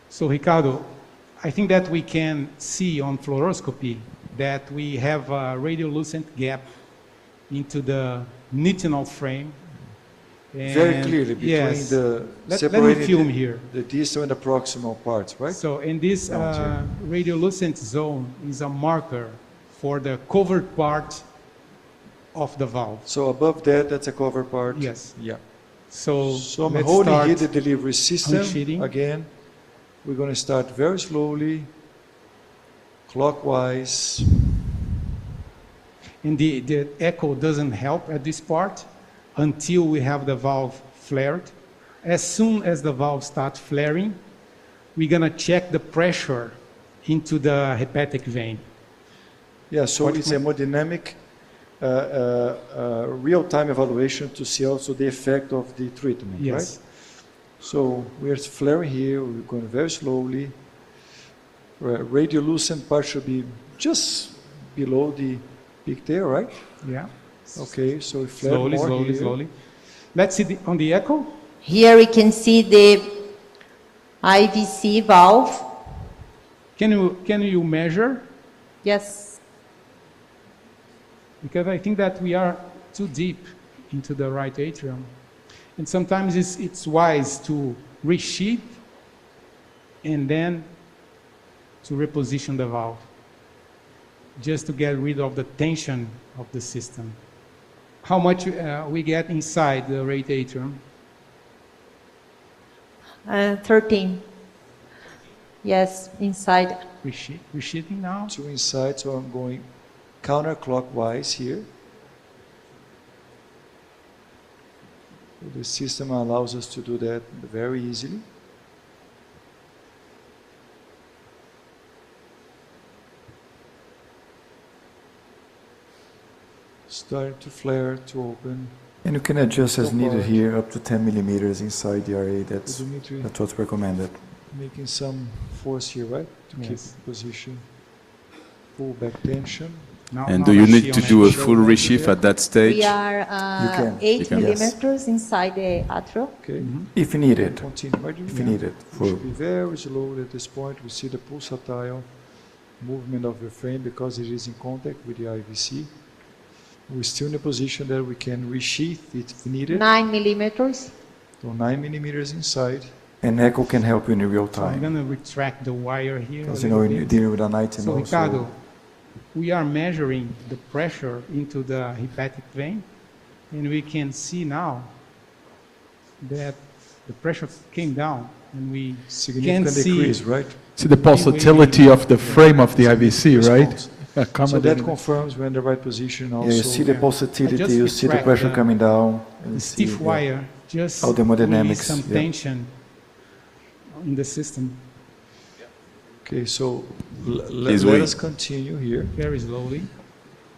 So Ricardo, I think that we can see on fluoroscopy that we have a radiolucent gap into the nitinol frame. Very clearly between yes, the let me film here. The distal and the proximal parts, right? So in this radiolucent zone is a marker for the covered part of the valve. So above that, that's a covered part? Yes. Yeah. So I'm let's holding start here the delivery system. unsheathing. Again, we're going to start very slowly, clockwise. And the echo doesn't help at this part until we have the valve flared. As soon as the valve starts flaring, we're going to check the pressure into the hepatic vein. Yeah, so it's a more dynamic, real-time evaluation to see also the effect of the treatment, Yes. right? So we're flaring here, we're going very slowly. Radiolucent part should be just below the pigtail, right? Yeah. Okay, so we flare Slowly, more slowly, here. slowly. Let's see on the echo. Here we can see the IVC valve. Can you measure? Yes. Because I think that we are too deep into the right atrium. And sometimes it's wise to resheath and then to reposition the valve, just to get rid of the tension of the system. How much we get inside the right atrium? 13. Yes, inside. Resheathing now? Two inside, so I'm going counterclockwise here. The system allows us to do that very easily. Starting to flare, to open. And you can adjust as So needed far. here, up to 10 millimeters inside the RA. That's Dimitri. what's recommended. Making some force here, right? To keep Yes. the position. Pull back tension. And do you need to do a full resheath at that stage? We are You can. 8 You can. millimeters inside the atrium. Okay. If needed. Continue. Right? If needed. We should be very slowly at this point. We see the pulsatile movement of the frame because it is in contact with the IVC. We're still in a position that we can resheath it if needed. 9 millimeters. So 9 millimeters inside. And echo can help you in real So I'm time. going to retract the wire here. Because a you know, little when you're bit. dealing with a night So Ricardo, we are measuring the pressure into the hepatic vein, and we can see now that the pressure came down, and we can Significant see decrease, right? See the pulsatility of the frame of the IVC, right? So that Accommodating. confirms we're in the right position also. Yeah, you see the I pulsatility, just you see the retract pressure the- coming down. And the you see, stiff yeah. wire just All the hemodynamics, release some yeah. tension in the system. Okay, so Please let wait. us continue here. Very slowly.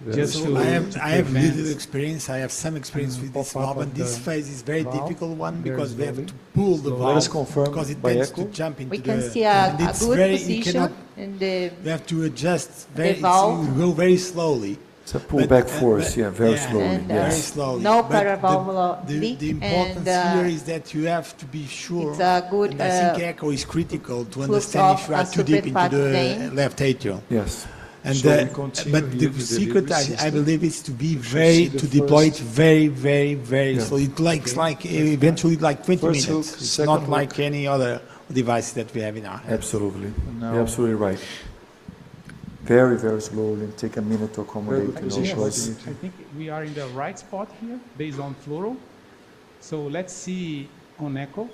Very Just slowly. to I have prevent little experience. I have some experience with this pop-up valve, and of this the phase is very valve. difficult one Very because we have slowly. to pull the Slowly. valve Let us confirm because it by tends echo. to jump into We can the. see and a it's good very, you position cannot. in the You have to adjust very. valve. You go very slowly. It's a pullback force, very slowly. And, Very slowly. No But paravalvular the leak. importance and, here is that you have to be sure. It's a good, and I think echo is critical to flux understand of if you are a too deep into suprahepatic the vein. left atrium. Yes. And So we continue but here the with secret, delivery I system. believe, is to be see the to deploy it first- very Yeah. slowly. It takes like eventually like 20 First minutes. hook, It's second not hook. like any other device that we have in our hands. Absolutely. Now- You're absolutely right. Very slowly. Take a minute to accommodate. Very good position. Choice. I think we are in the right spot here based on fluoro. So let's see on echo.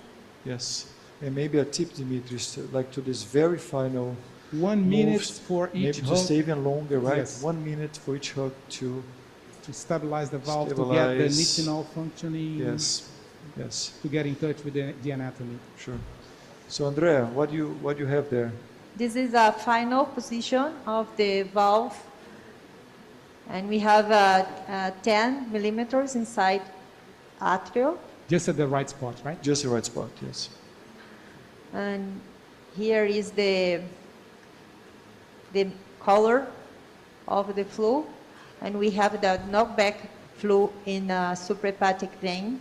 Yes. And maybe a tip, Dimitris, like to this very final 1 minute moves, for maybe each to hook stay even longer, right? Yes. 1 minute for each hook to stabilize the valve, to get the stabilize. nitinol functioning, Yes. Yes. to get in touch with the anatomy. Sure. So Andrea, what do you have there? This is a final position of the valve, and we have 10 millimeters inside atrial, Just at the right spot, right? Just the right spot, yes. and here is the color of the flow, and we have the knockback flow in a suprahepatic vein,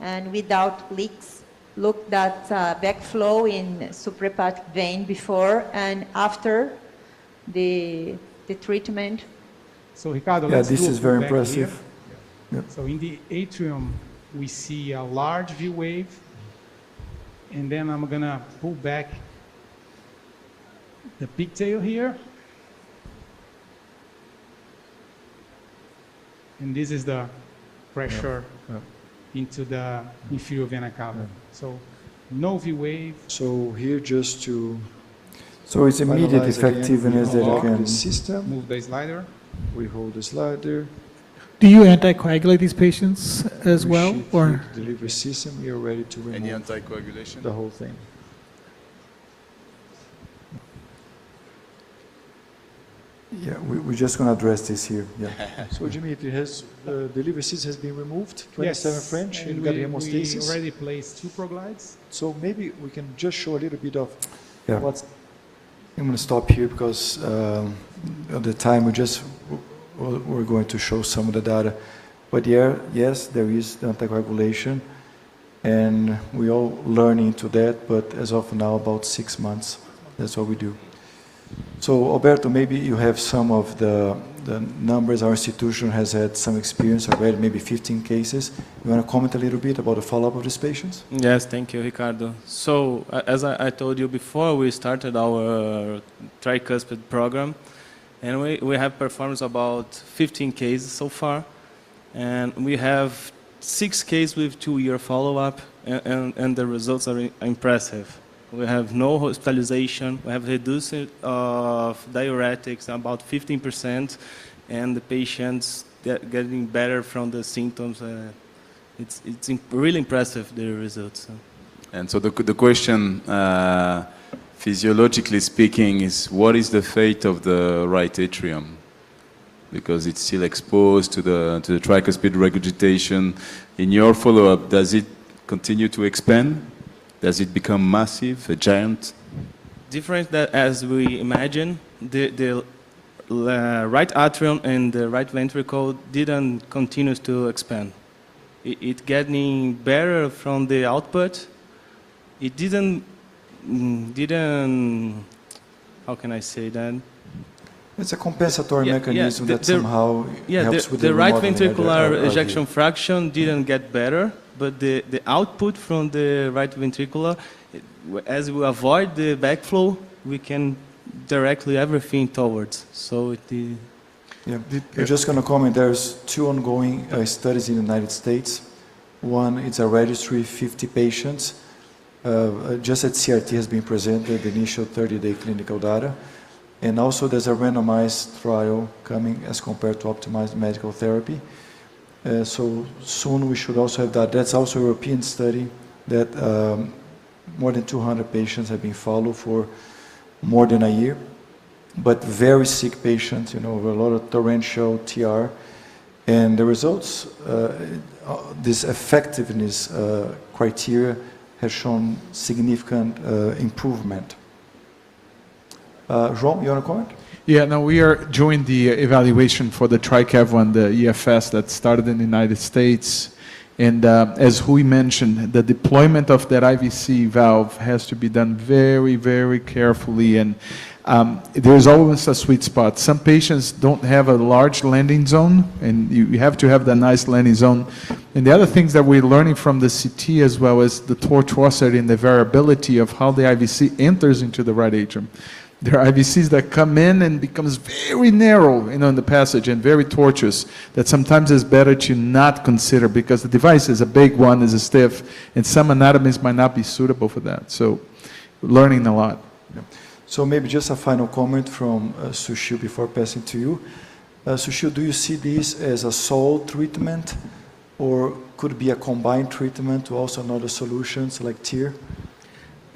and without leaks. Look that backflow in suprahepatic vein before and after the treatment. So Ricardo, Yeah, let's this do a is very pullback impressive. here. So in the atrium, we see a large V wave, and then I'm gonna pull back the pigtail here. And this is the pressure into the inferior vena cava. So no V wave. So here just to So it's immediate finalize again, effectiveness we that you unlock can. the system. Move the slider. We hold the slider. Do you anticoagulate these patients as We well, should or? hit the delivery system. We are ready to remove Any anticoagulation? the whole thing. Yeah, we're just going to address this here. Yeah. So Dimitri, has delivery system has been removed, 27 Yes, French, and and got we hemostasis. already placed 2 proglides. So maybe we can just show a little bit of Yeah. what's I'm going to stop here because at the time we're going to show some of the data. But yeah, yes, there is the anticoagulation, and we're all learning into that. But as of now, about 6 months, that's what we do. So Alberto, maybe you have some of the numbers. Our institution has had some experience already, maybe 15 cases. You want to comment a little bit about the follow-up of these patients? Yes, thank you, Ricardo. So, as I told you before, we started our tricuspid program, and we have performed about 15 cases so far, and we have 6 cases with 2-year follow-up, and the results are impressive. We have no hospitalization. We have reduced of diuretics about 15%, and the patients getting better from the symptoms. It's really impressive, the results. And so the question, physiologically speaking, is what is the fate of the right atrium? Because it's still exposed to the tricuspid regurgitation. In your follow-up, does it continue to expand? Does it become massive, a giant? Different that as we imagine, the right atrium and the right ventricle didn't continue to expand. It getting better from the output. It didn't. How can I say that? It's a compensatory mechanism that somehow helps with the right remodeling ventricular of the ejection fraction didn't get better, but the output from the right ventricular, as we avoid the backflow, we can directly everything towards. So it. Yeah, I'm just going to comment. There's 2 ongoing studies in the United States. One, it's a registry, 50 patients. Just at CRT has been presented the initial 30-day clinical data. And also there's a randomized trial coming as compared to optimized medical therapy. So soon we should also have that. That's also a European study that more than 200 patients have been followed for more than a year. But very sick patients, with a lot of torrential TR. And the results, this effectiveness criteria has shown significant improvement. João, you want to comment? Yeah, no, we are doing the evaluation for the TRICAV one, the EFS that started in the United States. And as Rui mentioned, the deployment of that IVC valve has to be done very, very carefully. And there's always a sweet spot. Some patients don't have a large landing zone, and you have to have that nice landing zone. And the other things that we're learning from the CT as well is the tortuosity and the variability of how the IVC enters into the right atrium. There are IVCs that come in and becomes very narrow, in the passage and very tortuous, that sometimes it's better to not consider because the device is a big one, is a stiff, and some anatomies might not be suitable for that. So learning a lot. Yeah. So maybe just a final comment from Sushil before passing to you. Sushil, do you see this as a sole treatment or could it be a combined treatment to also other solutions like TEER?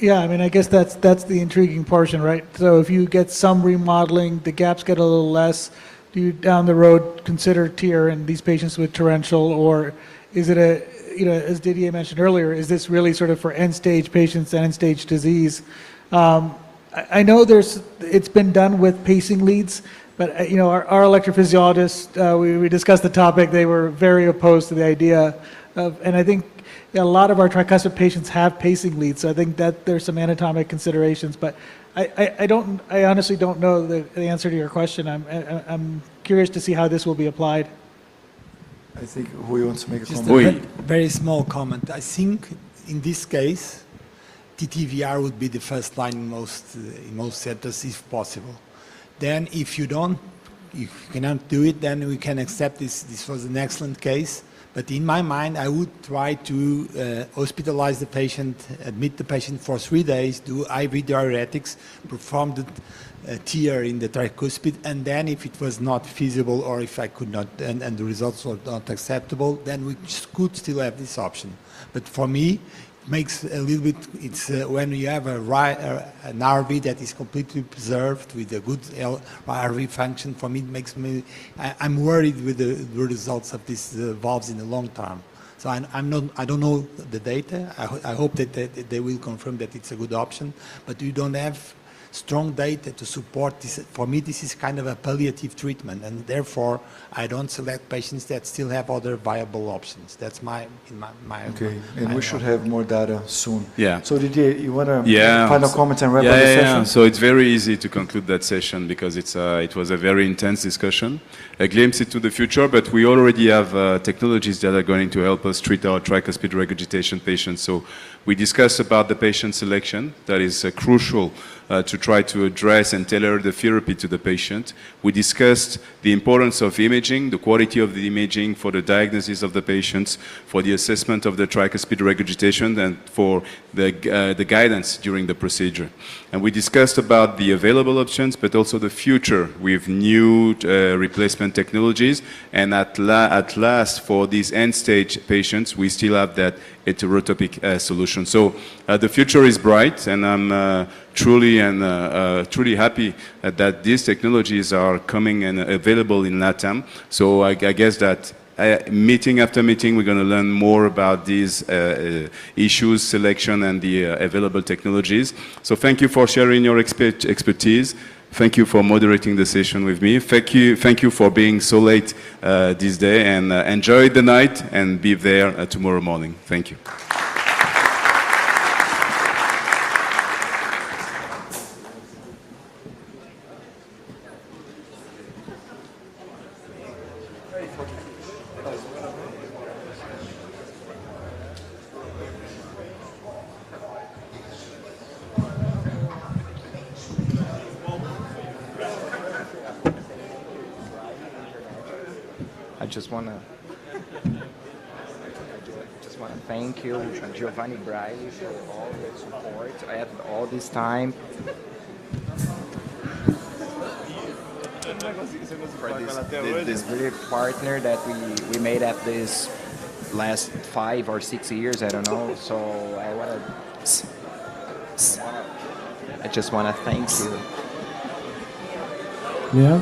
Yeah, I mean, I guess that's the intriguing portion, right? So if you get some remodeling, the gaps get a little less, do you down the road consider TEER in these patients with torrential, or is it as Didier mentioned earlier, is this really sort of for end-stage patients and end-stage disease? I know it's been done with pacing leads, but our electrophysiologists, we discussed the topic, they were very opposed to the idea of, and I think a lot of our tricuspid patients have pacing leads, so I think that there's some anatomic considerations, but I honestly don't know the answer to your question. I'm curious to see how this will be applied. I think Rui wants to make a Just comment. a very small comment. I think in this case, TTVR would be the first line in most centers if possible. Then if you cannot do it, then we can accept this. This was an excellent case. But in my mind, I would try to hospitalize the patient, admit the patient for 3 days, do IV diuretics, perform the TEER in the tricuspid, and then if it was not feasible or if I could not, and the results were not acceptable, then we could still have this option. But for me, makes a little bit, it's when you have an RV that is completely preserved with a good RV function, for me it makes me, I'm worried with the results of these valves in the long term. So I don't know the data. I hope that they will confirm that it's a good option, but you don't have strong data to support this. For me, this is kind of a palliative treatment, and therefore I don't select patients that still have other viable options. That's my Okay, and we should have more data soon. Yeah. So Didier, you want to final comments and wrap up the session? Yeah. So it's very easy to conclude that session because it was a very intense discussion, a glimpse into the future, but we already have technologies that are going to help us treat our tricuspid regurgitation patients. So we discussed about the patient selection. That is crucial to try to address and tailor the therapy to the patient. We discussed the importance of imaging, the quality of the imaging for the diagnosis of the patients, for the assessment of the tricuspid regurgitation, and for the guidance during the procedure. And we discussed about the available options, but also the future with new replacement technologies. And at last, for these end-stage patients, we still have that heterotopic solution. So the future is bright, and I'm truly happy that these technologies are coming and available in Latam. So I guess that meeting after meeting, we're going to learn more about these issues, selection, and the available technologies. So thank you for sharing your expertise. Thank you for moderating the session with me. Thank you for being so late this day, and enjoy the night and be there tomorrow morning. Thank you. I just want to thank you, Giovanni Briley, for all the support at all this time. For this really partner that we made at this last 5 or 6 years, I don't know. So I just want to thank you. Yeah.